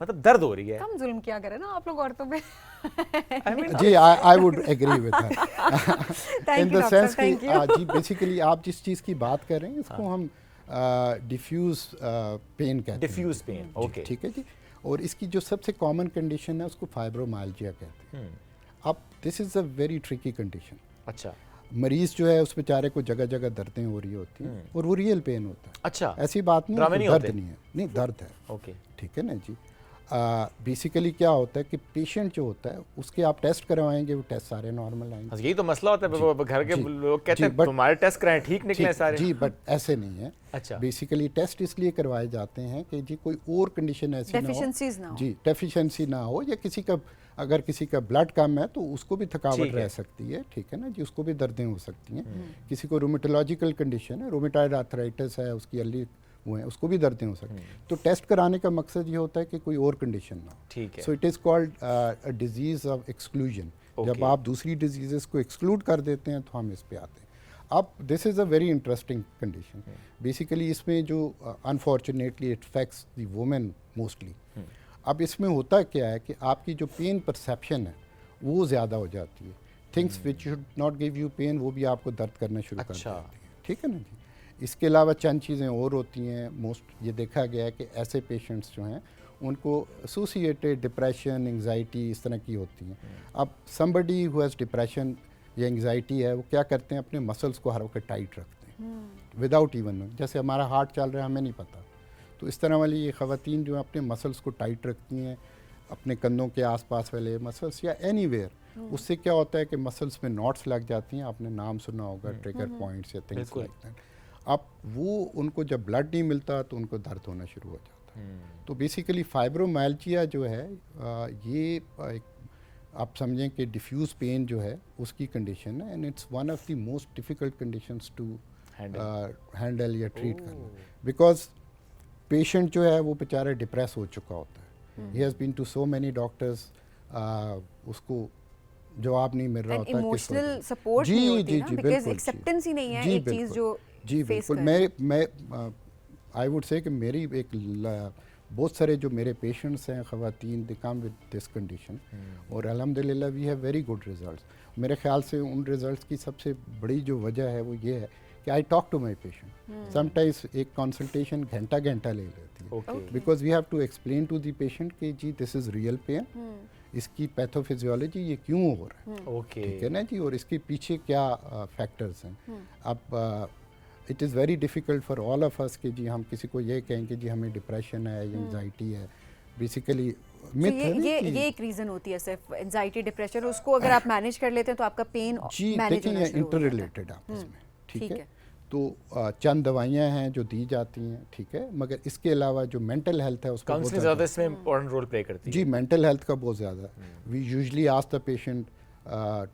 मतलब दर्द हो रही है। कम जुल्म किया करें ना आप लोग औरतों पे। I mean, जी I would agree with her Thank in you, the doctor, sense कि thank you. जी बेसिकली आप जिस चीज़ की बात कर रहे हैं इसको हम डिफ्यूज पेन कहते हैं। डिफ्यूज पेन, जी, ओके। ठीक है जी। और इसकी जो सबसे कॉमन कंडीशन है उसको फाइब्रोमाइल्जिया कहते हैं। अब this is a very tricky condition. अच्छा मरीज जो है उस बेचारे को जगह जगह दर्दें हो रही होती हैं और वो रियल पेन होता है। अच्छा, ऐसी बात नहीं ड्रामे है नहीं कि दर्द होते? नहीं है, नहीं दर्द है। ओके, ठीक है ना जी। बेसिकली क्या होता है कि पेशेंट जो होता है उसके आप टेस्ट करवाएंगे, वो टेस्ट सारे नॉर्मल आएंगे। यही तो मसला होता है, घर के जी, लोग कहते जी, हैं but- तुम्हारे टेस्ट कराएं ठीक निकले ठीक, सारे। जी बट ऐसे नहीं है। अच्छा। बेसिकली टेस्ट इसलिए करवाए जाते हैं कि जी कोई और कंडीशन ऐसी Deficiencies ना हो। जी डेफिशिएंसी ना हो, या किसी का अगर किसी का ब्लड कम है तो उसको भी थकावट ठीक है। रह सकती है। ठीक है ना जी, उसको भी दर्दें हो सकती हैं। किसी को रोमेटोलॉजिकल कंडीशन है, रोमेटॉइड आर्थराइटिस है, उसकी अर्ली वो है, उसको भी दर्दें हो सकती हैं। तो टेस्ट कराने का मकसद ये होता है कि कोई और कंडीशन ना हो। ठीक है। So it is called a disease of exclusion. जब Okay. आप दूसरी डिजीज़ को एक्सक्लूड कर देते हैं तो हम इस पे आते हैं। अब this is a very interesting condition. Basically इसमें जो unfortunately it affects the women mostly. अब इसमें होता क्या है कि आपकी जो पेन परसेप्शन है वो ज़्यादा हो जाती है। Things which should not give you pain वो भी आपको दर्द करना शुरू कर अच्छा। देती है। ठीक है ना जी। इसके अलावा चंद चीज़ें और होती हैं। मोस्ट ये देखा गया है कि ऐसे पेशेंट्स जो हैं उनको एसोसिएटेड डिप्रेशन, एंग्जाइटी इस तरह की होती हैं। अब समबडी हु हैज़ डिप्रेशन या एंग्जाइटी है वो क्या करते हैं, अपने मसल्स को हर वक्त टाइट रखते हैं विदाउट इवन, जैसे हमारा हार्ट चल रहा है हमें नहीं पता। तो इस तरह वाली ये ख़वातीन जो हैं अपने मसल्स को टाइट रखती हैं, अपने कंधों के आसपास वाले मसल्स या एनीवेयर। उससे क्या होता है कि मसल्स में नॉट्स लग जाती हैं। आपने नाम सुना होगा ट्रिगर पॉइंट्स या थिंग्स लाइक दैट। अब वो उनको जब ब्लड नहीं मिलता तो उनको दर्द होना शुरू हो जाता है। तो बेसिकली फाइब्रोमाइल्जिया जो है ये एक आप समझें कि डिफ्यूज़ पेन जो है उसकी कंडीशन है, and it's one of the most difficult conditions to handle या ट्रीट करना, बिकॉज पेशेंट जो है वो बेचारा डिप्रेस हो चुका होता है। He has been to so many doctors, उसको जवाब नहीं मिल रहा होता है। इमोशनल सपोर्ट नहीं होती ना, बिकॉज़ एक्सेप्टेंस ही नहीं है जी, एक चीज़ बिल्कुल। जो जी फेस बिल्कुल। मैं आई वुड से कि मेरी एक बहुत सारे जो मेरे पेशेंट्स हैं ख़वातीन, they come with this condition, और अल्हम्दुलिल्लाह we have very good results. मेरे ख्याल से उन रिजल्ट्स की सबसे बड़ी जो वजह है वो ये है कि I talk to my patient. Sometimes एक कंसल्टेशन घंटा घंटा ले लेती है, okay, because we have to explain to the patient कि जी दिस इज़ रियल पेन, इसकी पैथोफिजियोलॉजी ये क्यों हो रहा है। ओके, ठीक है ना जी, और इसके पीछे क्या फैक्टर्स हैं। अब it is very difficult for all of us कि जी हम किसी को ये कहें कि जी हमें डिप्रेशन है या एंग्जाइटी है। बेसिकली मिथ है ना कि ये एक रीज़न होती है सिर्फ एंजाइटी, डिप्रेशन, उसको अगर आप मैनेज कर लेते हैं तो आपका पेन जी मैनेज देखें होना ये शुरू हो इंटर जाता है। रिलेटेड आपस में। ठीक ठीक है, है। तो चंद दवाइयाँ हैं जो दी जाती हैं, ठीक है, मगर इसके अलावा जो मेंटल हेल्थ है उसका बहुत काउंसलिंग ज़्यादा इसमें इंपॉर्टेंट रोल प्ले करती है। जी मेंटल हेल्थ का बहुत ज़्यादा। We usually ask the patient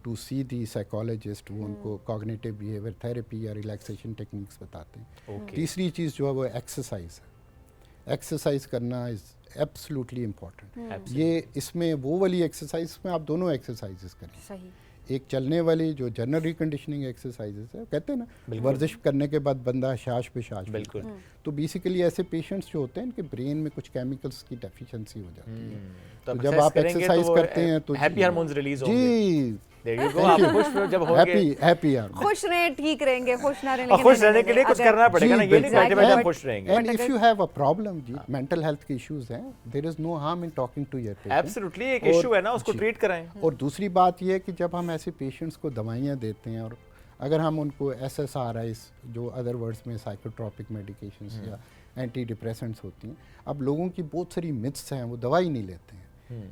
to see the psychologist, वो उनको कॉग्निटिव बिहेवियर थेरेपी या रिलैक्सेशन टेक्निक्स बताते हैं। Okay. तीसरी चीज़ जो है वो एक्सरसाइज है। एक्सरसाइज करना इज़ एब्सोल्युटली इम्पॉर्टेंट। ये इसमें वो वाली एक्सरसाइज में आप दोनों एक्सरसाइजेस करें। सही। एक चलने वाली जो जनरल रिकंडीशनिंग एक्सरसाइजेस है, कहते हैं ना वर्जिश करने के बाद बंदा शाश पे शाश बिल्कुल। होता है। तो बेसिकली ऐसे पेशेंट्स जो होते हैं इनके ब्रेन में कुछ केमिकल्स की डेफिशिएंसी हो जाती है। तो जब आप एक्सरसाइज करते हैं तो हैप्पी हार्मोन्स रिलीज होंगे। जी देयर यू गो, आप खुश जब होंगे, हैप्पी हार्मोन। खुश रहें, ठीक रहेंगे, खुश ना रहें, और खुश रहने के लिए कुछ करना पड़ेगा ना, ये नहीं बिल्कुल। बैठे बैठे हम Exactly. खुश रहेंगे। And if you have a problem जी, मेंटल हेल्थ के इश्यूज हैं, there is no harm in talking to your patient. Absolutely, एक और- इशू है ना, उसको जी। ट्रीट कराएं। और दूसरी बात यह है कि जब हम ऐसे पेशेंट्स को दवाइयाँ देते हैं, और अगर हम उनको SSRIs जो अदर वर्ड्स में साइकोट्रोपिक मेडिकेशंस या एंटी डिप्रेसेंट्स होती हैं, अब लोगों की बहुत सारी मिथ्स हैं, वो दवाई नहीं लेते हैं।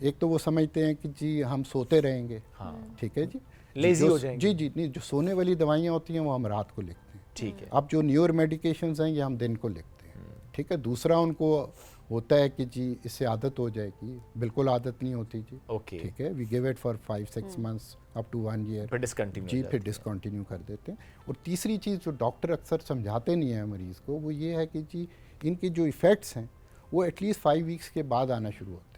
एक तो वो समझते हैं कि जी हम सोते रहेंगे, ठीक है जी, Lazy जो- हो जाएंगे। जी जी नहीं, जो सोने वाली दवाइयाँ होती हैं वो हम रात को लिखते हैं। ठीक है। अब जो न्यूरो मेडिकेशंस हैं ये हम दिन को लिखते हैं। ठीक है, दूसरा उनको होता है कि जी इससे आदत हो जाएगी, बिल्कुल आदत नहीं होती जी। ओके। ठीक है, we give it for 5-6 months up to 1 year, फिर डिसकंटिन्यू जी फिर डिसकंटिन्यू कर देते हैं। और तीसरी चीज़ जो डॉक्टर अक्सर समझाते नहीं है मरीज़ को, वो ये है कि जी इनके जो इफ़ेक्ट्स हैं वो एटलीस्ट 5 वीक्स के बाद आना शुरू होते हैं।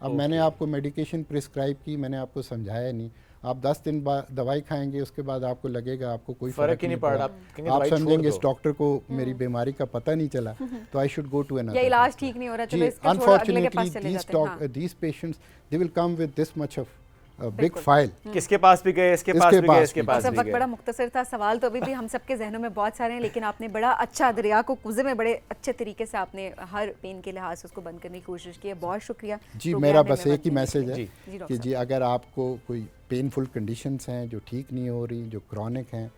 अब मैंने आपको मेडिकेशन प्रिस्क्राइब की, मैंने आपको समझाया नहीं, आप 10 दिन बाद दवाई खाएंगे, उसके बाद आपको लगेगा आपको कोई फर्क ही नहीं पड़ रहा, आप कहेंगे आप दवाई छोड़ समझेंगे दो। इस डॉक्टर को मेरी बीमारी का पता नहीं चला, तो आई शुड गो टू या अनदर। इलाज ठीक नहीं हो रहा, चलो जी, इसका छोड़ो, अगले के पास unfortunately चले जाते हैं। हाँ। these patients they will come with this much of a big file. किसके पास भी गए, इसके पास भी गए, इसके और पास सब भी वक्त गए। बड़ा मुख्तसर था, सवाल तो अभी भी हम सबके जहनों में बहुत सारे हैं, लेकिन आपने बड़ा अच्छा दरिया को कुज़े में बड़े अच्छे तरीके से आपने हर पेन के लिहाज से उसको बंद करने की कोशिश की है। बहुत शुक्रिया। जी, प्रोग्राम मेरा में बस हमें एक ही वक्त मैसेज देने है के लिए। जी, डॉक्टर कि जी अगर आपको कोई पेनफुल कंडीशंस हैं जो ठीक नहीं हो रही, जो क्रॉनिक हैं,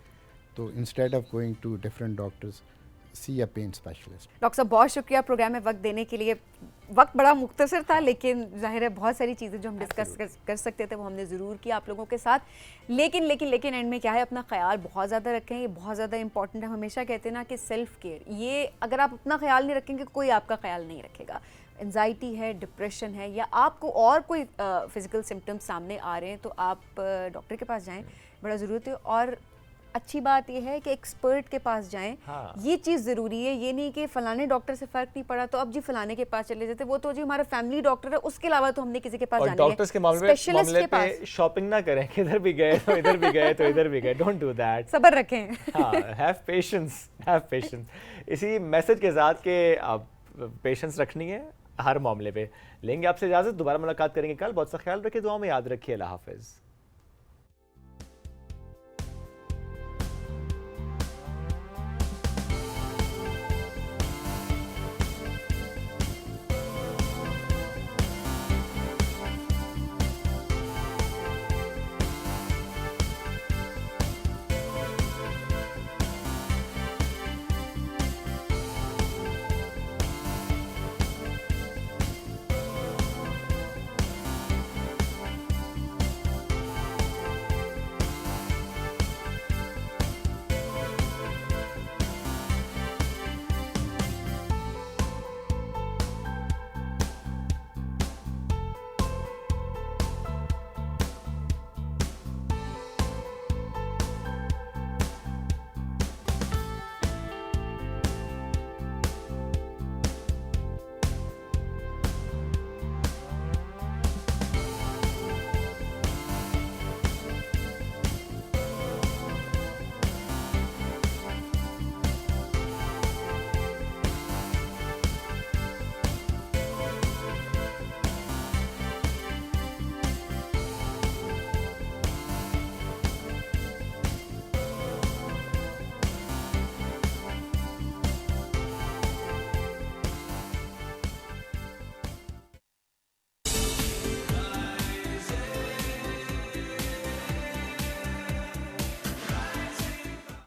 तो instead of going to different doctors see a pain specialist. Doctor साहब बहुत शुक्रिया प्रोग्राम में वक्त देने के लिए। वक्त बड़ा मुख्तसर था, लेकिन जाहिर है बहुत सारी चीज़ें जो हम डिस्कस कर सकते थे वो हमने ज़रूर किया आप लोगों के साथ। लेकिन एंड में क्या है, अपना ख्याल बहुत ज़्यादा रखें, ये बहुत ज़्यादा इंपॉर्टेंट है। हमेशा कहते हैं ना कि सेल्फ केयर, ये अगर आप अपना ख्याल नहीं रखेंगे कोई आपका ख्याल नहीं रखेगा। एंजाइटी है, डिप्रेशन है, या आपको और कोई फिजिकल सिम्टम्स सामने आ रहे हैं तो आप डॉक्टर के पास जाएँ, बड़ा ज़रूरत है। और अच्छी बात यह है कि एक्सपर्ट के पास जाएं। हाँ। ये चीज़ ज़रूरी है, ये नहीं कि फ़लाने डॉक्टर से फ़र्क नहीं पड़ा तो अब जी फ़लाने के पास चले जाते, वो तो जी हमारा फैमिली डॉक्टर है, उसके अलावा तो हमने किसी के पास और जाना है। डॉक्टर्स के मामले पे शॉपिंग ना करें कि इधर भी गए तो इधर भी गए तो इधर भी गए, डोंट डू दैट। सब्र रखें। हाँ, हैव पेशेंस। इसी मैसेज के साथ के आप पेशेंस रखनी है हर मामले पे। लेंगे आपसे इजाज़त, दोबारा मुलाकात करेंगे कल। बहुत सा ख्याल रखिए, दुआ में याद रखिए। अल्लाह हाफ़िज़।